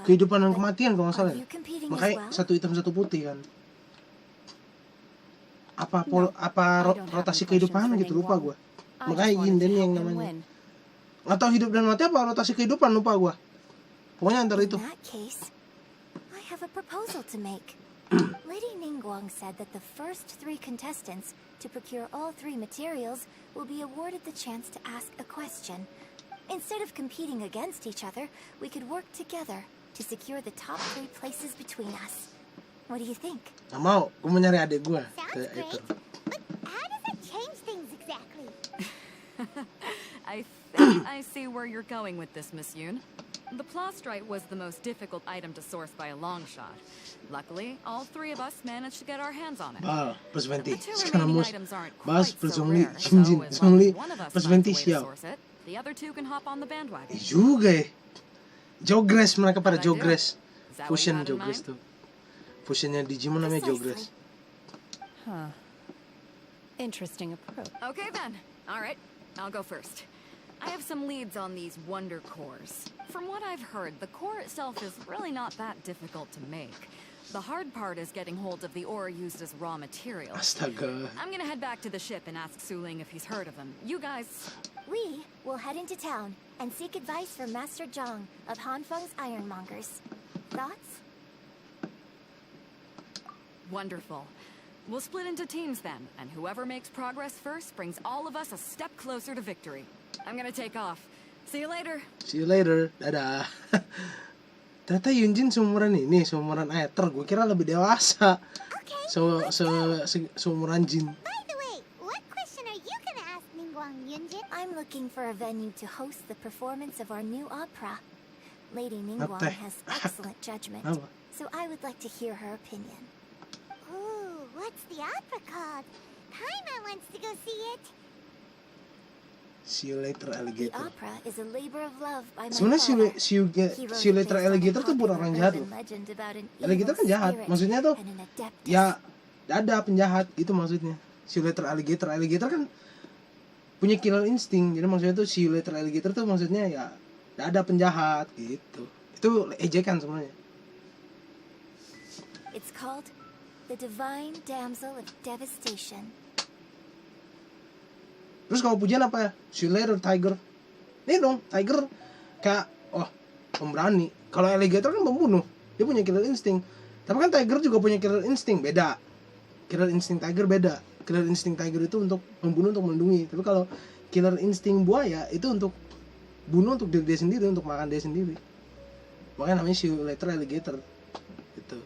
kehidupan dan kematian kalau nggak salah. Are you competing Makanya as well? satu hitam satu putih kan. Apa rotasi kehidupan gitu lupa gue. Makanya Yin dan Yang namanya. Atau hidup dan mati apa rotasi kehidupan lupa gue. Pokoknya antar itu. In that case, I have a proposal to make. Lady Ningguang said that the first 3 contestants to procure all 3 materials will be awarded the chance to ask a question. Instead of competing against each other, we could work together to secure the top 3 places between us. What do you think? Gak mau, gue mau nyari adik gue. Sounds great. But how does that change things exactly? I think I see where you're going with this, Miss Yun. The plastrite was the most difficult item to source by a long shot. Luckily, all 3 of us managed to get our hands on it. Bal, plus 20. The 2 Sekarang remaining mus. items aren't Bas, quite plus so Zhongli, rare, Yunjin, so as long Zhongli, as one of us plus finds a 20 way to siap. source it, the other 2 can hop on the bandwagon. Juga ya. Jogres mereka pada How'd I do? Jogres. Is that what you Fusion had in Jogres mind? tuh. Fusionnya Digimon namanya Jogres. Huh. Interesting approach. Okay then. All right, I'll go first. I have some leads on these wonder cores. From what I've heard, the core itself is really not that difficult to make. The hard part is getting hold of the ore used as raw material. Astaga. I'm gonna head back to the ship and ask Suling if he's heard of them. You guys... We will head into town and seek advice from Master Zhang of Hanfeng's Ironmongers. Thoughts? Wonderful. We'll split into teams then, and whoever makes progress first brings all of us a step closer to victory. I'm gonna take off. See you later. See you later. Dadah. Ternyata Yunjin seumuran ini, seumuran Aether. Gue kira lebih dewasa. Seumuran Jin. By the way, what question are you gonna ask Ningguang Yunjin? I'm looking for a venue to host the performance of our new opera. Lady Ningguang Apa? has excellent judgment, Apa? so I would like to hear her opinion. Ooh, what's the opera called? Paimon wants to go see it. See you later The alligator. opera is a labor of love by my Sebenarnya father. see you later alligator tuh bukan orang jahat loh. Legend about an Alligator kan jahat. spirit Maksudnya tuh and an adeptus. ya ada penjahat gitu maksudnya. See you later alligator. Alligator kan punya killer instinct. Jadi maksudnya tuh see you later alligator tuh maksudnya ya ada penjahat gitu. Itu ejekan sebenarnya. It's called the Divine Damsel of Devastation. Terus kalau pujian apa ya? See you later tiger. Nih dong, tiger kayak pemberani. Kalau alligator kan pembunuh. Dia punya killer instinct. Tapi kan tiger juga punya killer instinct, beda. Killer instinct tiger beda. Killer instinct tiger itu untuk membunuh, untuk melindungi. Tapi kalau killer instinct buaya itu untuk bunuh, untuk diri dia sendiri, untuk makan dia sendiri. Makanya namanya see you later alligator. Gitu.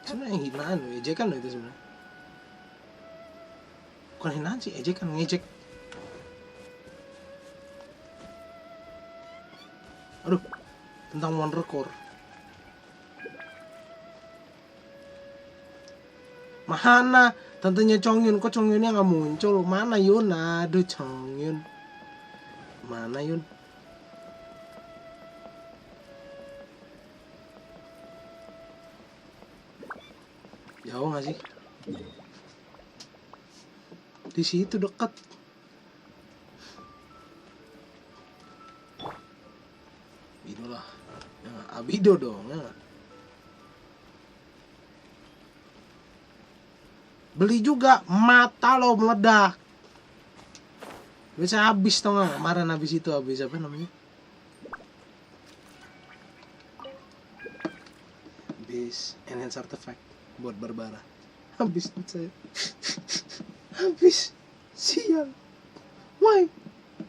Sebenarnya yang hinaan, ejekan itu sebenarnya. Bukan hinaan sih, ejekan, ngejek. Aduh, tentang Wonder Core. Mana tantenya Chongyun? Kok Chongyunnya nggak muncul? Mana Yun? Aduh, Chongyun. Mana Yun? Jauh nggak sih? Di situ dekat. Abido lah. Ya, Abido dong. Ya. Beli juga, mata lo meledak. Bisa habis tau gak? Kemarin habis itu, habis apa namanya? Habis enhance artifact buat Barbara. Habis saya. Habis. Sial. Why?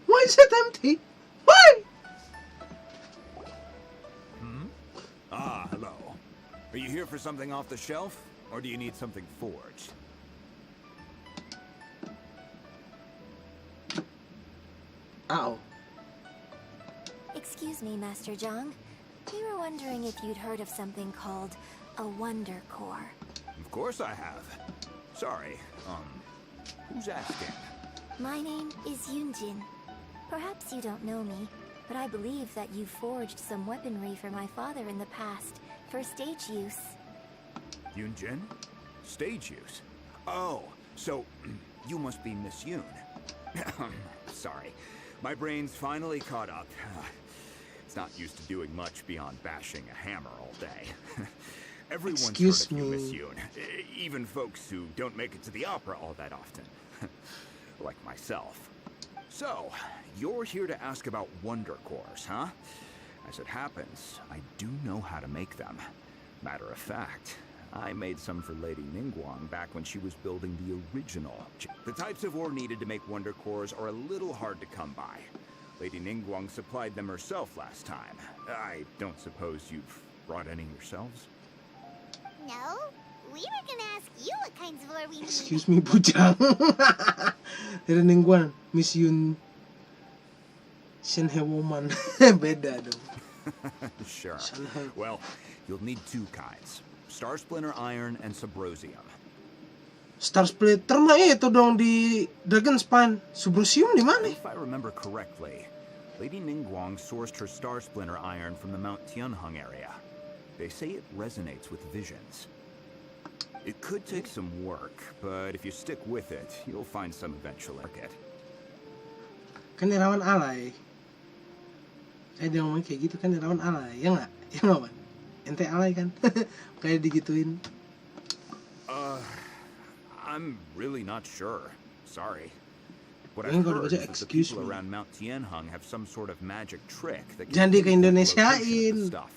Why is it empty? Why? Hello. Are you here for something off the shelf, or do you need something forged? Ow. Excuse me, Master Zhang. We were wondering if you'd heard of something called a Wonder Core. Of course I have. Sorry, who's asking? My name is Yunjin. Perhaps you don't know me, but I believe that you forged some weaponry for my father in the past for stage use. Yunjin? Stage use? Oh, so you must be Miss Yun. Sorry, my brain's finally caught up. It's not used to doing much beyond bashing a hammer all day. Everyone's Excuse heard of you, me. Miss Yun. Even folks who don't make it to the opera all that often. Like myself. So, you're here to ask about Wonder Cores, huh? As it happens, I do know how to make them. Matter of fact, I made some for Lady Ningguang back when she was building the original. The types of ore needed to make Wonder Cores are a little hard to come by. Lady Ningguang supplied them herself last time. I don't suppose you've brought any yourselves? No, we were gonna ask you what kinds of ore we need. Excuse me, bujang. Dari Ningguang, Miss Yun. Shenhe woman. Beda dong. Sure. Well, you'll need two kinds. Star Splinter Iron and Subrosium. Star Splitter mah itu dong di Dragon Spine. Subrosium di mana? If I remember correctly, Lady Ningguang sourced her Star Splinter Iron from the Mount Tianheng area. They say it resonates with visions. It could take some work, but if you stick with it, you'll find some eventually. Kan nirawan alay. Kayak dia ngomong kayak gitu kan nirawan alay, ya nggak? Ya nggak, Pan? Ente alay kan? Kayak digituin. I'm really not sure. Sorry. What Ini I've kalau heard baca is that the excuse people me. around Mount Tianheng have some sort of magic trick that Jangan di ke can location of Indonesiain. the stuff.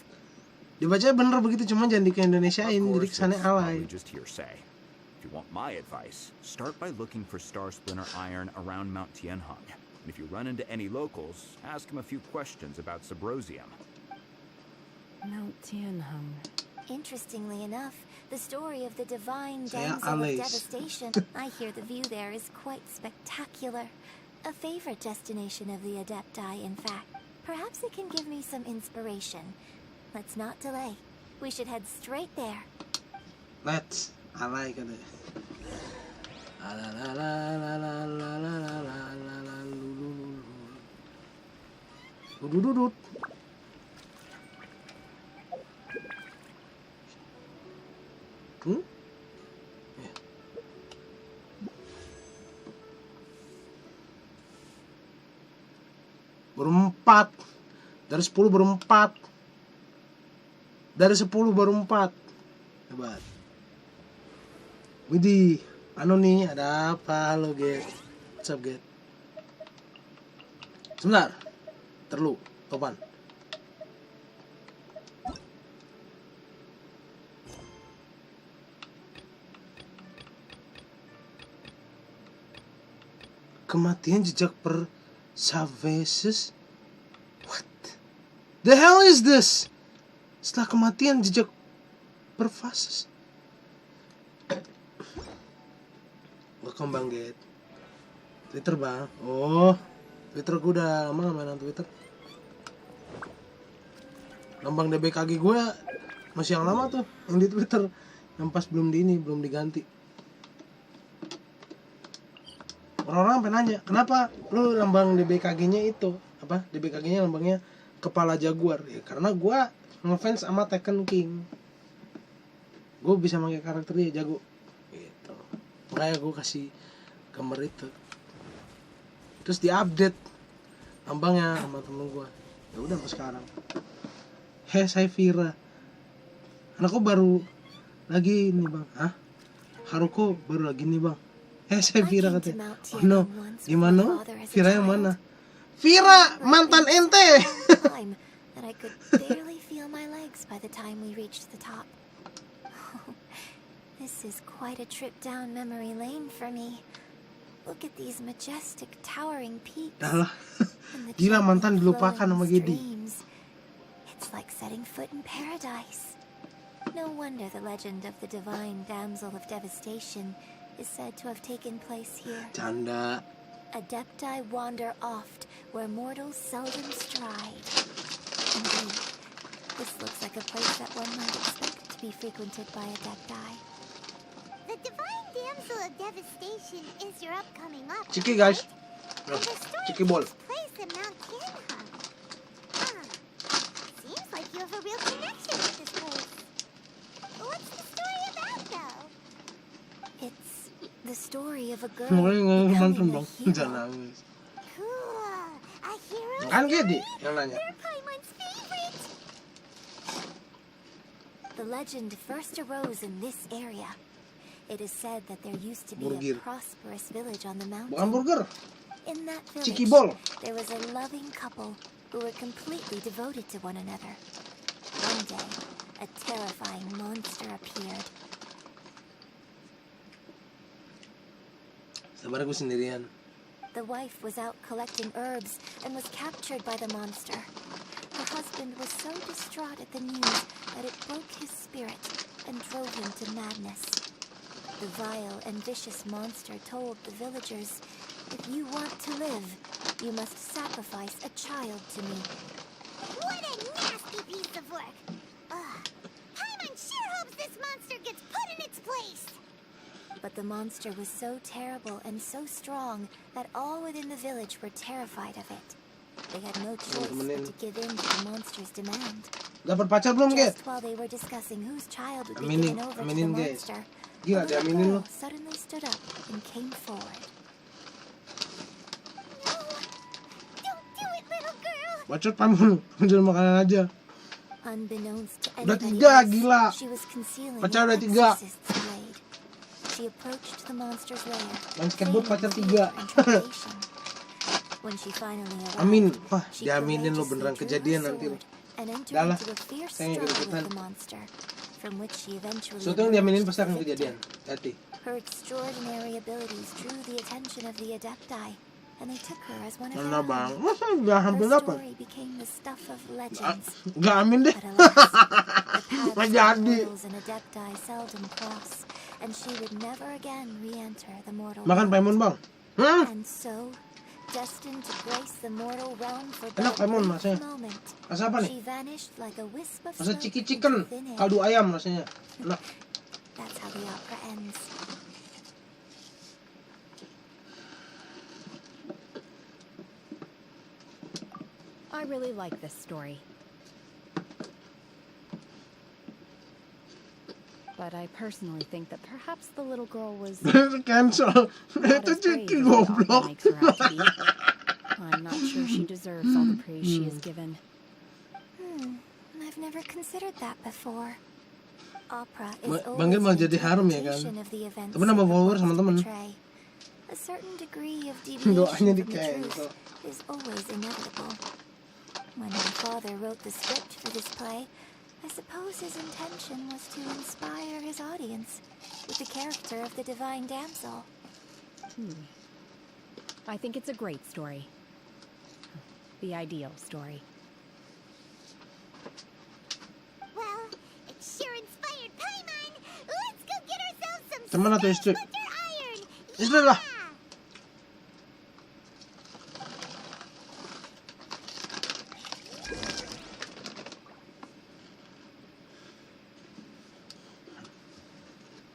Dibacanya bener begitu, cuma jangan di ke Indonesiain, Of jadi course, kesannya it's alay. probably just hearsay. If you want my advice, start by looking for Star Splinter Iron around Mount Tianheng. And if you run into any locals, ask them a few questions about Subrosium. Mount Tianheng. Interestingly enough, the story of the divine Saya damsel of Alice. devastation, I hear the view there is quite spectacular. A favorite destination of the Adepti, in fact. Perhaps it can give me some inspiration. Let's not delay. We should head straight there. Let's. Alay ka na. Dudududut. Berempat. Dari 10 berempat. Dari 10 baru 4. Hebat. Widih, anu nih, ada apa lo, Get? What's up, Get? Sebentar. Terlu, topan. Kematian jejak persaveses. What the hell is this? Setelah kematian jejak perfases. Welcome Bang Get. Twitter Bang. Oh, Twitter gue udah lama gak mainan Twitter. Lambang DBKG gue masih yang lama tuh, yang di Twitter, yang pas belum diganti. Orang-orang sampai nanya, kenapa lu lambang DBKG-nya itu? Apa? DBKG-nya lambangnya kepala jaguar. Ya, karena gue ngefans sama Tekken King. Gue bisa pakai karakter dia jago. Gitu. Makanya gue kasih gambar itu. Terus diupdate lambangnya sama temen gue. Ya udah pas sekarang. Saya Vira. Anakku baru lagi nih bang. Hah? Haruko baru lagi nih bang. Saya Vira katanya. Oh no, gimana? Vira yang mana? Vira mantan ente. That I could barely feel my legs by the time we reached the top. This is quite a trip down memory lane for me. Look at these majestic towering peaks. Gila mantan dilupakan sama Gedi. It's like setting foot in paradise. No wonder the legend of the divine damsel of devastation is said to have taken place here. Canda. Adepti wander oft where mortals seldom stride. Indeed, this looks like a place that one might expect to be frequented by adepti. The divine damsel of devastation is your upcoming opera. Ciki guys. Ciki ball. Place in Mount Tianha. Seems like you have a real connection with this place. What's the story about, though? It's the story of a girl Semuanya mantan becoming a bang. hero. Jangan nangis. Cool. A hero? Kan Gedi yang nanya. You're Paimon's favorite. The legend first arose in this area. It is said that there used to be Burger. a prosperous village on the mountain. Bukan burger. In that Ciki village, ball. there was a loving couple who were completely devoted to one another. One day, a terrifying monster appeared. Sabar aku sendirian. The wife was out collecting herbs and was captured by the monster. Her husband was so distraught at the news that it broke his spirit and drove him to madness. The vile and vicious monster told the villagers, "If you want to live, you must sacrifice a child to me." What a nasty piece of work. Paimon sure hopes this monster gets put in its place. But the monster was so terrible and so strong that all within the village were terrified of it. They had no choice but to give in to the monster's demand. Dapat pacar belum, Get? Just while they were discussing whose child would be Aminin, given over to the aminin, guys. monster, Gila, a little diaminin lo. girl suddenly stood up and came forward. Don't do it, little girl. Bacot Paimon, jual makanan aja. Unbeknownst to Udah anybody 3, else, gila. she was concealing Pacar udah an 3. exorcist's blade. She approached the monster's lair. Main skateboard pacar 3. When she finally arrived, Amin, wah, she diaminin lo courageously beneran drew kejadian her nanti lo. sword and entered Dah lah, into a fierce saya struggle ikut-ikutan. with the monster, from which she eventually Sesuatu yang diaminin emerged pasti akan the victor. kejadian. Hati. Her extraordinary abilities drew the attention of the adepti, and they took her as one of Mana their bang? own. Masa udah hampir Her dapat? story became the stuff of legends. Gak amin deh. But alas, the Nggak paths jadi. of mortals and adepti seldom cross, and she would never again re-enter the mortal Makan world. Paimon bang. And so, destined to grace the mortal realm for Enak lemon rasanya. Rasa apa nih? She vanished like a wisp of Rasa smoke ciki into chicken, thin air. kaldu ayam rasanya. Enak. That's how the opera ends. I really like this story. But I personally think that perhaps the little girl was Cancel. not Itu as brave ciki as the opera goblok. makes her out to be. I'm not sure she deserves all the praise she is given. I've never considered that before. Opera is Manggil malah jadi harum ya kan. Tapi nambah follower sama temen. A certain degree of Doanya deviation di from the cancel. truth is always inevitable. When my father wrote the script for this play, I suppose his intention was to inspire his audience with the character of the divine damsel. I think it's a great story. The ideal story. Well, it sure inspired Paimon. Let's go get ourselves some Teman atau istri? splinter iron. Istri lah.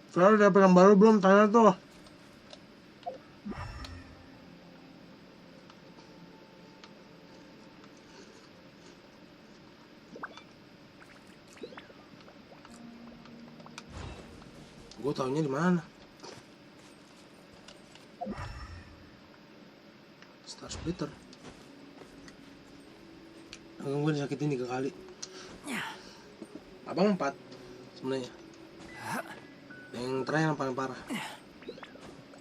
Soalnya udah film baru belum tanya tuh. Gue taunya di mana? Star Splitter. Abang gue disakitin 3 kali. Abang 4 sebenarnya. Yang terakhir yang paling parah.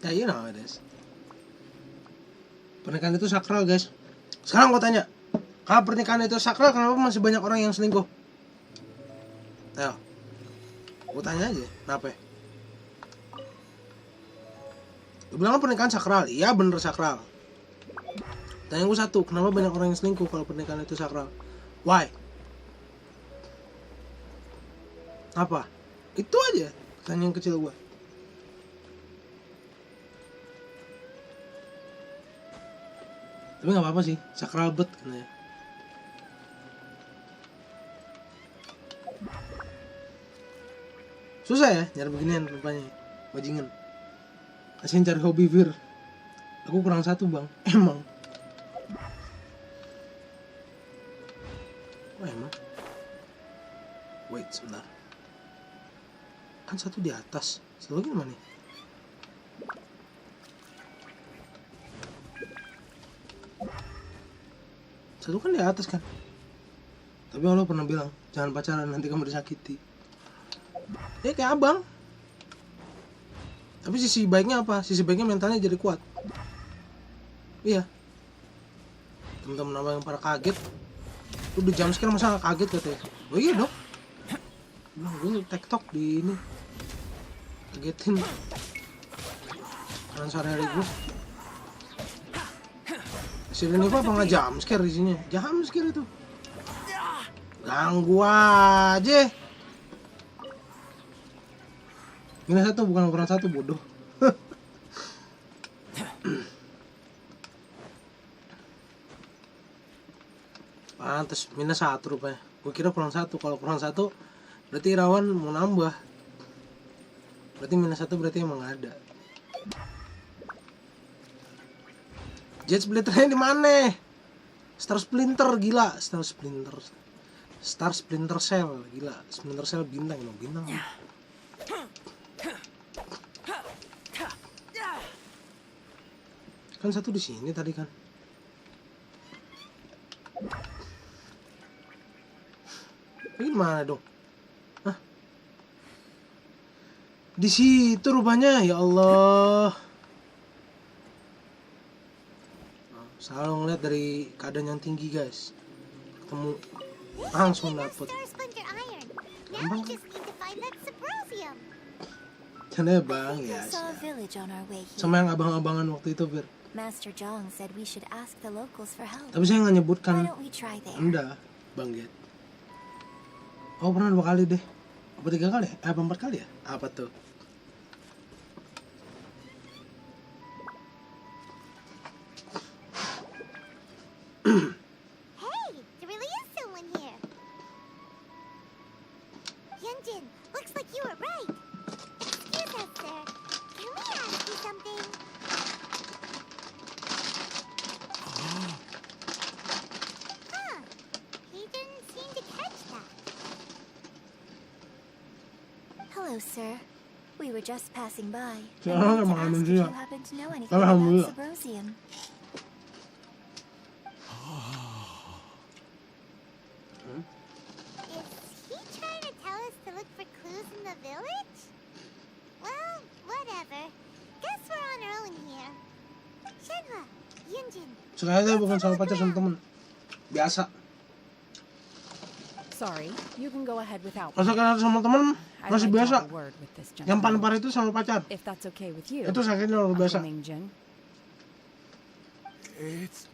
Ya you know it is. Pernikahan itu sakral guys. Sekarang gue tanya, kalau pernikahan itu sakral, kenapa masih banyak orang yang selingkuh? Ayo, gue tanya aja, kenapa? Lu bilang pernikahan sakral, iya bener sakral. Tanya gue satu, kenapa banyak orang yang selingkuh kalau pernikahan itu sakral? Why? Apa? Itu aja pertanyaan kecil gue. Tapi gak apa-apa sih, sakral bet katanya. Susah ya nyari beginian rupanya, bajingan. Kasihin cari hobi Vir. Aku kurang 1 bang, emang. Oh emang. Wait sebentar. Kan 1 di atas, 1 lagi mana nih? Satu kan di atas kan. Tapi Allah pernah bilang jangan pacaran nanti kamu disakiti. Kayak abang. Tapi sisi baiknya apa? Sisi baiknya mentalnya jadi kuat. Iya. Teman-teman abang yang pada kaget. Udah jam sekarang masa gak kaget katanya. Oh iya dok. Bilang gue TikTok di ini. Kagetin. Karena sehari-hari gue. Si ini apa nggak jam scare di sini? Jam scare itu. Ganggu aja. Minus 1 bukan ukuran 1 bodoh. Pantes minus 1 rupanya. Gue kira kurang 1. Kalau kurang 1 berarti rawan mau nambah. Berarti minus 1 berarti emang ada. Jet splinternya di mana? Star Splinter gila, Star Splinter Cell gila, Splinter Cell bintang dong, bintang. Kan 1 di sini tadi kan. Ini mana dong? Hah? Di situ rupanya, ya Allah. Selalu ngeliat dari keadaan yang tinggi guys. Ketemu langsung dapet. Gampang kan? Canda bang ya. Sama yang abang-abangan waktu itu Vir. Tapi saya nggak nyebutkan. Anda Bang Get. Oh pernah 2 kali deh. Apa 3 kali? Apa 4 kali ya? Apa tuh? Hey, there really is someone here. Yunjin, looks like you were right. Excuse us, sir. Can we ask you something? Huh. He didn't seem to catch that. Hello, sir. We were just passing by. Saya I wanted to makanan ask if dia. you happen to know anything about Alhamdulillah. Sebrosium. Is he trying to tell us to look for clues in the village? Well, whatever. Guess we're on our own here. Shenhua, Yunjin. Sekali bukan sama pacar, sama temen. Biasa. Sorry, you can go ahead without me. Masa kenal sama temen I'd masih like to biasa. have a word with this Yang gentleman. paling parah itu sama pacar. If that's okay with you. Itu sakitnya luar biasa. Uncle Mingjin. It's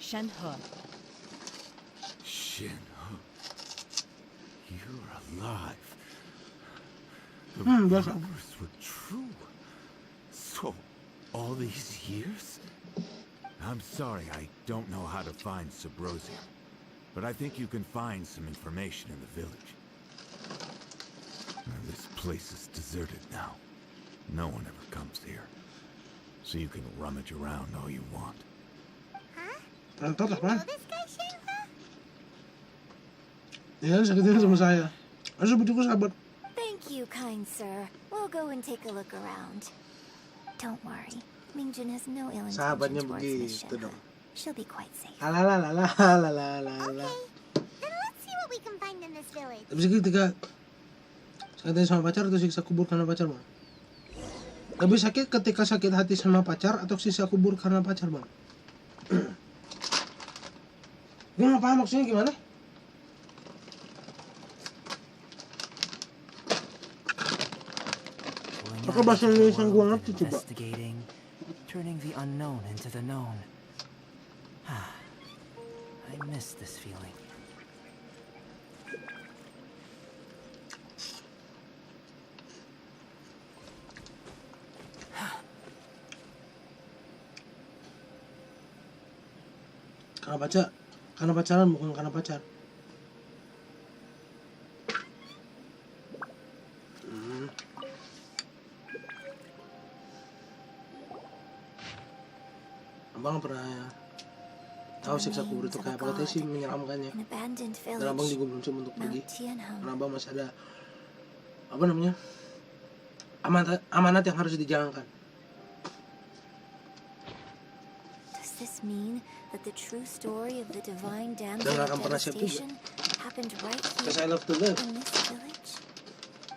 Shenhe. Shinhu. You're alive. The biasa. rumors were true. So, all these years? I'm sorry, I don't know how to find Sebrosium, but I think you can find some information in the village. This place is deserted now. No one ever comes here. So you can rummage around all you want. Nonton lah, man. This guy, Shenhua? Ya, sakitin sama saya. Harus butuhku sahabat. Thank you, kind sir. We'll go and take a look around. Don't worry. Mingjin has no ill intention Sahabatnya towards Miss begitu Shenhe. dong. She'll be quite safe. Lalalala. Okay, then let's see what we can find in this village. Tapi seketika sakit sama pacar atau siksa kubur karena pacar, bang? Lebih sakit ketika sakit hati sama pacar atau siksa kubur karena pacar, bang? Gue nggak paham maksudnya gimana? Pakai bahasa Indonesia yang gue ngerti coba. Investigating, turning the unknown into the known. I miss this feeling. Karena pacar, karena pacaran bukan karena pacar. Abang pernah tahu siksa kubur itu kayak apa, katanya sih menyeramkannya. An abandoned Dan abang village. juga belum coba untuk pergi. Mount Tianhong. Karena abang masih ada apa namanya, amanat yang harus dijalankan. Does this mean that the true story of the divine damsel Dan of akan pernah siap juga. devastation happened right Because here I love to live. in this village?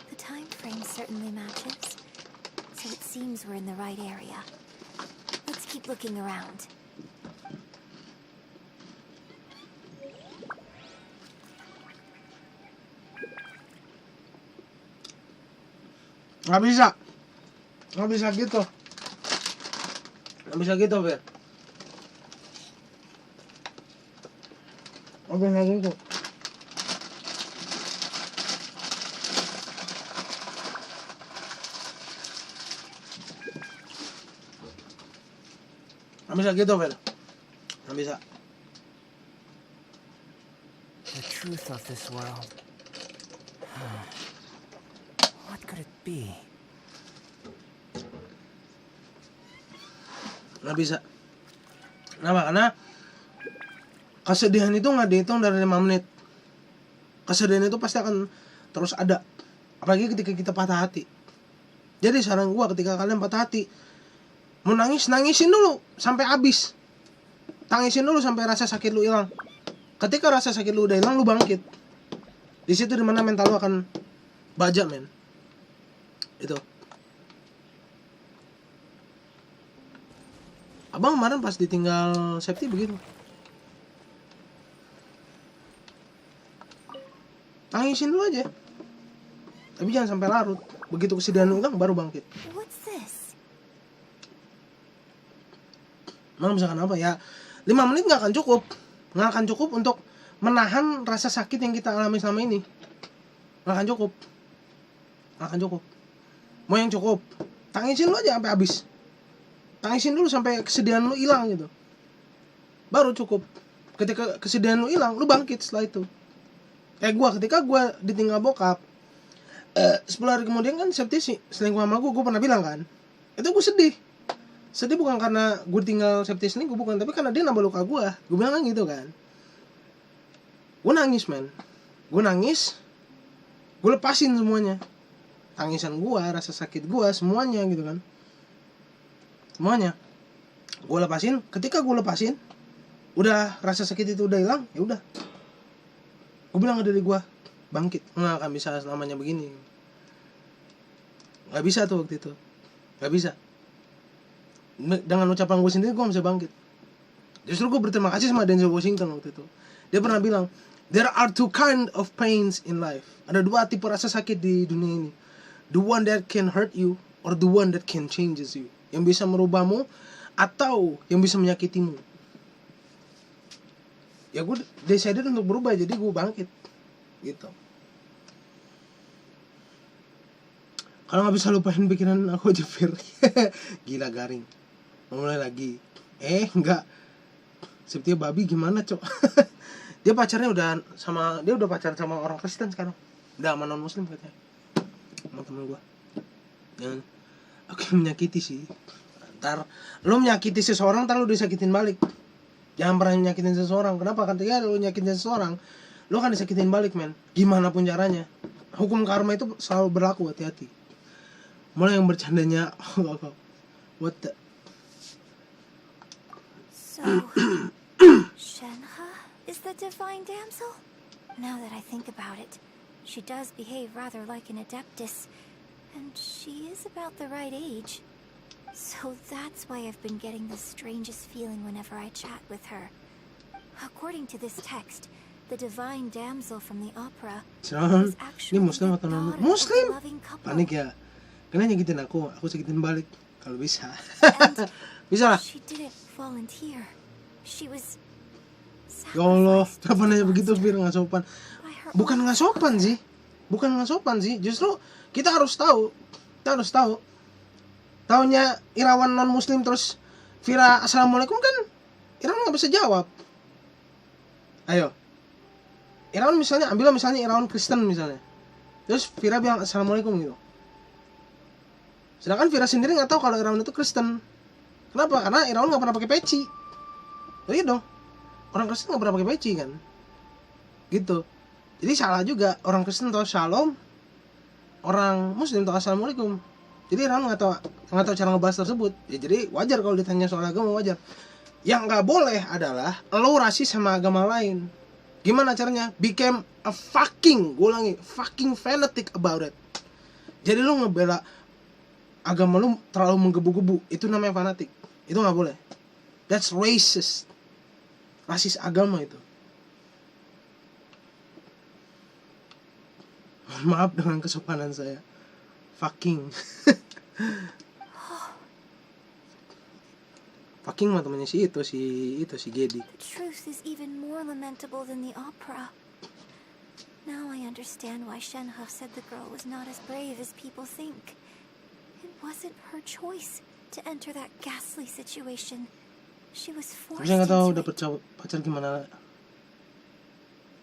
The time frame certainly matches, so it seems we're in the right area. Let's keep looking around. Nggak bisa gitu, nggak bisa gitu, Fer. Nggak bisa gitu. Nggak bisa gitu, Fer. Nggak bisa. The truth of this world. What could it be? Nggak bisa. Kenapa? Karena kesedihan itu nggak dihitung dari 5 menit. Kesedihan itu pasti akan terus ada. Apalagi ketika kita patah hati. Jadi saran gua ketika kalian patah hati, mau nangis, nangisin dulu sampai habis. Tangisin dulu sampai rasa sakit lu hilang. Ketika rasa sakit lu udah hilang, lu bangkit. Di situ dimana mental lu akan baja, men. Itu. Abang kemarin pas ditinggal Septi begitu. Tangisin dulu aja. Tapi jangan sampai larut. Begitu kesedihan lu hilang baru bangkit. What's this? Emang misalkan apa ya? 5 menit gak akan cukup. Gak akan cukup untuk menahan rasa sakit yang kita alami selama ini. Gak akan cukup. Gak akan cukup. Mau yang cukup, tangisin lu aja sampai habis. Tangisin dulu sampai kesedihan lu hilang gitu. baru cukup. Ketika kesedihan lu hilang, lu bangkit setelah itu. Kayak gue, ketika gue ditinggal bokap, 10 hari kemudian kan Septi selingkuh sama gue pernah bilang kan, itu gue sedih bukan karena gue tinggal Septi selingkuh, bukan, tapi karena dia nambah luka gue bilang kan gitu kan. Gue nangis men, gue lepasin semuanya, tangisan gue, rasa sakit gue, semuanya gitu kan, semuanya gue lepasin. Ketika gue lepasin, udah rasa sakit itu udah hilang, ya udah, gue bilang ke diri gue, bangkit, nggak akan bisa selamanya begini, nggak bisa tuh waktu itu, nggak bisa. Dengan ucapan gue sendiri gue bisa bangkit. Justru gue berterima kasih sama Denzel Washington waktu itu. Dia pernah bilang, there are two kind of pains in life. Ada 2 tipe rasa sakit di dunia ini. The one that can hurt you, or the one that can changes you. Yang bisa merubahmu, atau yang bisa menyakitimu. Ya gue decided untuk berubah, jadi gue bangkit gitu. Kalau nggak bisa lupain pikiran aku aja, Fir. Gila garing, mau mulai lagi. Enggak, Septia babi gimana cok. Dia udah pacaran sama orang Kristen sekarang, udah sama non Muslim katanya, sama temen gue. Jangan, aku menyakiti sih. Ntar lo menyakiti seseorang, ntar lo disakitin balik. Jangan pernah nyakitin seseorang. Kenapa? Ketika lo nyakitin seseorang, lo kan disakitin balik men. Gimana pun caranya. Hukum karma itu selalu berlaku, hati-hati. Mulai yang bercandanya, what the... So, Shenhe is the divine damsel? Now that I think about it, she does behave rather like an adeptus, and she is about the right age. So that's why I've been getting the strangest feeling whenever I chat with her. According to this text, the divine damsel from the opera is actually Muslim atau non Muslim? a loving couple. Panik ya. Kalian nyakitin aku sakitin balik kalau bisa. Bisa lah. She didn't volunteer. She was... Ya Allah, kenapa nanya begitu, Fir? Nggak sopan. Bukan nggak sopan sih. Justru kita harus tahu. Taunya Irawan non Muslim terus Vira assalamualaikum kan Irawan nggak bisa jawab. Ayo, Irawan ambil misalnya Irawan Kristen misalnya, terus Vira bilang assalamualaikum gitu. Sedangkan Vira sendiri nggak tahu kalau Irawan itu Kristen. Kenapa? Karena Irawan nggak pernah pakai peci. Oh iya dong, orang Kristen nggak pernah pakai peci kan, gitu. Jadi salah juga, orang Kristen tahu shalom, orang Muslim tahu assalamualaikum. Jadi Irawan nggak tahu cara ngebahas tersebut. Ya jadi wajar kalau ditanya soal agama, wajar. Yang nggak boleh adalah lo rasis sama agama lain. Gimana caranya? Became a fucking fanatic about it. Jadi lo ngebela agama lo terlalu menggebu-gebu, itu namanya fanatik. Itu nggak boleh. That's racist. Rasis agama itu. Maaf dengan kesopanan saya. Fucking mah temannya si Gedi. The truth is even more lamentable than the opera. Now I understand why Shenhe said the girl was not as brave as people think. It wasn't her choice to enter that ghastly situation. She was forced Saya nggak tahu into dapat pacar gimana.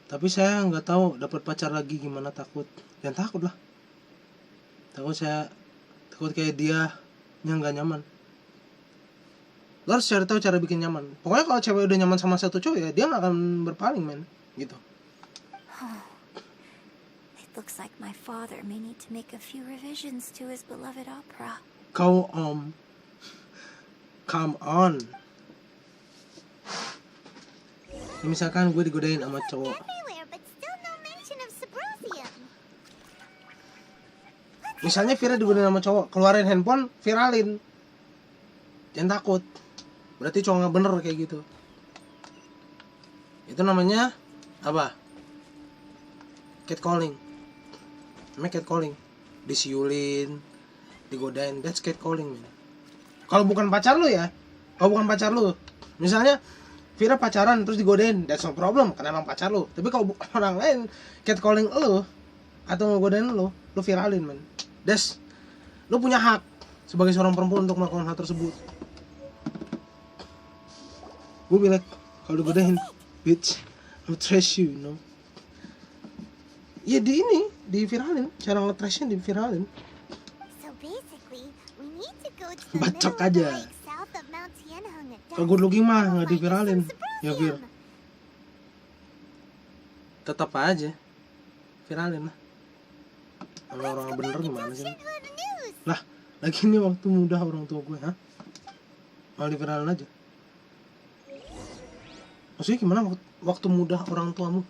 Tapi saya nggak tahu dapat pacar lagi gimana, takut. Jangan takut lah. Takut kayak dia yang nggak nyaman. Lo harus cari tahu cara bikin nyaman. Pokoknya kalau cewek udah nyaman sama satu cowok ya dia nggak akan berpaling men, gitu. It looks like my father may need to make a few revisions to his beloved opera. Come on. Ya, misalkan gue digodain sama cowok. Misalnya Vira digodain sama cowok, keluarin handphone, viralin. Jangan takut. Berarti cowok nggak bener kayak gitu. Itu namanya apa? Catcalling. Namanya catcalling. Disiulin, digodain, that's catcalling man. Kalau bukan pacar lu ya, misalnya Vira pacaran terus digodain, that's no problem, karena emang pacar lu. Tapi kalau orang lain catcalling lu atau ngegodain lu viralin man. Lu punya hak sebagai seorang perempuan untuk melakukan hal tersebut. Gue bilang Kalau digodain, bitch, I'm trash you know. Ya di viralin, cara nge-trashnya di viralin. So basically, we need to go to the Bacok middle of the aja. lake south of Mount Tianheng at Kalau dusk. good looking mah nggak We'll di viralin, find ya vir. Tetap aja viralin lah. Kalau orang bener gimana sih? Lah, lagi ini waktu muda orang tua gue, hah? Malah di viralin aja. Maksudnya gimana waktu muda orang tuamu?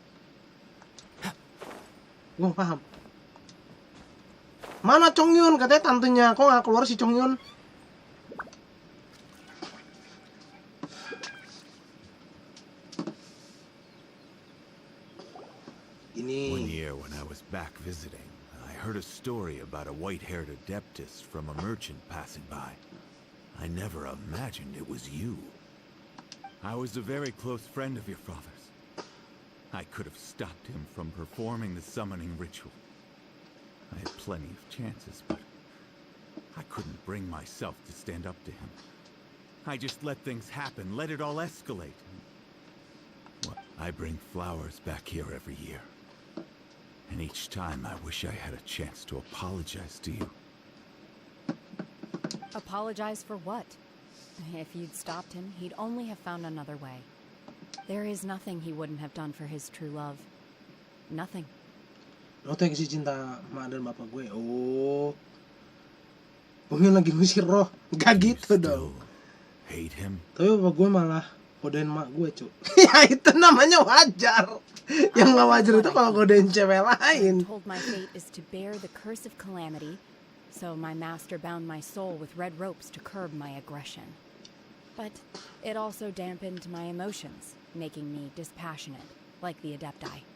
Gue gak paham. Mana Chongyun? Katanya tantenya. Kok gak keluar si Chongyun? One year when I was back visiting, I heard a story about a white-haired adeptus from a merchant passing by. I never imagined it was you. I was a very close friend of your father's. I could have stopped him from performing the summoning ritual. I had plenty of chances, but I couldn't bring myself to stand up to him. I just let things happen, let it all escalate. Well, I bring flowers back here every year. And each time I wish I had a chance to apologize to you. Apologize for what? If you'd stopped him, he'd only have found another way. There is nothing he wouldn't have done for his true love. Nothing. Lo tuh yang kasih cinta mak dan bapak gue. Oh. Gue lagi ngusir roh. Gak gitu dong. Hate him? Tapi bapak gue malah kodein mak gue, cu. Ya itu namanya wajar. Yang gak wajar itu kalau kodein cewek lain. Told my fate is to bear the curse of calamity, so my master bound my soul with red ropes to curb my aggression. But it also dampened my emotions, making me dispassionate, like the Adepti.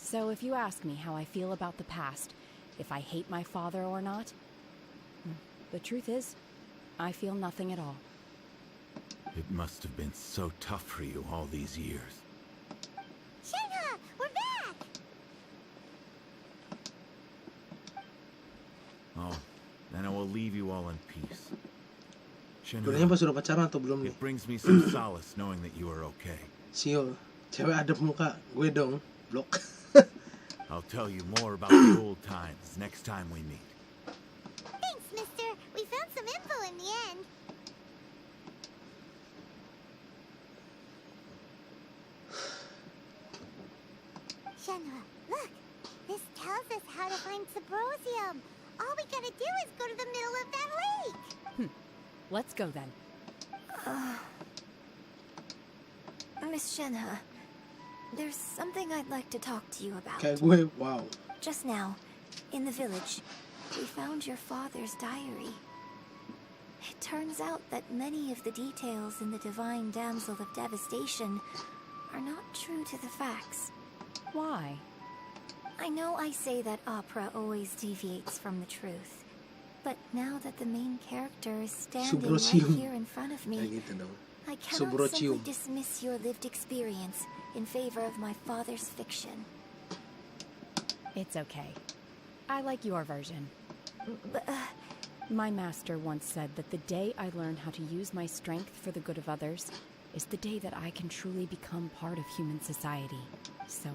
So if you ask me how I feel about the past, if I hate my father or not, the truth is, I feel nothing at all. It must have been so tough for you all these years. Shenhe, we're back! Oh, then I will leave you all in peace. Sebenarnya pas sudah pacaran atau belum nih? It brings me some solace knowing that you are okay. Siul, cewek adep muka, gue dong, blok. I'll tell you more about the old times next time we meet. Thanks, mister. We found some info in the end. Shenhe, look. This tells us how to find Sabrosium. All we gotta do is go to the middle of that lake. Let's go then. Miss Shenhe, there's something I'd like to talk to you about. Kayak gue, wow. Just now, in the village, we found your father's diary. It turns out that many of the details in the Divine Damsel of Devastation are not true to the facts. Why? I know I say that opera always deviates from the truth, but now that the main character is standing right here in front of me, I cannot simply dismiss your lived experience in favor of my father's fiction. It's okay. I like your version. My master once said that the day I learn how to use my strength for the good of others is the day that I can truly become part of human society. So,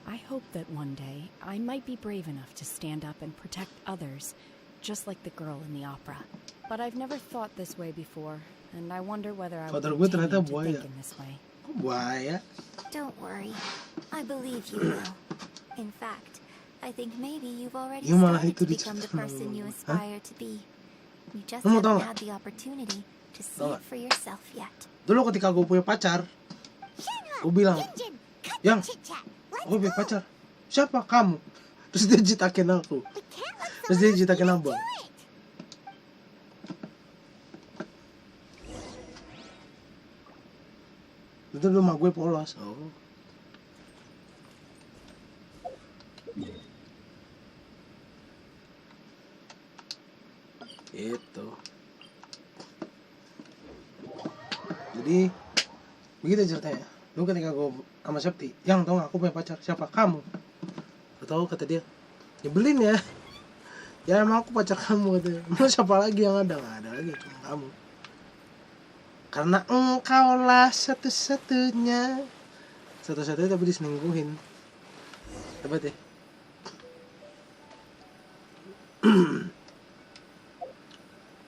I hope that one day I might be brave enough to stand up and protect others, just like the girl in the opera. But I've never thought this way before, and I wonder whether I would continue to think in this way. Buaya. Don't worry. I believe you will. In fact, I think maybe you've already Yung malah started itu to become the diceritain person you sama- aspire to be. You just Kamu tahu haven't nggak? had the opportunity to see Tahu it for yourself yet. Dulu ketika gue punya pacar, gue bilang, Yang, gue punya pacar. Siapa kamu? Terus dia jitakin aku. Terus dia jitakin abang. Itu rumah gue polos. Oh. Itu. Jadi begitu ceritanya. Dulu ketika gue sama Septi, yang tau gak aku punya pacar, siapa kamu? Gak tau, kata dia, nyebelin ya. Ya emang aku pacar kamu, katanya. Emang siapa lagi yang ada? Gak ada lagi, cuma kamu. Karena engkaulah satu-satunya. Satu-satunya tapi diselingkuhin. Hebat ya.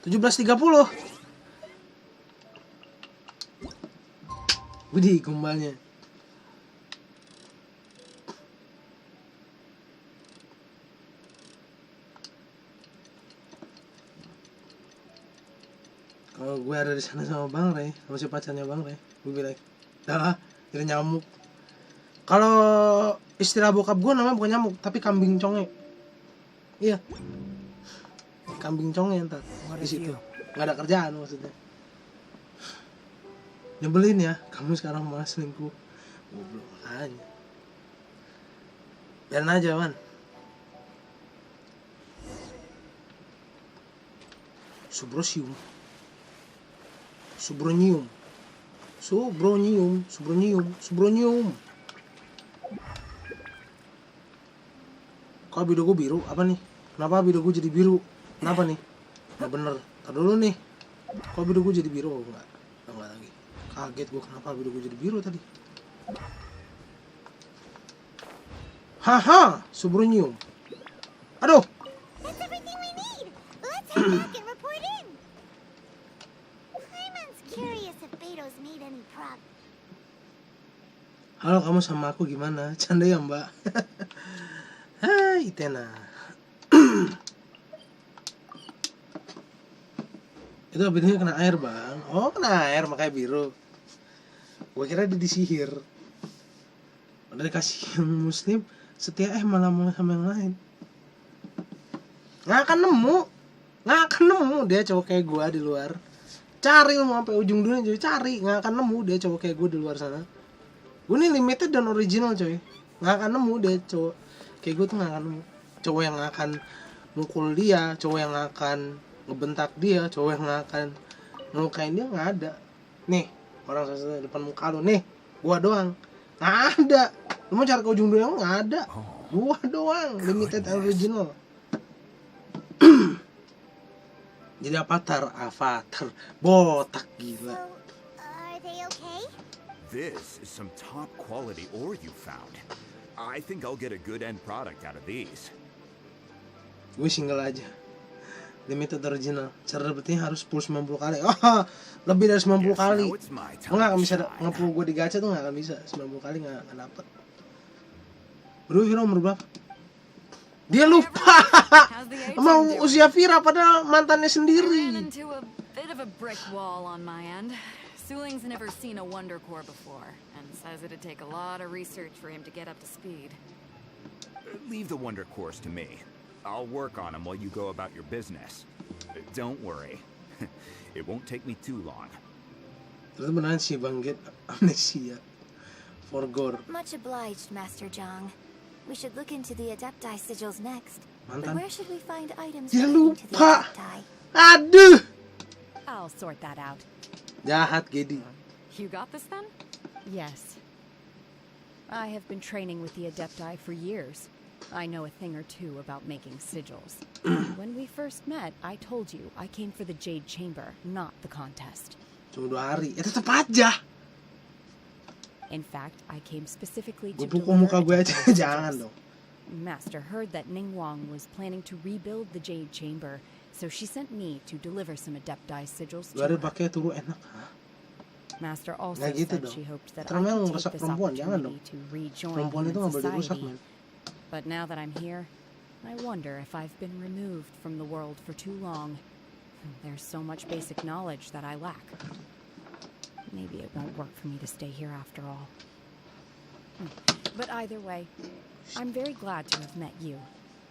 17.30. Widih gombalnya. Kalau gue ada di sana sama Bang Ray, sama si pacarnya Bang Ray, gue bilang, dah, jadi nyamuk. Kalau istilah bokap gue namanya bukan nyamuk, tapi kambing conge. Iya, kambing conge ntar di situ. Gak ada kerjaan maksudnya. Nyebelin ya, kamu sekarang malah selingkuh. Goblok aja. Biarin aja, man. Subrosium. Subronium. Kok video gue biru? Apa nih? Kenapa video gue jadi biru? Kenapa nih? Nggak bener. Ntar dulu nih. Kok video gue jadi biru? Oh, enggak lagi. Kaget gue kenapa video gue jadi biru tadi. Haha, Subronium. Aduh. That's everything we need. Let's head back and report in. Paimon's curious if Beto's made any progress. Halo, kamu sama aku gimana? Canda ya, Mbak. Hai, Tena. Itu videonya kena air, Bang. Oh, kena air makanya biru. Gue kira dia disihir. Udah dikasih yang muslim, setia malah sama yang lain. Nggak akan nemu dia cowok kayak gue di luar. Cari lu sampai ujung dunia, coy. Cari, nggak akan nemu dia cowok kayak gue di luar sana. Gue nih limited dan original, coy. Nggak akan nemu dia cowok kayak gue tuh, nggak akan nemu. Cowok yang akan mukul dia, cowok yang akan ngebentak dia, cowok yang akan ngelukain dia, nggak ada. Nih, orang satu depan muka lu, nih, gua doang. Nggak ada. Lu mau cari ke ujung dunia, nggak ada. Gua doang, limited original. Jadi avatar botak gila. Are they okay? This is some top quality ore you found. I think I'll get a good end product out of these. Gue single aja. Limited original. Cara dapetinnya harus full 90 kali. Oh, lebih dari 90 kali. Lo gak akan bisa nge-pull gue di gacha tuh, gak akan bisa. 90 kali gak akan dapet. Bro, hero umur berapa? Dia lupa. Mau usia Vira padahal mantannya sendiri. Suling's never seen a wonder core before, and says it'd take a lot of research for him to get up to speed. Leave the wonder cores to me. I'll work on them while you go about your business. Don't worry. It won't take me too long. Terus beneran sih Bang Get amnesia. Forgor. Much obliged, Master Zhang. We should look into the Adepti sigils next. But Mantan. where should we find items Dia relating to the lupa. Adepti? Aduh. I'll sort that out. Jahat Gedi. You got this then? Yes. I have been training with the Adepti for years. I know a thing or two about making sigils. When we first met, I told you I came for the Jade Chamber, not the contest. Cuma 2 hari. Ya tetap aja. In fact, I came specifically to Gue dukung muka gue aja. Adepti Jangan sigils. dong. Master heard that Ningguang was planning to rebuild the Jade Chamber, so she sent me to deliver some Adepti sigils 2 to hari her. pakai turu enak. Hah? Master also Nggak gitu said dong. she hoped that Terus I yang could ngerusak take this perempuan, jangan dong. opportunity to rejoin Perempuan itu human nggak boleh dirusak, society. man. But now that I'm here, I wonder if I've been removed from the world for too long. There's so much basic knowledge that I lack. Maybe it won't work for me to stay here after all. But either way, I'm very glad to have met you.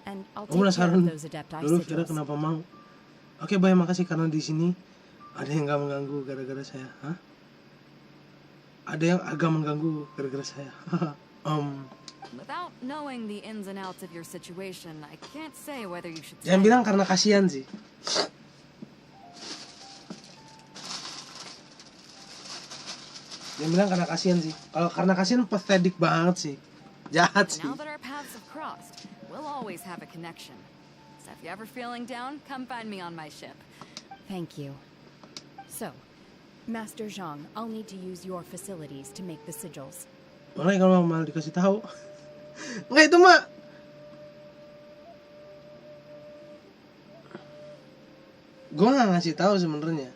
And I'll Aku take care penasaran of those Adepti dulu Vira sigils. kenapa mau. Oke, Bay, makasih karena di sini ada yang gak mengganggu gara-gara saya. Hah? Ada yang agak mengganggu gara-gara saya. Without knowing the ins and outs of your situation, I can't say whether you should. Jangan bilang karena kasihan sih. Jangan bilang karena kasihan sih. Kalau karena kasihan pathetic banget sih. Jahat sih. Now that our paths have crossed, we'll always have a connection. So if you're ever feeling down, come find me on my ship. Thank you. So, Master Zhang, I'll need to use your facilities to make the sigils. Makanya kalau malah dikasih tahu. Enggak, itu mah gue nggak ngasih tahu sebenarnya.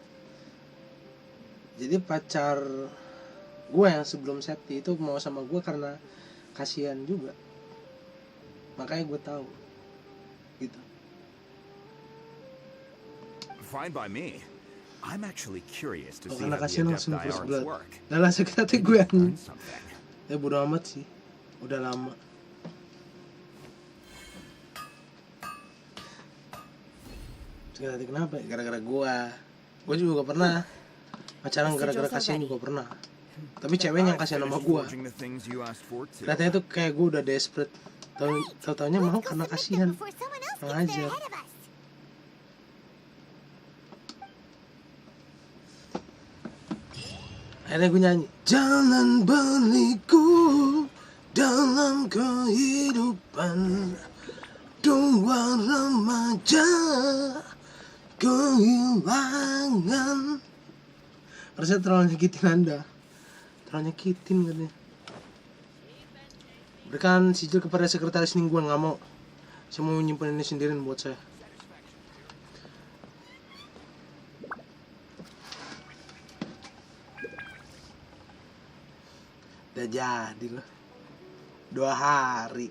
Jadi pacar gue yang sebelum Septi itu mau sama gue karena kasihan juga. Makanya gue tahu. Gitu. Fine by me. I'm actually curious to see Karena how the kasihan langsung Adepti first arts blood. work. Udah lah sakit hati gue. Learn something. Ya bodo amat sih. Udah lama. Sakit hati kenapa? Gara-gara gue. Gue juga pernah pacaran gara-gara kasihan juga pernah. Tapi ceweknya yang kasihan sama gue. Katanya tuh kayak gue udah desperate. Tau-taunya mau karena kasihan. Ngajar. Akhirnya gue nyanyi. Jalan berliku dalam kehidupan dua remaja kehilangan. Harusnya terlalu nyakitin Anda. Terlalu nyakitin katanya. Berikan sijil kepada sekretaris mingguan, nggak mau. Saya mau nyimpen ini sendirian buat saya. Udah jadi loh. 2 hari.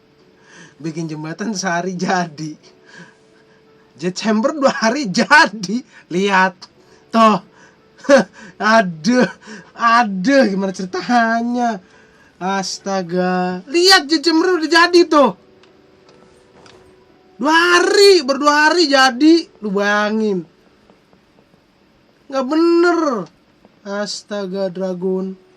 Bikin jembatan sehari jadi. Jet chamber 2 hari jadi. Lihat. Tuh. Aduh, gimana ceritanya? Astaga. Lihat jet chamber udah jadi tuh. 2 hari, baru 2 hari jadi. Lu bayangin. Nggak bener. Astaga, Dragon.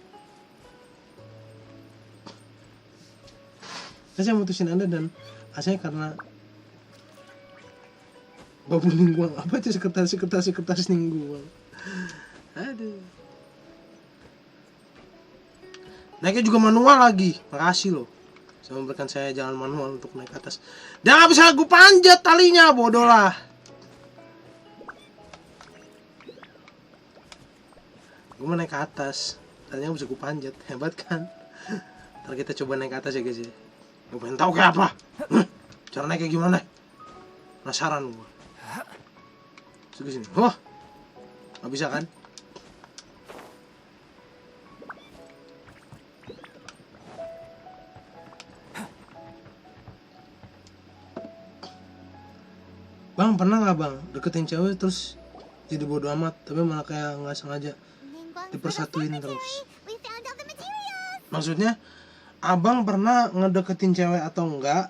Saya mutusin Anda dan asalnya karena babu ningguang. Apa itu sekretaris ningguang? Aduh. Naiknya juga manual lagi. Makasih loh. Saya memberikan saya jalan manual untuk naik ke atas. Dan gak bisa gue panjat talinya. Bodoh lah. Gue mau naik ke atas. Talinya bisa gue panjat. Hebat kan? Ntar kita coba naik ke atas ya guys ya. Gue pengen tahu kayak apa. Cara naik kayak gimana? Penasaran gue. Terus sini. Wah. Gak bisa kan? Bang, pernah gak bang deketin cewek terus jadi bodo amat, tapi malah kayak gak sengaja dipersatuin terus? Maksudnya abang pernah ngedeketin cewek atau enggak,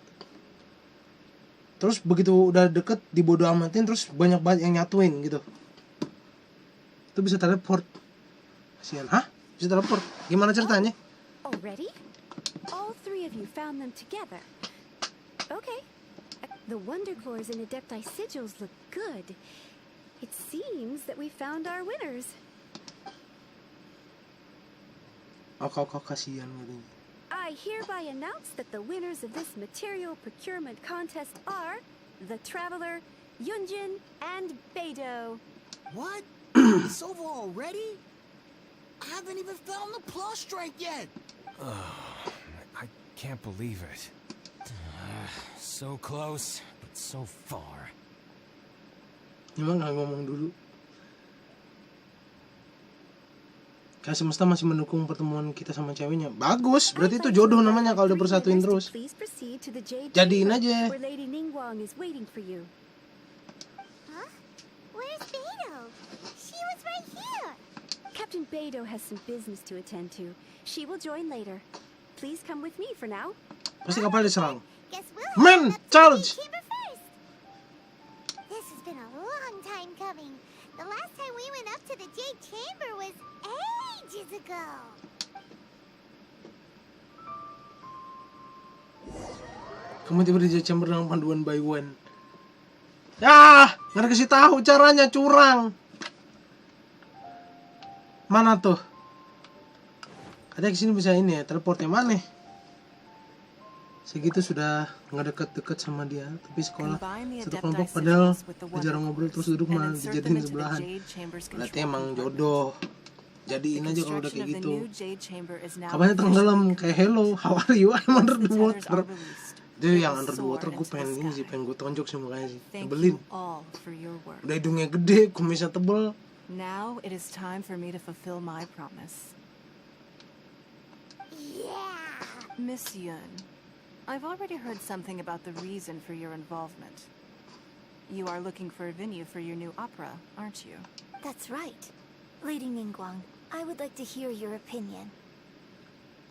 terus begitu udah deket dibodo amatin terus banyak banget yang nyatuin gitu? Itu bisa teleport. Kasihan. Hah? Bisa teleport? Gimana ceritanya? Already? All 3 of you found them together. Okay. The Wonder Cores and Adepti sigils look good. It seems that we found our winners. Kau kasihan katanya. I hereby announce that the winners of this material procurement contest are the Traveler, Yunjin, and Beidou. What? It's over already? I haven't even found the plush stripe yet. I can't believe it. So close, but so far. Emang gak ngomong dulu? Kayak semesta masih mendukung pertemuan kita sama ceweknya. Bagus, berarti itu jodoh namanya kalau dipersatuin terus. Jadiin aja. Where Lady Ningguang is waiting for you. Huh? Where's Beidou? She was right here. Captain Beidou has some business to attend to. She will join later. Please come with me for now. Pasti kapal diserang. Guess we'll Men, charge! chamber first. This has been a long time coming. The last time we went up to the Jade Chamber was ages ago. Kamu tiba di Jade Chamber dengan panduan by one. Ya, nggak kasih tahu caranya, curang. Mana tuh? Katanya kesini bisa ini ya, teleportnya mana? Segitu sudah nggak deket-deket sama dia, tapi sekolah satu kelompok padahal jarang ngobrol terus duduk malah dijadiin sebelahan. Berarti emang jodoh. Jadiin aja kalau udah construction kayak of the gitu. new Jade Chamber is now Kapalnya tenggelam kayak hello, how are you? I'm under the Once the tethers water. are released, Dia they yang will under the soar water gue into the pengen ini sih, sky. pengen gue tonjok sih mukanya sih. Thank Nyebelin. you all for your work. Udah hidungnya gede, kumisnya tebel. Now it is time for me to fulfill my promise. Yeah. Miss Yun, I've already heard something about the reason for your involvement. You are looking for a venue for your new opera, aren't you? That's right. Lady Ningguang, I would like to hear your opinion.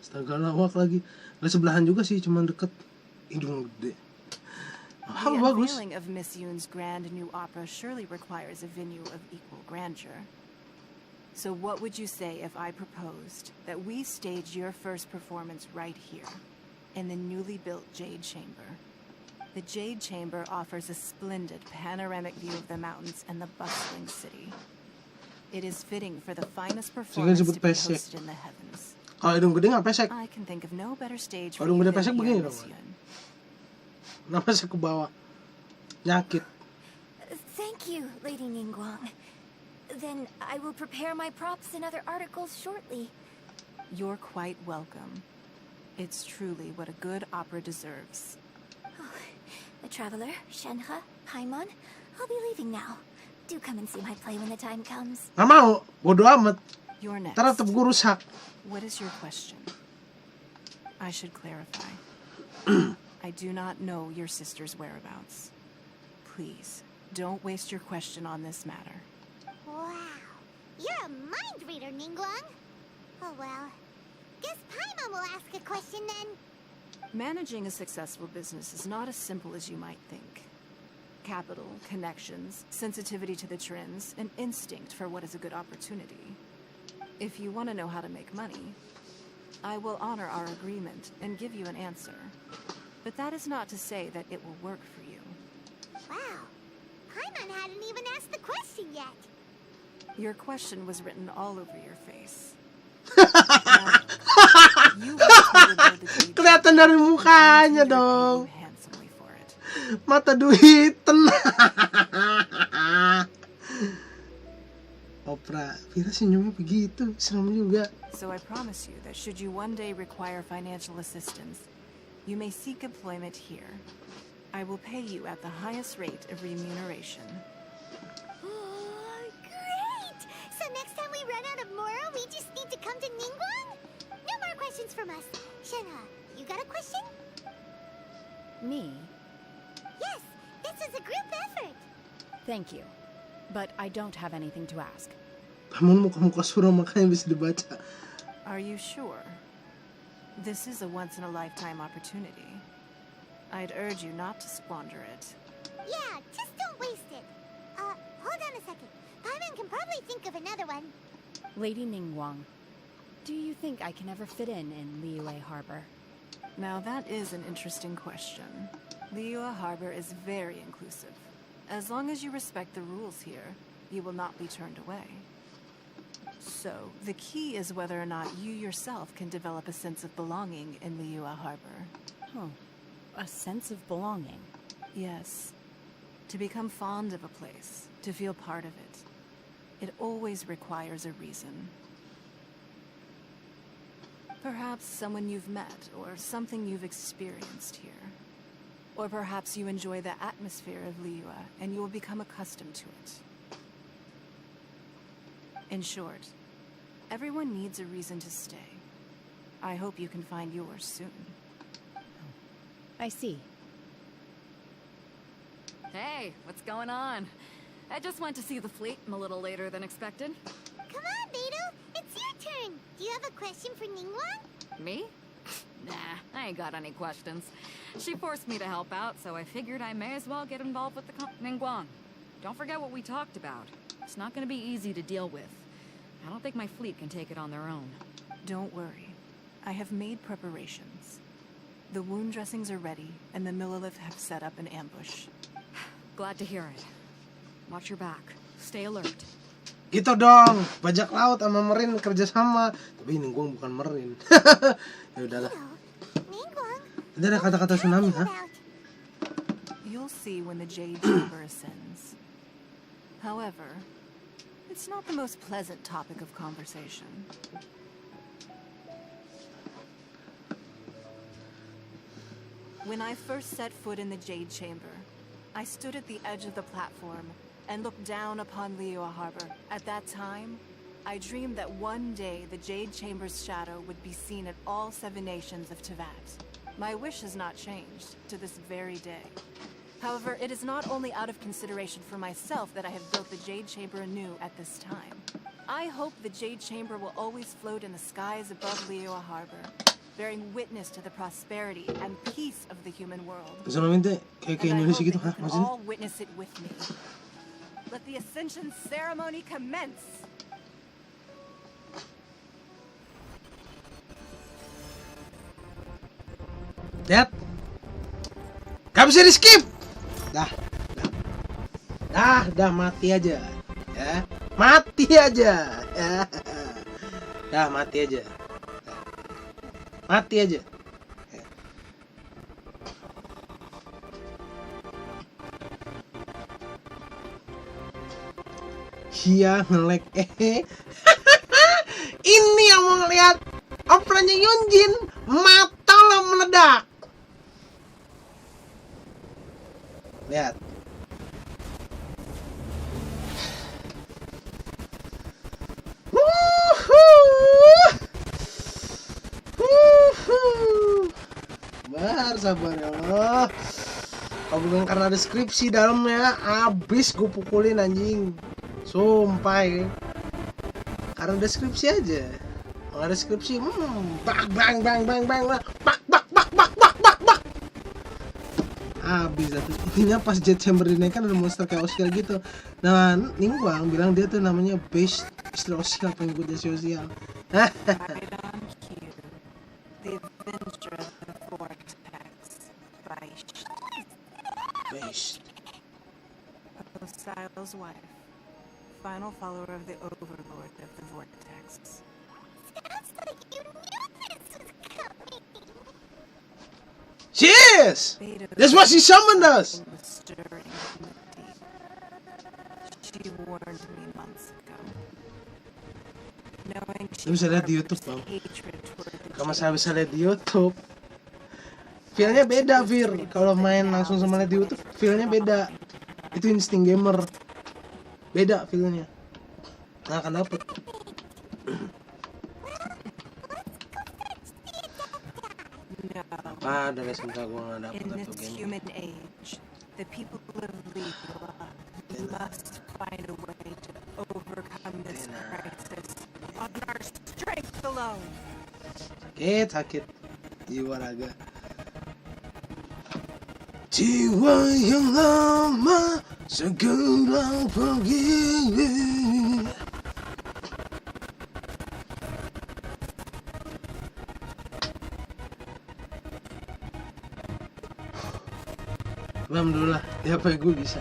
Astaga lawak lagi. Gak sebelahan juga sih, cuma deket. Hidung gede. The Bagus. unveiling of Miss Yun's grand new opera surely requires a venue of equal grandeur. So what would you say if I proposed that we stage your first performance right here, in the newly built Jade Chamber? The Jade Chamber offers a splendid panoramic view of the mountains and the bustling city. It is fitting for the finest performance to be hosted in the heavens. Kalau hidung gede nggak pesek. I can think of no better stage for Kalau hidung you gede pesek than begini here, dong. Miss Yun. Kenapa pesek ke bawah? Nyakit. Thank you, Lady Ningguang. Then I will prepare my props and other articles shortly. You're quite welcome. It's truly what a good opera deserves. The Traveler, Shenhe, Paimon, I'll be leaving now. Do come and see my play when the time comes. Nggak mau, bodo amat. You're next. Ntar tetep gue rusak. What is your question? I should clarify. I do not know your sister's whereabouts. Please, don't waste your question on this matter. Wow. You're a mind reader, Ningguang. Oh well. Guess Paimon will ask a question then. Managing a successful business is not as simple as you might think. Capital, connections, sensitivity to the trends, and instinct for what is a good opportunity. If you want to know how to make money, I will honor our agreement and give you an answer. But that is not to say that it will work for you. Wow. Paimon hadn't even asked the question yet. Your question was written all over your face. Kelihatan dari mukanya dong. Mata duitan. Opera, Vira senyumnya begitu, serem juga. So I promise you that should you one day require financial assistance, you may seek employment here. I will pay you at the highest rate of remuneration. Great! So next time we run out of Moro, we just need to come to Ningguang? No more questions from us. Shenhe, you got a question? Me? Yes, this is a group effort. Thank you. But I don't have anything to ask. Kamu muka-muka suram makanya bisa dibaca. Are you sure? This is a once-in-a-lifetime opportunity. I'd urge you not to squander it. Yeah, just don't waste it. Hold on a second. Paimon can probably think of another one. Lady Ningguang, do you think I can ever fit in Liyue Harbor? Now that is an interesting question. Liyue Harbor is very inclusive. As long as you respect the rules here, you will not be turned away. So, the key is whether or not you yourself can develop a sense of belonging in Liyue Harbor. Oh, a sense of belonging. Yes. To become fond of a place, to feel part of it. It always requires a reason. Perhaps someone you've met, or something you've experienced here. Or perhaps you enjoy the atmosphere of Liyue, and you will become accustomed to it. In short, everyone needs a reason to stay. I hope you can find yours soon. I see. Hey, what's going on? I just went to see the fleet. I'm a little later than expected. Come on, Beidou. It's your turn. Do you have a question for Ningguang? Me? Nah, I ain't got any questions. She forced me to help out, so I figured I may as well get involved with the Ningguang. Don't forget what we talked about. It's not going to be easy to deal with. I don't think my fleet can take it on their own. Don't worry. I have made preparations. The wound dressings are ready, and the Millilith have set up an ambush. Glad to hear it. Watch your back. Stay alert. Gitu dong, bajak laut sama Merin kerjasama. Tapi Ningguang bukan Merin. Ya udahlah. Ini ada kata-kata tsunami, ha? You'll see when the Jade Chamber ascends. However, It's not the most pleasant topic of conversation. When I first set foot in the Jade Chamber, I stood at the edge of the platform and looked down upon Liyue Harbor. At that time, I dreamed that one day the Jade Chamber's shadow would be seen at all 7 nations of Teyvat. My wish has not changed to this very day. However, it is not only out of consideration for myself that I have built the Jade Chamber anew at this time. I hope the Jade Chamber will always float in the skies above Liyue Harbor, bearing witness to the prosperity and peace of the human world. Solamente kayak Indonesia gitu, And I hope that you can maksudnya? all witness it with me. Let the ascension ceremony commence. Lihat, gak bisa di skip. Dah mati aja, ya, mati aja, ya. Dah mati aja, mati aja. Iya ngelek. Ini yang mau ngeliat operannya Yunjin, mata lo meledak. Lihat. Sabar ya Allah. Kalau bukan karena ada skripsi dalamnya, abis gue pukulin anjing. Sumpah ya. Karena ada skripsi aja. Kalau ada skripsi, bang. Habis itu. Intinya pas Jet Chamber dinaikkan ada monster kayak Oscar gitu. Nah, Ningguang bilang dia tuh namanya base istri Oscar, pengikutnya si Oscar. Osiris' wife, final follower of the overlord of the vortex. Sounds like you knew this was coming. She is! That's what she summoned us! She warned me months ago. Knowing she bisa lihat di YouTube, Bang. Kalau masalah bisa lihat di YouTube, feel-nya beda, Fir. Kalau main langsung sama lihat di YouTube, feel-nya beda. Itu insting gamer. Beda feel-nya. Nggak akan dapet. Apa dari semoga gue nggak dapet atau game. Human age, the people of Liyue must find a way to overcome this crisis on our strength alone. Sakit jiwa raga. Jiwa yang lama segera pergi. Alhamdulillah, ya apa gue bisa.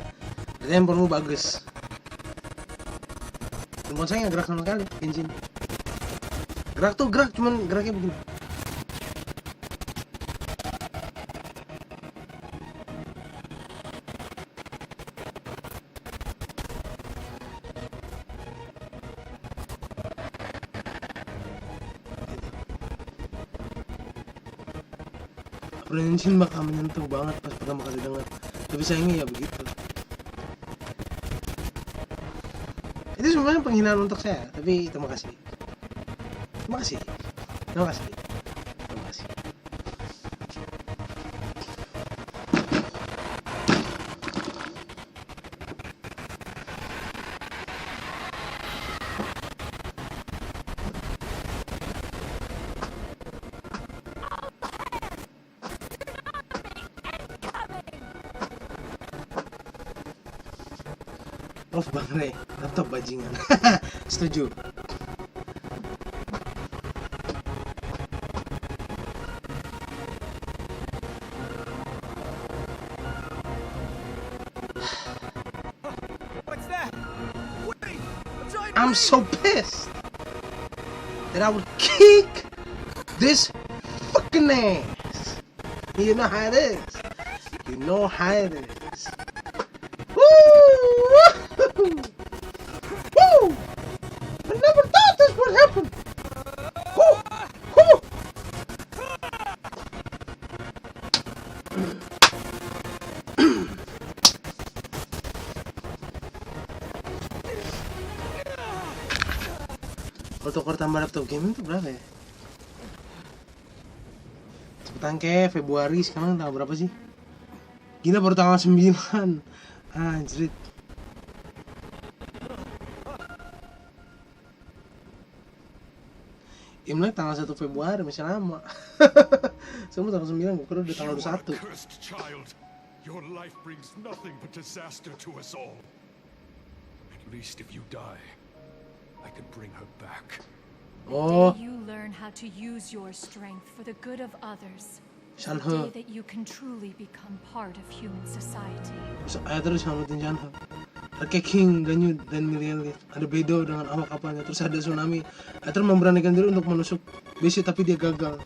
Jadi handphone lu bagus. Handphone saya nggak gerak sama sekali, genshin. Gerak tuh gerak, cuman geraknya begini. Genshin bakal menyentuh banget pas pertama kali dengar. Tapi sayangnya ya begitu. Itu sebenarnya penghinaan untuk saya, tapi terima kasih. Terima kasih. Terima kasih. Terima kasih. Off Bang Ray, laptop bajingan. Setuju. I'm so pissed that I would kick this fucking ass. You know how it is. You know how it is. Woo! Woo! Fotoker tambah laptop gaming tuh berapa ya? Cepetan ke Februari, sekarang tanggal berapa sih? Gila baru tanggal 9. Anjrit. Imlek tanggal 1 Februari masih lama. Semua tanggal 9, gue kira udah tanggal 21. Your life brings nothing but disaster to us all. At least if you die, I can bring her back. Oh. The day you learn how to use your strength for the good of others. Shanhe. The day that you can truly become part of human society. Saya terus ngikutin Shanhe. Kayak King, Ganyu, dan Miriel ada Bedo dengan awak kapalnya. Terus ada tsunami. Terus memberanikan diri untuk menusuk besi tapi dia gagal.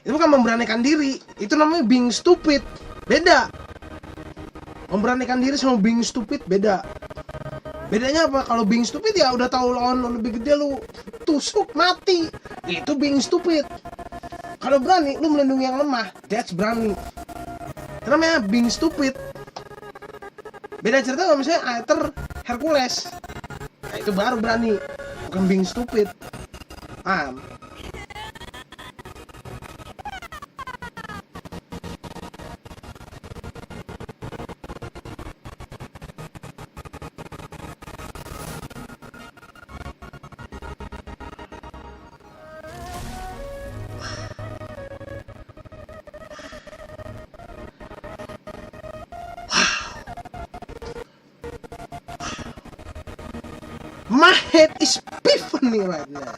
Itu bukan memberanikan diri, itu namanya being stupid. Beda. Memberanikan diri sama being stupid beda. Bedanya apa? Kalau being stupid ya udah tahu lawan lu lebih gede lu tusuk mati. Itu being stupid. Kalau berani lu melindungi yang lemah, that's berani. Itu namanya being stupid. Beda cerita kalau misalnya Aether Hercules. Nah, itu baru berani, bukan being stupid. Paham? My head is pivoting right now.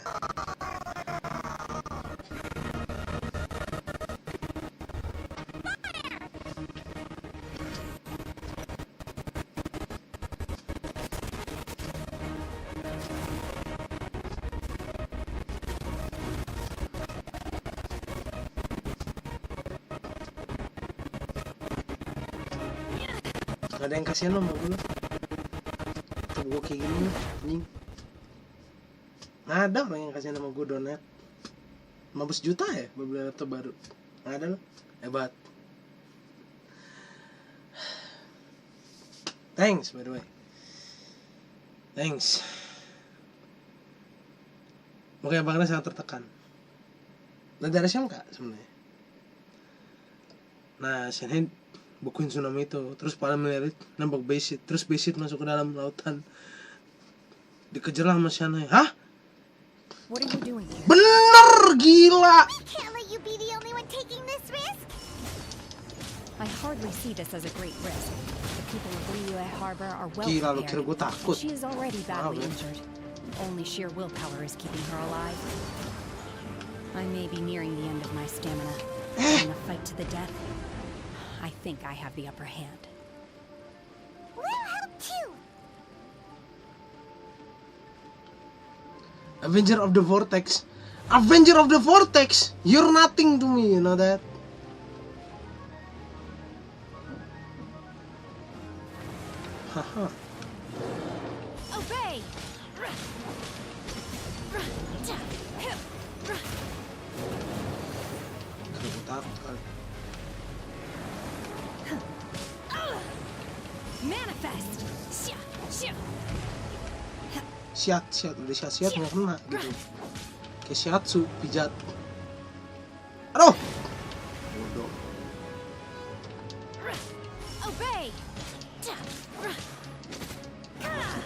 Gak ada yang kasihan lo sama gue. Gue kayak gini anjing. Nggak ada orang yang kasihan sama gue donat 15 juta ya beli laptop baru. Nggak ada lo. Hebat. Thanks by the way. Thanks. Makanya Bang Res sangat tertekan. Dan dari siapa kak sebenarnya? Nah, Senin bukuin tsunami itu, terus pada melirik nembak besit, terus besit masuk ke dalam lautan, dikejar lah sama Shana. Hah? Bener, gila. I hardly see this as a great risk. The people of Liyue Harbor are well Gila, lu kira gue takut? She is already badly injured. Only sheer willpower is keeping her alive. I may be nearing the end of my stamina. In a fight to the death, I think I have the upper hand. We'll help too. Avenger of the Vortex. Avenger of the Vortex. You're nothing to me, you know that. Haha. Obey. Manifest. Siat, udah siat nggak kena gitu. Kayak shiatsu, pijat. Aduh. Bodoh. Obey.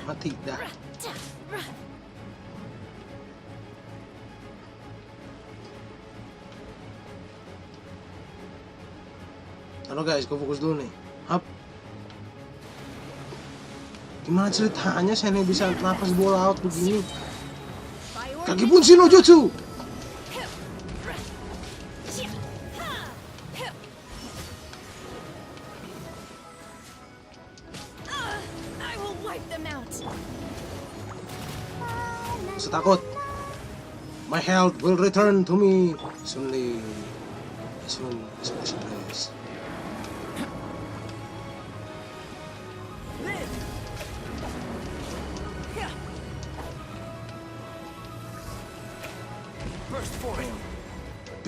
Mati dah. Halo guys, gue fokus dulu nih. Hap. Gimana ceritanya saya bisa nafas bola out begini? Kaki pun no jutsu. Saya takut. My health will return to me soonly. Soon as possible.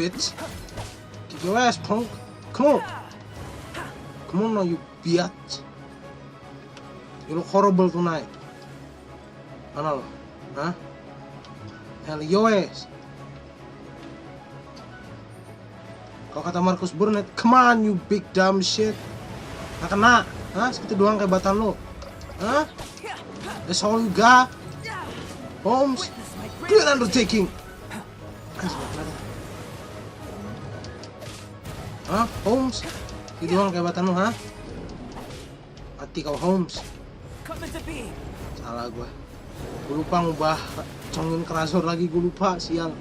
Bitch. Kick your ass, punk. Come on. Come on now, you bitch. You look horrible tonight. Mana lo? Hah? Helios. Kalau kata Marcus Burnett, come on you big dumb shit. Nggak kena, hah? Segitu doang kayak batan lo, hah? That's all you got, Holmes. Good undertaking. Hah, Holmes? Segitu doang kayak batan lo, hah? Mati kau, Holmes. Salah gue lupa ngubah Chongyun ke Razor lagi, gue lupa, sial.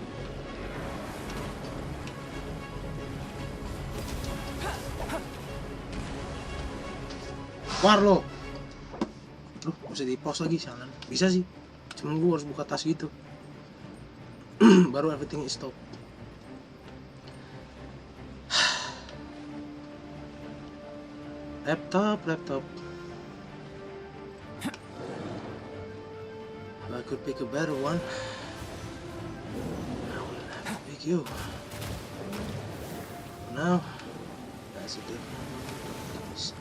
Keluar lo. Duh, bisa di pause lagi, sialan. Bisa sih, cuman gue harus buka tas gitu. Baru everything is stop. Laptop. I could pick a better one. I will have to pick you. Now, that's a different case.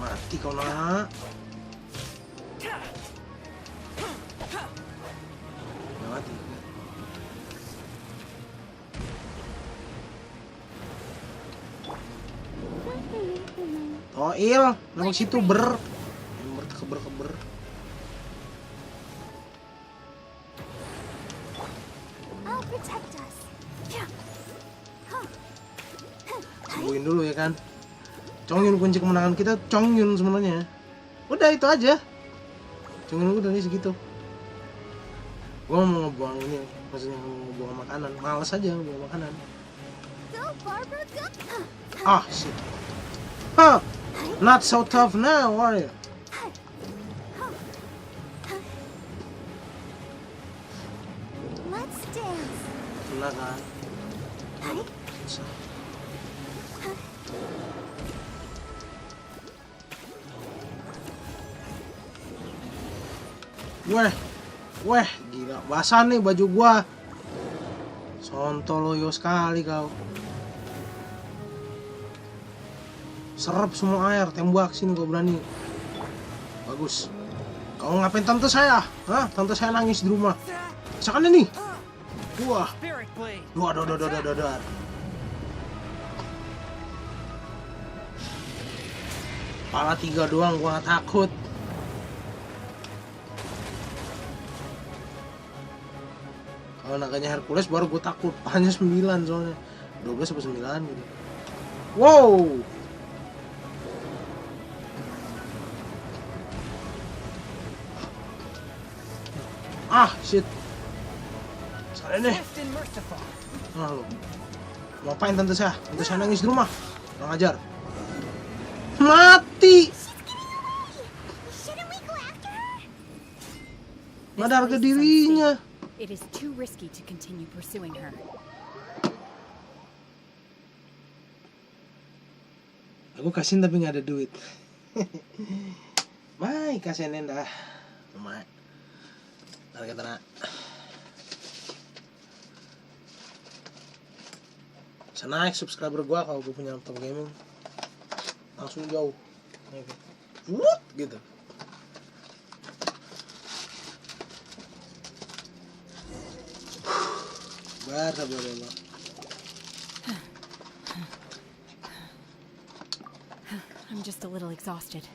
Mati kau nak. Mati. Toil, nama situ keber. Tungguin dulu ya kan. Chongyun kunci kemenangan kita, Chongyun sebenarnya. Udah itu aja. Chongyun udah nih segitu. Gua mau ngebuang ini, maksudnya ngebuang makanan. Males aja ngebuang makanan. Ah, shit. Huh. Not so tough now, are you? Let's dance. Kena kan? Weh, gila, basah nih baju gua. Sontoloyo sekali kau. Serap semua air, tembak sini gua berani. Bagus. Kau ngapain tante saya? Hah? Tante saya nangis di rumah. Misalkan ini. Wah. Waduh. Pala 3 doang, gua gak takut. Kalau naganya Hercules baru gue takut, hanya 9 soalnya 12 sampai 9 gitu. Wow. Ah, shit. Salah deh. Nah lo, ngapain tante saya? Tante saya nangis di rumah. Kurang ajar. Mati. Nggak ada harga dirinya. It is too risky to continue pursuing her. Aku kasihin tapi nggak ada duit. Mai kasihin dah. Mai. Ntar kata nak. Bisa naik subscriber gua kalau gua punya laptop gaming. Langsung jauh. Wut gitu. I'm just a little exhausted.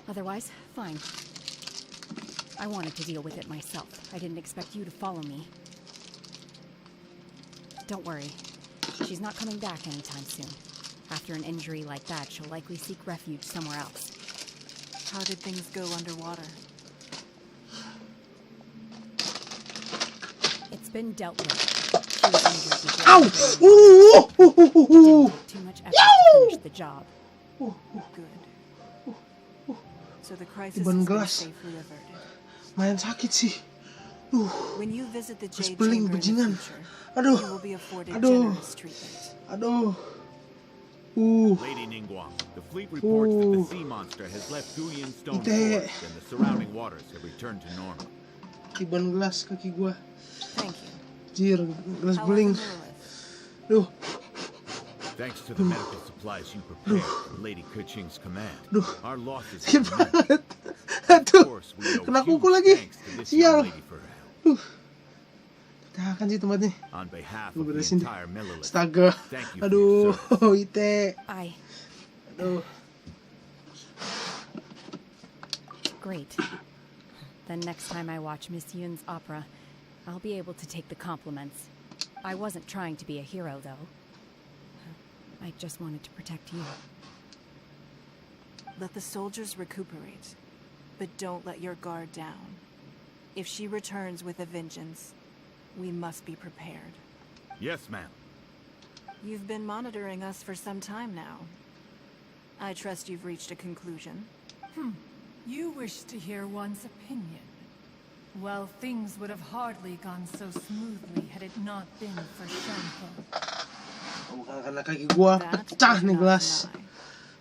Otherwise, fine. I wanted to deal with it myself. I didn't expect you to follow me. Don't worry. She's not coming back anytime soon. After an injury like that, she'll likely seek refuge somewhere else. How did things go underwater? It's been dealt with. She was injured before. Ow! Ooh! Too much effort to finish the job. Good. So the crisis Ban has been gelas. safely averted. Main sakit sih. When you visit the Jade beling Chamber in the bajingan. future, Aduh. you will be afforded Aduh. generous treatment. Aduh. Lady Ningguang, the fleet reports that the sea monster has left Guyan Stone Forest and the surrounding waters have returned to normal. Kiban gelas kaki gua. Thank you. Jir, gelas How beling. was the Lilith? Duh. Thanks to the medical supplies you prepared for Lady Keqing's command, our losses Sakit have been banget. Aduh, kena kuku lagi. Sial. Tahan sih tempatnya. Gue beresin deh. Astaga. Aduh, Ite. Aduh. Great. Then next time I watch Miss Yun's opera, I'll be able to take the compliments. I wasn't trying to be a hero, though. I just wanted to protect you. Let the soldiers recuperate, but don't let your guard down. If she returns with a vengeance, we must be prepared. Yes, ma'am. You've been monitoring us for some time now. I trust you've reached a conclusion. You wish to hear one's opinion. Well, things would have hardly gone so smoothly had it not been for Shenhe. Bukan karena kaki gua pecah nih gelas.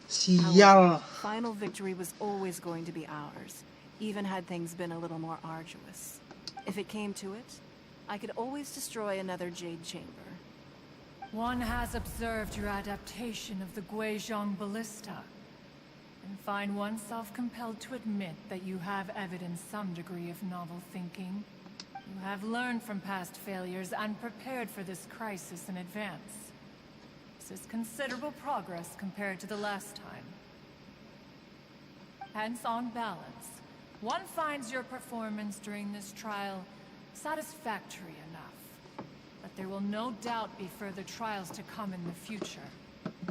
Sial. Final victory was always going to be ours, even had things been a little more arduous. If it came to it, I could always destroy another jade chamber. One has observed your adaptation of the Guizhong ballista, and find oneself compelled to admit that you have evidenced some degree of novel thinking. You have learned from past failures and prepared for this crisis in advance. This is considerable progress compared to the last time. Hence, on balance, one finds your performance during this trial satisfactory enough. But there will no doubt be further trials to come in the future.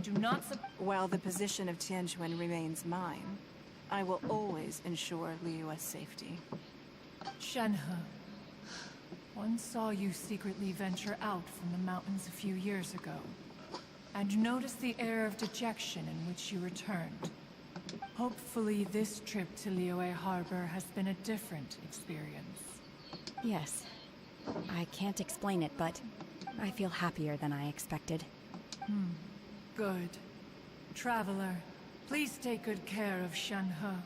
Do not While the position of Tianquan remains mine, I will always ensure Liyue's safety. Shenhe, one saw you secretly venture out from the mountains a few years ago, and noticed the air of dejection in which you returned. Hopefully this trip to Liyue Harbor has been a different experience. Yes. I can't explain it, but I feel happier than I expected. Good. Traveler, please take good care of Shenhe.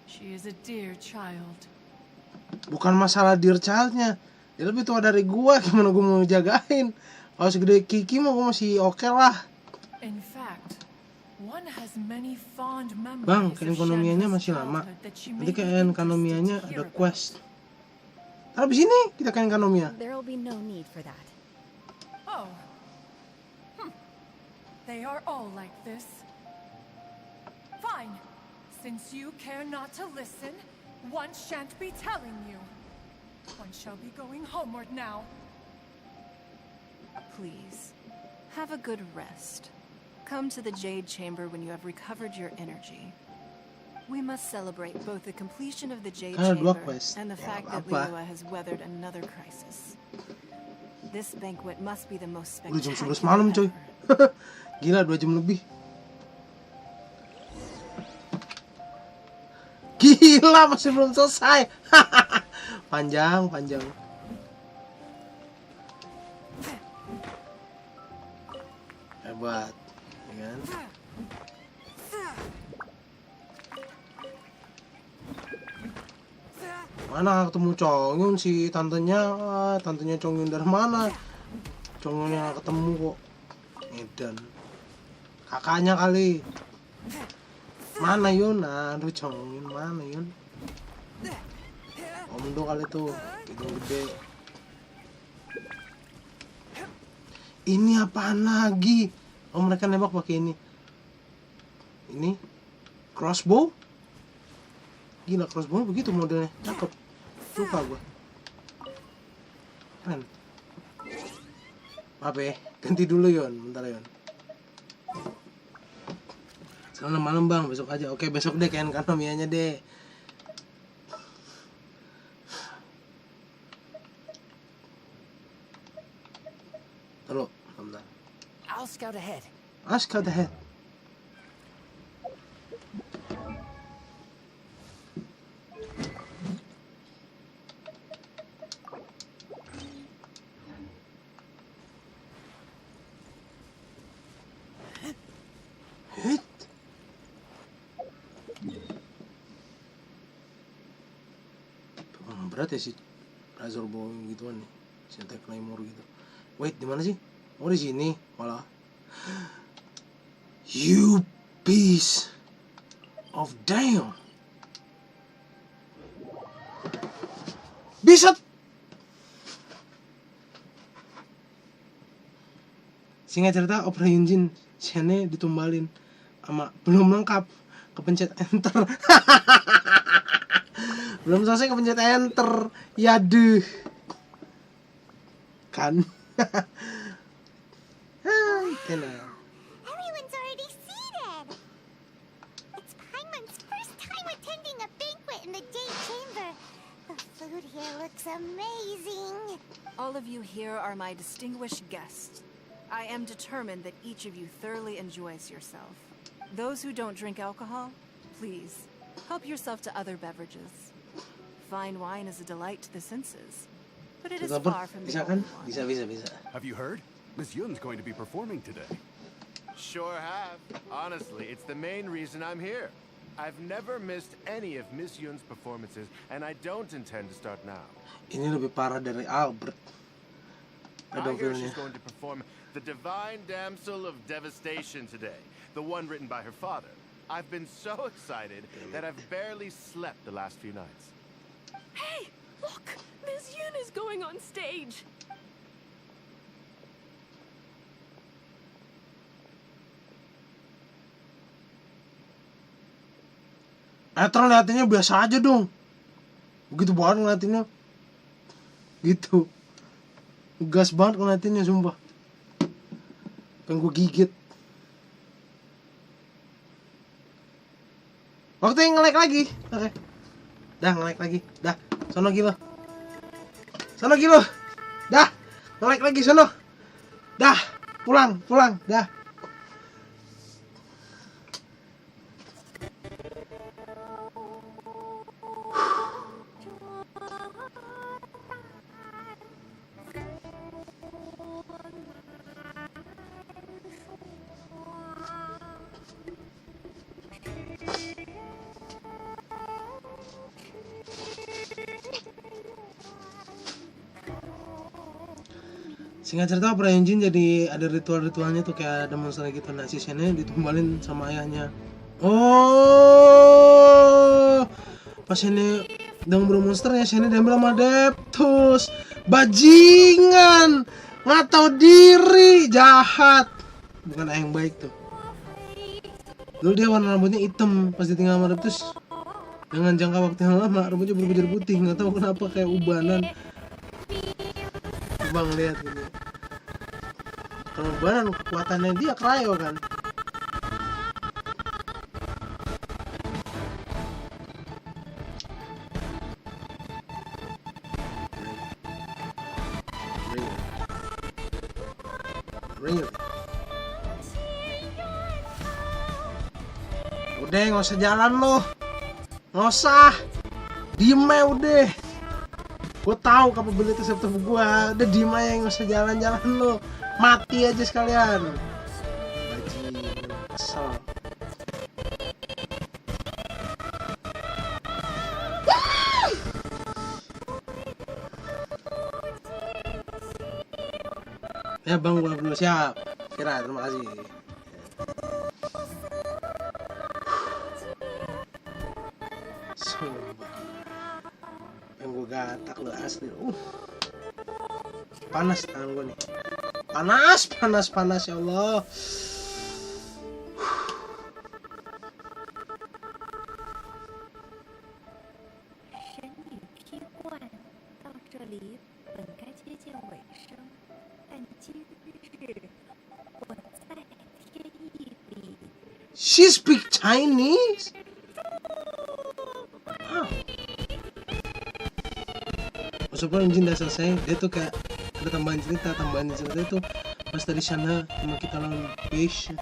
She is a dear child. Bukan masalah dear childnya. Dia lebih tua dari gua, gimana gua mau jagain? Kalau segede Kiki mah gua masih oke lah. In fact, one has many fond memories. Bang, keekonomiannya masih lama. Nanti keekonomiannya ada quest. Taruh di sini kita keekonomia. There will be no need for that. Oh. They are all like this. Fine. Since you care not to listen, one shan't be telling you. One shall be going homeward now. Please, have a good rest. Come to the Jade Chamber when you have recovered your energy. We must celebrate both the completion of the Jade Chamber and the fact that Liyue has weathered another crisis. This banquet must be the most spectacular. Udah jam 11 malam, coy. Gila, 2 jam lebih. Gila, masih belum selesai. Panjang. Hebat, ya kan? Mana ketemu Chongyun si tantenya Chongyun dari mana? Chongyun yang ketemu kok. Edan. Kakaknya kali. Mana Yun? Aduh Chongyun mana Yun? Om Do kali tuh, hidung gede. Ini apaan lagi? Oh mereka nembak pakai ini. Ini crossbow? Gila crossbow begitu modelnya, cakep. Suka gua. Keren. Apa ya? Ganti dulu Yon, bentar Yon. Selamat malam bang, besok aja. Oke besok deh kayak kanomianya deh. Taruh, bentar. I'll scout ahead. Scout ahead. Berat ya si Razor Bow gituan nih, sentai Claymore gitu. Wait, di mana sih? Oh di sini malah. You piece of damn. Bisa. Singkat cerita, Opera Yunjin Shane ditumbalin sama belum lengkap, kepencet enter. Belum selesai kepencet enter. Yaduh. Kan. Tenang. Everyone's already seated. It's Paimon's first time attending a banquet in the Jade Chamber. The food here looks amazing. All of you here are my distinguished guests. I am determined that each of you thoroughly enjoys yourself. Those who don't drink alcohol, please, help yourself to other beverages. Fine wine is a delight to the senses, but it is far from the only one. Bisa. Have you heard? Miss Yun's going to be performing today. Sure have. Honestly, it's the main reason I'm here. I've never missed any of Miss Yun's performances, and I don't intend to start now. Ini lebih parah dari Albert. I hear she's going to perform The Divine Damsel of Devastation today, the one written by her father. I've been so excited that I've barely slept the last few nights. Hey, look! Miss Yun is going on stage! Ngeliatinnya biasa aja dong. Begitu banget ngeliatinnya. Gitu. Gas banget ngeliatinnya, sumpah. Pengen gue gigit. Waktu yang nge-like lagi. Oke. Dah, nge-like lagi. Dah, sono gila. Dah, nge-like lagi sono. Dah, pulang. Dah. Singkat cerita, Opera Yunjin jadi ada ritual-ritualnya tuh, kayak ada monster gitu. Nah, si Shane ditumbalin sama ayahnya. Oh, pas Shane udah ngeburu monsternya, Shane diambil sama Adeptus. Bajingan, nggak tahu diri, jahat. Bukan ayah yang baik tuh. Dulu dia warna rambutnya hitam, pas ditinggal sama Adeptus. Dengan jangka waktu yang lama, rambutnya berubah jadi putih. Nggak tahu kenapa, kayak ubanan. Bang, lihat ini. Kalau ubanan kekuatannya dia cryo kan. Really? Udah, nggak usah jalan lo. Nggak usah. Diem aja udah. Gue tahu kapabilitas Sabtu gue. Udah diem aja, nggak usah jalan-jalan lo. Mati aja sekalian. Bajingan, kesel. Ya bang, gue belum siap. Kira, terima kasih. Sumpah. Pengen gue gatak lo asli. Panas tangan gue nih. Panas ya Allah. She speak Chinese? Maksudnya Yunjin udah selesai, dia tuh kayak ada tambahan cerita itu pas tadi sana cuma kita lawan patient.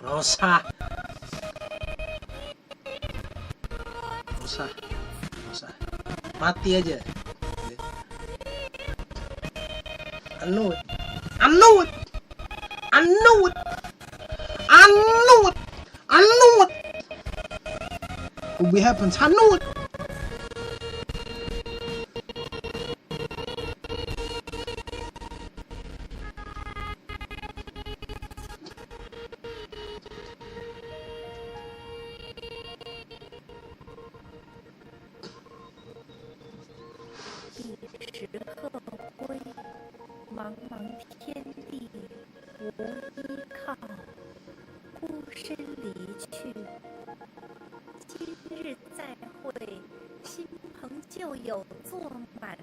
Rosa. Mati aja. I know it. Will be happens. I know it. 时鹤归，茫茫天地无依靠，孤身离去。今日再会，新朋旧友坐满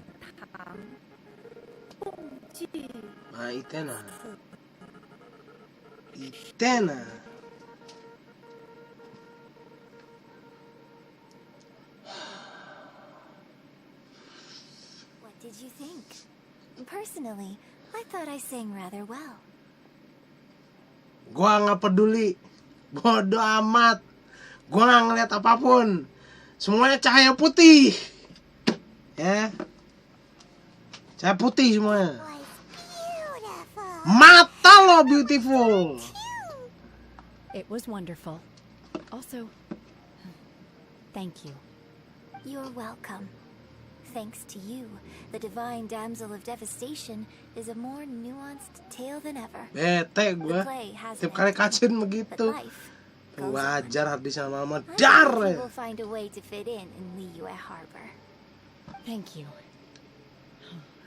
堂，共聚。Itena. What did you think? Personally, I thought I sang rather well. Gua nggak peduli, bodo amat. Gua nggak ngeliat apapun. Semuanya cahaya putih, ya. Cahaya putih semuanya. Mata lo beautiful. It was wonderful. Also, thank you. You're welcome. Thanks to you, the divine damsel of devastation is a more nuanced tale than ever. Bete gue. Tiap kali kacin begitu. Wajar habis sama mama dar. We'll find a way to fit in Liyue Harbor. Thank you.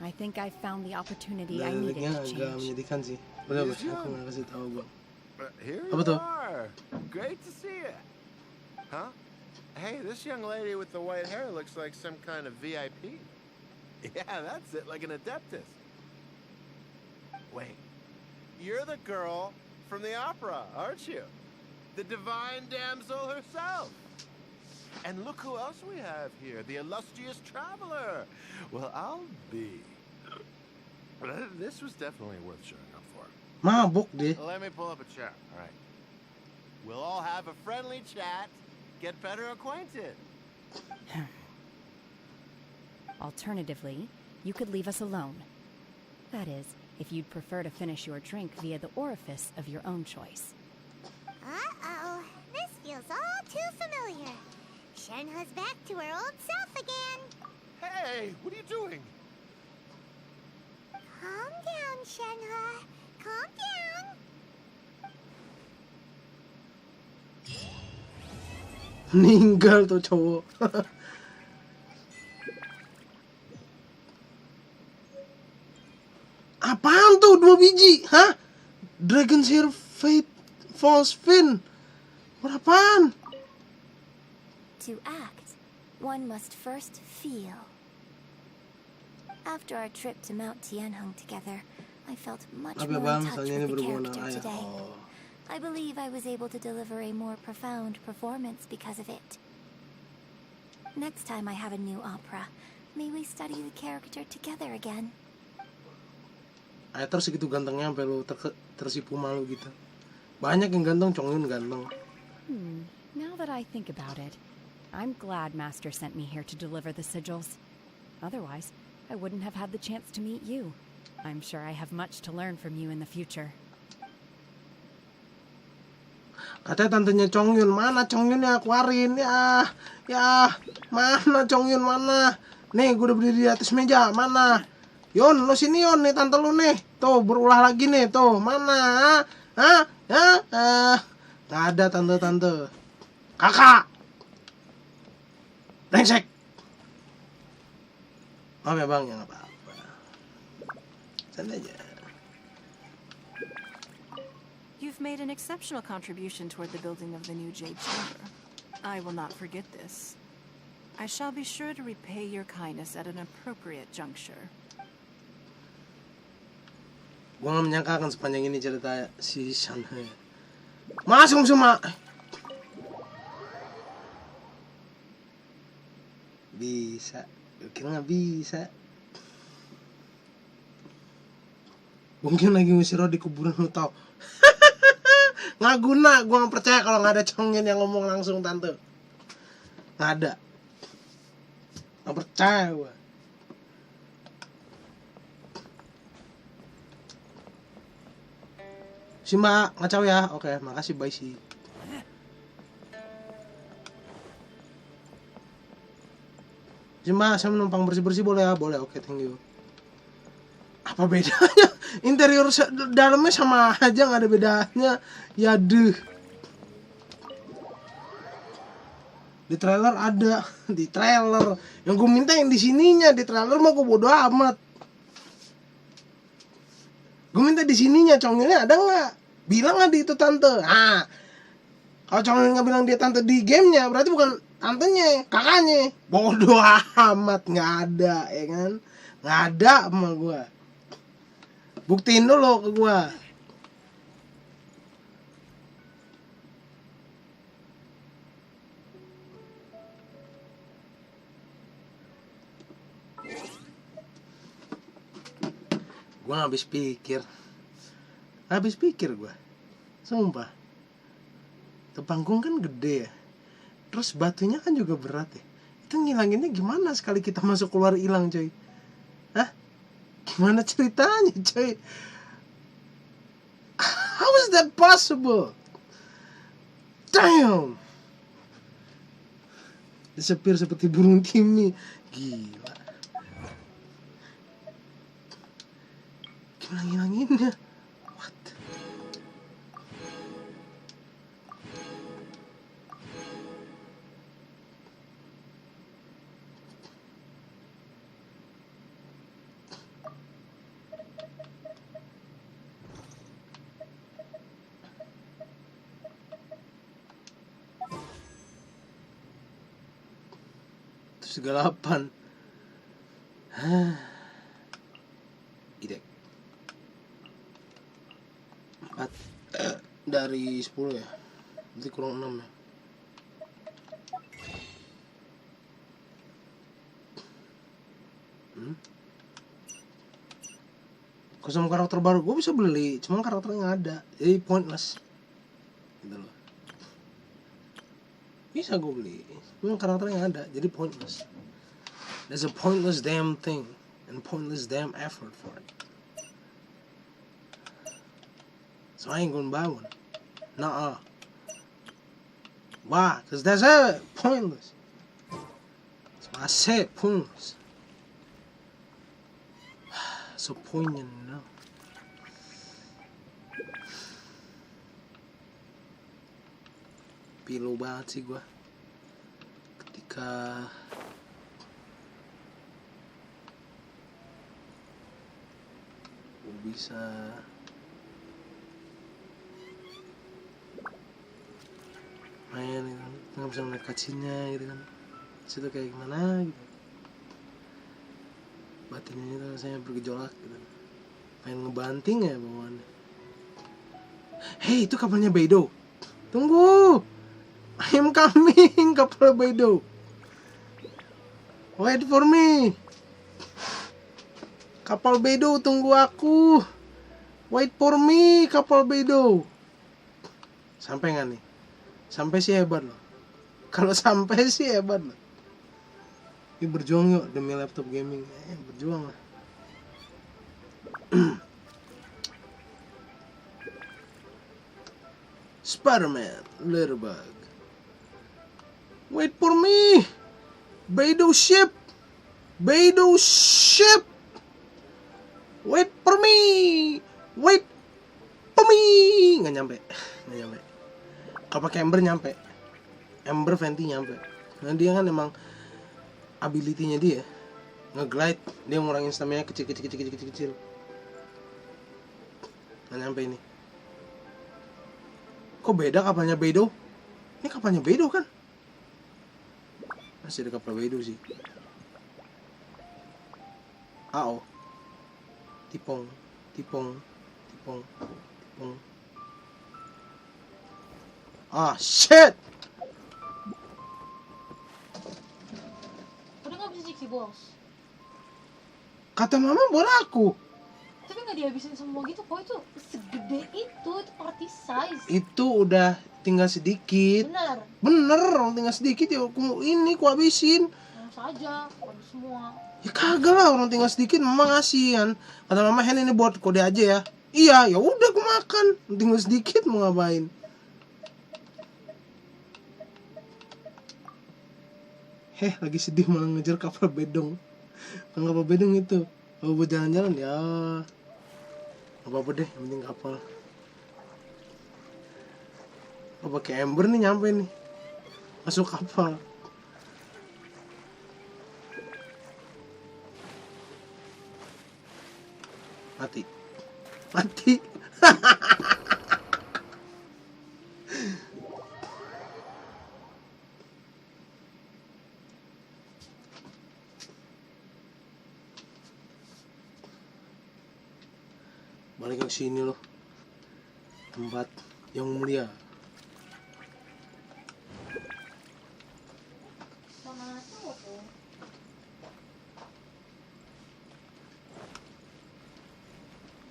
I think I found the opportunity I needed to change. Agak menyedihkan sih. Bener, aku nggak kasih tahu bang. Here Apa tuh? you are. Great to see you. Huh? Hey, this young lady with the white hair looks like some kind of VIP. Yeah, that's it, like an adeptus. Wait, you're the girl from the opera, aren't you? The divine damsel herself. And look who else we have here, the illustrious traveler. Well, I'll be. This was definitely worth showing up for. Mabuk deh. Let me pull up a chair, all right. We'll all have a friendly chat. Get better acquainted. Alternatively, you could leave us alone. That is, if you'd prefer to finish your drink via the orifice of your own choice. Uh-oh, this feels all too familiar. Shenhe's back to her old self again. Hey, what are you doing? Calm down, Shenhe. Calm down. Meninggal tuh cowok. Apaan tuh 2 biji? Hah? Dragon's Hair Fate False Fin. Berapaan? To act, one must first feel. After our trip to Mount Tianheng together, I felt much more in touch with the character today. I believe I was able to deliver a more profound performance because of it. Next time I have a new opera, may we study the character together again. Terus segitu gantengnya sampai lu tersipu malu gitu. Banyak yang ganteng, Chongyun ganteng. Now that I think about it, I'm glad Master sent me here to deliver the sigils. Otherwise, I wouldn't have had the chance to meet you. I'm sure I have much to learn from you in the future. Katanya tantenya Chongyun, mana Chongyun ya, keluarin ya, mana Chongyun mana? Nih, gue udah berdiri di atas meja, mana? Yon, lo sini Yon, nih tante lu nih, tuh berulah lagi nih, tuh mana? Nggak ada tante, kakak, brengsek. Maaf ya bang, ya nggak apa-apa, santai aja. You've made an exceptional contribution toward the building of the new Jade Chamber. I will not forget this. I shall be sure to repay your kindness at an appropriate juncture. Gua nggak menyangka akan sepanjang ini cerita si Shanhe. Masuk semua. Bisa, gue kira nggak bisa. Mungkin lagi ngusir di kuburan lu tau. Nggak guna, gue nggak percaya kalau nggak ada Chongyun yang ngomong langsung tante. Nggak ada, nggak percaya gue. Si Mbak ngacau ya, oke, makasih, bye sih. Si Mbak, saya menumpang bersih-bersih boleh ya, boleh, oke, thank you. Apa bedanya? Interior dalamnya sama aja, nggak ada bedanya. Ya deh. Di trailer ada, di trailer. Yang gue minta yang di sininya, di trailer mah gue bodo amat. Gue minta di sininya, chongyunnya ada nggak? Bilang nggak di itu tante. Ah, kalau chongyun nggak bilang dia tante di gamenya, berarti bukan tantenya, kakaknya. Bodo amat, nggak ada, ya kan? Nggak ada sama gue. Buktiin dulu ke gue. Gue habis pikir gue, sumpah. Itu panggung kan gede ya, terus batunya kan juga berat ya. Itu ngilanginnya gimana sekali kita masuk keluar hilang coy? Hah? Gimana ceritanya coy? How is that possible? Damn! Disepir seperti burung Timmy. Gila. Gimana ngilanginnya? What? Terus 38. Ide. 4 dari 10 ya. Berarti kurang 6 ya. Kostum karakter baru gue bisa beli, cuma karakternya nggak ada, jadi pointless gitu loh. Bisa gue beli, cuma karakternya nggak ada, jadi pointless. There's a pointless damn thing and pointless damn effort for it. So I ain't gonna buy one. Nuh-uh. Why? Cause that's it. Pointless. So I said pointless. So poignant, you know. Pilu banget sih gua ketika gua bisa main gitu kan, nggak bisa ngeliat cutscene-nya gitu kan. Situ kayak gimana gitu, batinnya itu rasanya bergejolak gitu, pengen ngebanting ya bawaannya. Hey, itu kapalnya Beidou, tunggu, I am coming. Kapal Beidou, wait for me. Kapal Beidou tunggu aku, wait for me. Kapal Beidou sampai nggak nih? Sampai sih hebat loh. Kalau sampai sih hebat loh. Ini berjuang yuk demi laptop gaming. Berjuang lah. Spider-Man, Littlebug. Wait for me. Beidou ship. Beidou ship. Wait for me. Wait for me. Nggak nyampe. Kalau pakai Ember nyampe, Ember Venti nyampe. Nah dia kan emang ability-nya dia nge-glide, dia ngurangin stamina kecil. Nggak nyampe ini. Kok beda kapalnya Beidou? Ini kapalnya Beidou kan? Masih ada kapal Beidou sih. Ao. Tipong. Ah, shit! Udah nggak bisa ciki bos. Kata mama berlaku. Tapi nggak dihabisin semua gitu kok, itu segede itu party size. Itu udah tinggal sedikit. Bener, orang tinggal sedikit ya. Ku habisin. Saja, habis semua. Ya kagak lah, orang tinggal sedikit, mama ngasih kan. Kata mama, Hen ini buat kode aja ya. Iya, ya udah aku makan. Tinggal sedikit mau ngapain? Lagi sedih malah ngejar kapal bedong. Kapal bedong itu. Kalau buat jalan-jalan ya apa-apa deh, yang penting kapal. Kalau pakai Ember nih nyampe nih. Masuk kapal. Mati. Balik ke sini loh, tempat yang mulia.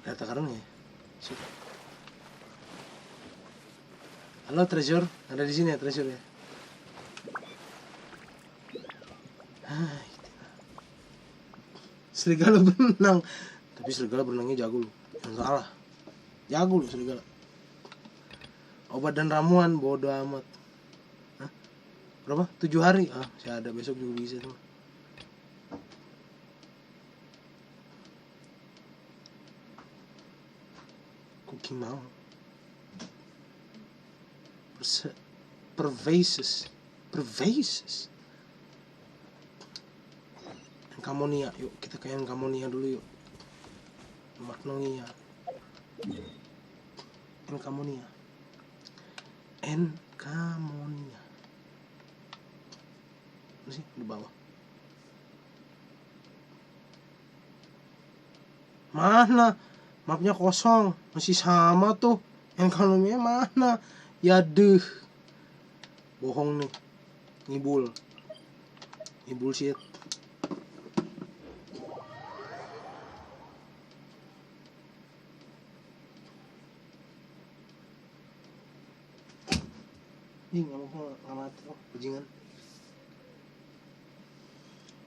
Data karena ya. Halo treasure, ada di sini ya treasure ya. Serigala berenang, tapi serigala berenangnya jago loh. Yang salah, jago loh serigala. Obat dan ramuan bodo amat. Hah? Berapa? 7 hari? Ah, saya ada, besok juga bisa tuh. Gimana? Pervasive. Enkamonia, yuk kita ke enkamonia dulu yuk. Magnolia. Enkamonia. Mana sih di bawah? Mana? Mapnya kosong, masih sama tuh. Enkamonia mana? Ya deh. Bohong nih. Ngibul shit. Ih, nggak mati loh, bajingan.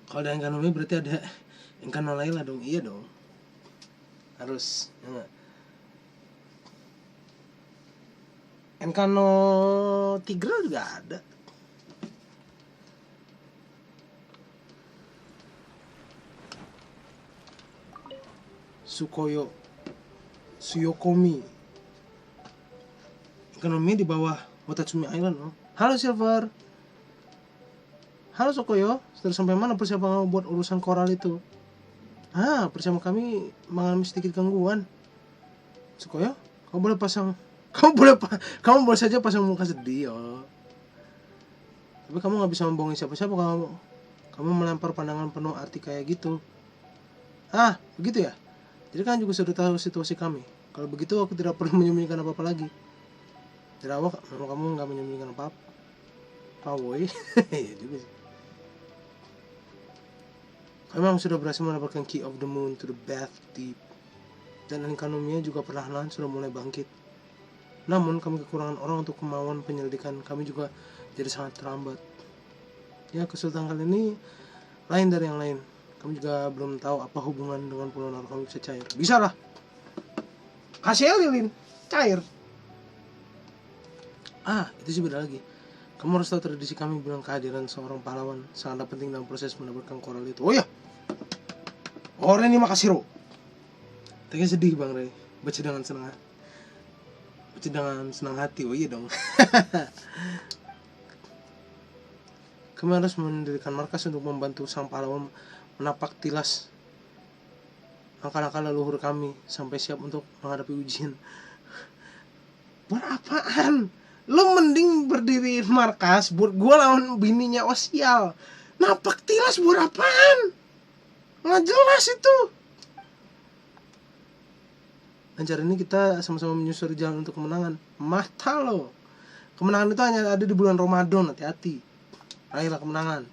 Kalau ada enkamonia berarti ada enkanolaila dong. Iya dong. Harus ya. Enkano Tigra juga ada. Suyokomi. Ekonomi di bawah Watatsumi Island loh. Halo Silver. Halo Sukoyo, sudah sampai mana persiapan kamu buat urusan koral itu? Bersama kami mengalami sedikit gangguan. Sukoyo, kamu boleh saja pasang muka sedih, oh. Tapi kamu nggak bisa membohongi siapa-siapa. Kamu melempar pandangan penuh arti kayak gitu. Begitu ya? Jadi kan juga sudah tahu situasi kami. Kalau begitu aku tidak perlu menyembunyikan apa-apa lagi. Tidak, kamu nggak menyembunyikan apa-apa, woy. Iya juga sih. Memang sudah berhasil mendapatkan key of the moon to the bath deep. Dan ekonominya juga perlahan-lahan sudah mulai bangkit. Namun kami kekurangan orang untuk kemauan penyelidikan. Kami juga jadi sangat terlambat. Ya, kesulitan kali ini lain dari yang lain. Kami juga belum tahu apa hubungan dengan puluhan orang kami bisa cair. Bisa lah. Kasih lilin, cair. Itu sih beda lagi. Kamu harus tahu tradisi kami bilang kehadiran seorang pahlawan sangat penting dalam proses mendapatkan koral itu. Oh ya, orang ini makasih Ro. Tapi sedih Bang Ray. Baca dengan senang hati. Oh iya dong. Kami harus mendirikan markas untuk membantu sang pahlawan menapak tilas langkah-langkah leluhur kami sampai siap untuk menghadapi ujian. Buat apaan? Lo mending berdiri markas buat gua lawan bininya Osial. Napak tilas buat apaan? Nggak jelas itu. Lancar ini kita sama-sama menyusuri jalan untuk kemenangan. Mata lo. Kemenangan itu hanya ada di bulan Ramadan, hati-hati. Raihlah kemenangan.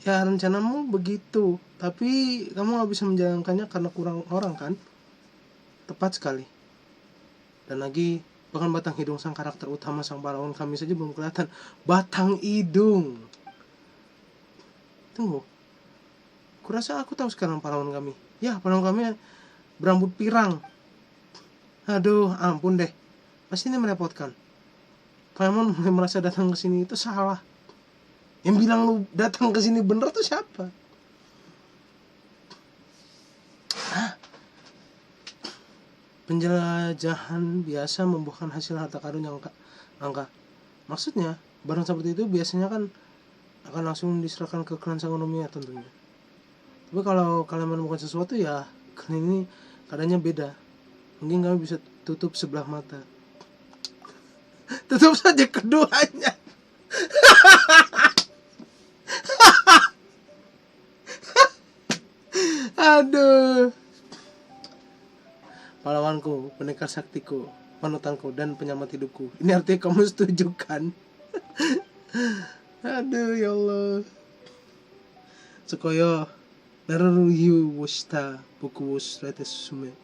Ya rencanamu begitu, tapi kamu gak bisa menjalankannya karena kurang orang kan? Tepat sekali. Dan lagi, bahkan batang hidung sang karakter utama sang pahlawan kami saja belum kelihatan. Batang hidung. Tunggu. Kurasa aku tahu sekarang pahlawan kami. Ya, pahlawan kami berambut pirang. Aduh, ampun deh. Pasti ini merepotkan. Pahlawan mulai merasa datang ke sini itu salah. Yang bilang lu datang ke sini bener tuh siapa? Penjelajahan biasa membuahkan hasil harta karun yang angka. Maksudnya, barang seperti itu biasanya kan akan langsung diserahkan ke klan Sangonomiya tentunya. Tapi kalau kalian menemukan sesuatu ya kalian ini keadaannya beda. Mungkin kalian bisa tutup sebelah mata. Tutup saja keduanya. Aduh. Pahlawanku, pendekar saktiku, panutanku, dan penyelamat hidupku. Ini artinya kamu setuju kan? Aduh ya Allah. Tsukoyo naru yu wo shita boku wo shirete susume.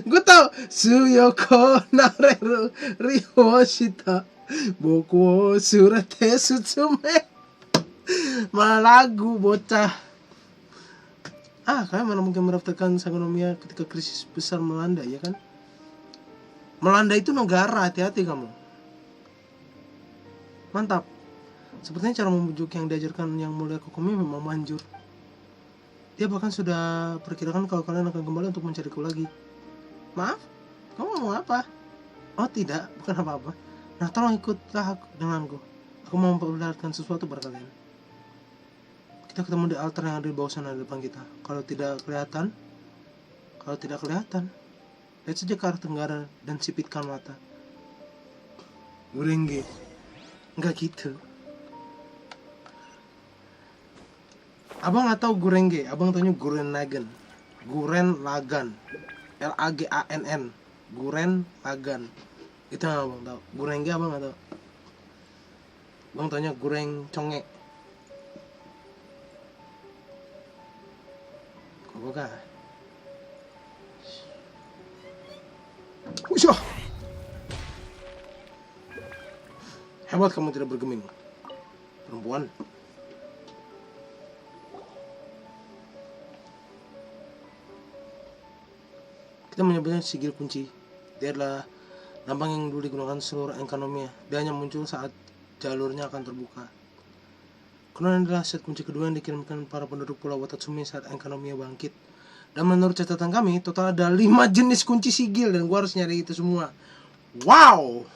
Gue tau. Suyoko nareru ryu wo shita boku wo shirete susume. Malah lagu bocah. Kalian mana mungkin mendaftarkan Sangonomiya ketika krisis besar melanda, ya kan? Melanda itu negara, hati-hati kamu. Mantap. Sepertinya cara membujuk yang diajarkan yang mulia Kokomi memang manjur. Dia bahkan sudah perkirakan kalau kalian akan kembali untuk mencariku lagi. Maaf? Kamu mau apa? Oh tidak, bukan apa-apa. Nah tolong ikutlah denganku. Aku mau memperlihatkan sesuatu pada kalian. Kita ketemu di altar yang ada di bawah sana di depan kita. Kalau tidak kelihatan, lihat saja ke arah tenggara dan sipitkan mata. Gurenge. Enggak gitu. Abang nggak tahu gurenge, abang taunya Guren Lagan. Guren Lagan. Lagann. Guren Lagan. Itu yang abang tahu. Gurenge abang nggak tahu. Abang taunya Gureng Conge. Semoga. Usah. Hebat kamu tidak bergeming, perempuan. Kita menyebutnya sigil kunci. Dia adalah lambang yang dulu digunakan seluruh ekonominya. Dia hanya muncul saat jalurnya akan terbuka. Kemudian adalah set kunci kedua yang dikirimkan para penduduk Pulau Watatsumi saat ekonominya bangkit. Dan menurut catatan kami, total ada 5 jenis kunci sigil dan gua harus nyari itu semua. Wow!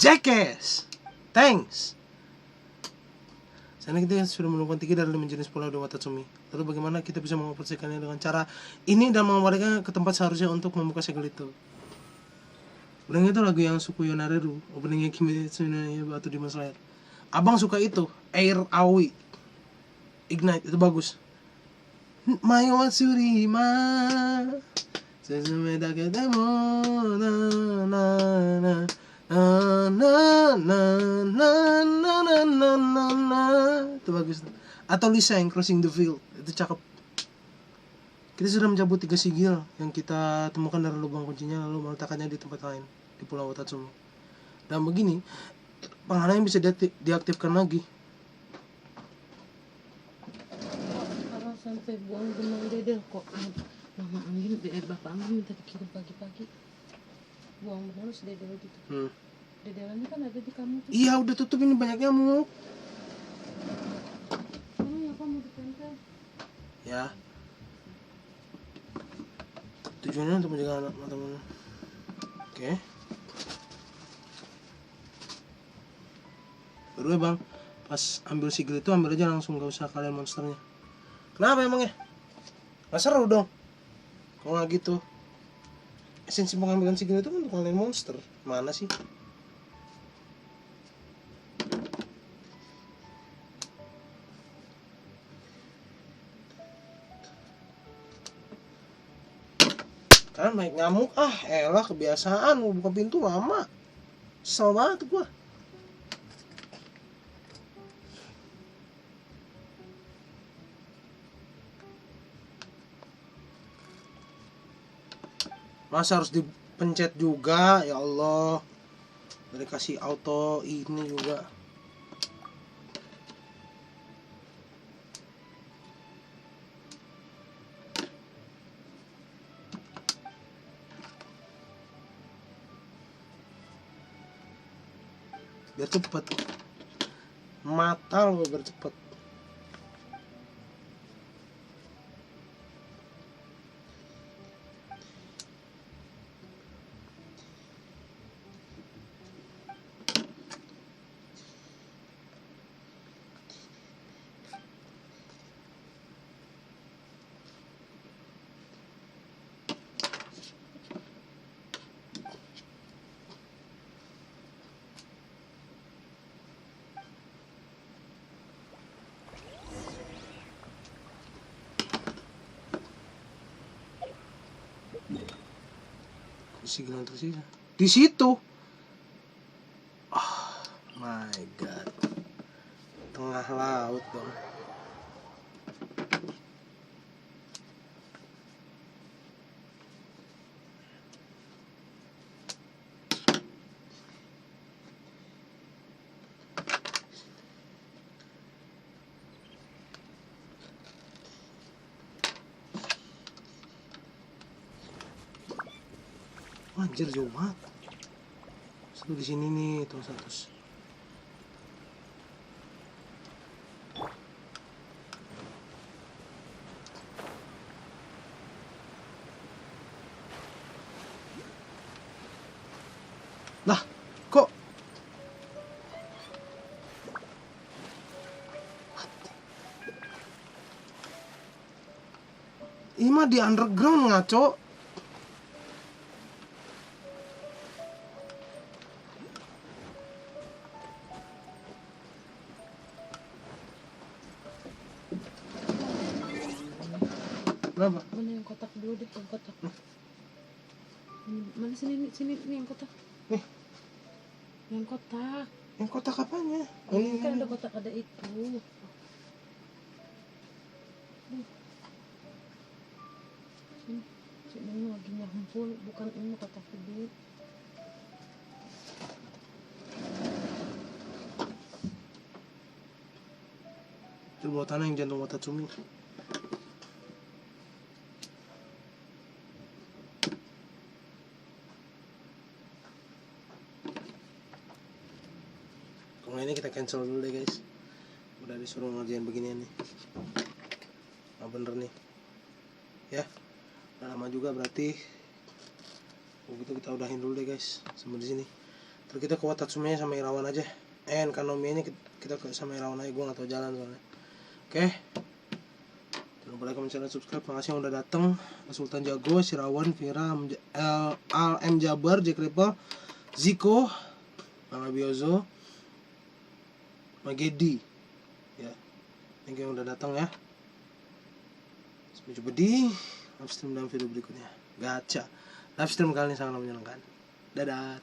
Jackass! Thanks! Sekarang kita sudah menemukan 3 dari 5 jenis pulau di Watatsumi. Lalu bagaimana kita bisa mengoperasikannya dengan cara ini dan mengembalikannya ke tempat seharusnya untuk membuka segel itu? Openingnya itu lagu yang Suku Yonareru. Openingnya Kimetsu no Yaiba atau Demon Slayer. Abang suka itu, Air Aoi Ignite, itu bagus. Mai wa surima Suzume dake demo na na na na na na na na na. Itu bagus. Atau Lisa yang Crossing the Field, itu cakep. Kita sudah mencabut 3 sigil yang kita temukan dari lubang kuncinya, lalu meletakkannya di tempat lain di Pulau Watatsumi. Dan begini penghalangnya bisa diaktifkan lagi. Kalau sampai buang benang dede kok mama Angin, bapak Angin minta dikirim pagi-pagi. Buang benang harus dede gitu. Dedelannya kan ada di kamu tuh. Iya udah tutup, ini banyak nyamuk. Ya apa mau ditempel? Ya. Tujuannya untuk menjaga anak mata-mata. Oke. Baru ya bang, pas ambil sigil itu ambil aja langsung, gak usah kalian monsternya. Kenapa emangnya? Gak seru dong kalau gak gitu. Esensi pengambilan sigil itu untuk kalian monster. Mana sih? Kan banyak nyamuk, elah kebiasaan buka pintu lama. Kesel banget gua. Masa harus dipencet juga, ya Allah. Dari kasih auto ini juga. Biar cepet. Mata lo biar cepet. Sigilan tersisa di situ. Oh my god, tengah laut dong. Anjir jauh banget. Satu di sini nih, tuh 100. Lah, kok ini mah di underground ngaco. Berapa? Mana yang kotak dulu deh, yang kotak. Mana sini nih yang kotak. Nih. Yang kotak. Yang kotak apanya? Ini kan ada kotak, ada itu. Ini lagi nyampul, bukan ini kotak gede. Itu buat tanah yang jantung mata cumi. Kalau ini kita cancel dulu deh guys. Udah disuruh ngerjain beginian nih. Nah, bener nih. Ya. Udah lama juga berarti. Begitu kita udahin dulu deh guys. Sampai di sini. Terus kita ke Watatsumenya sama Irawan aja. Kanomianya kita ke sama Irawan aja. Gue gak tau jalan soalnya. Oke. Jangan lupa like, comment, share, dan subscribe. Makasih yang udah dateng. Sultan Jago, Sirawan, Vira, Al M Jabar, Jack Ripple, Ziko, Mama Biozo, Menjadi. Ya. Thank you yang udah datang ya. Sampai jumpa di live stream dalam video berikutnya. Gacha. Live stream kali ini sangat menyenangkan. Dadah.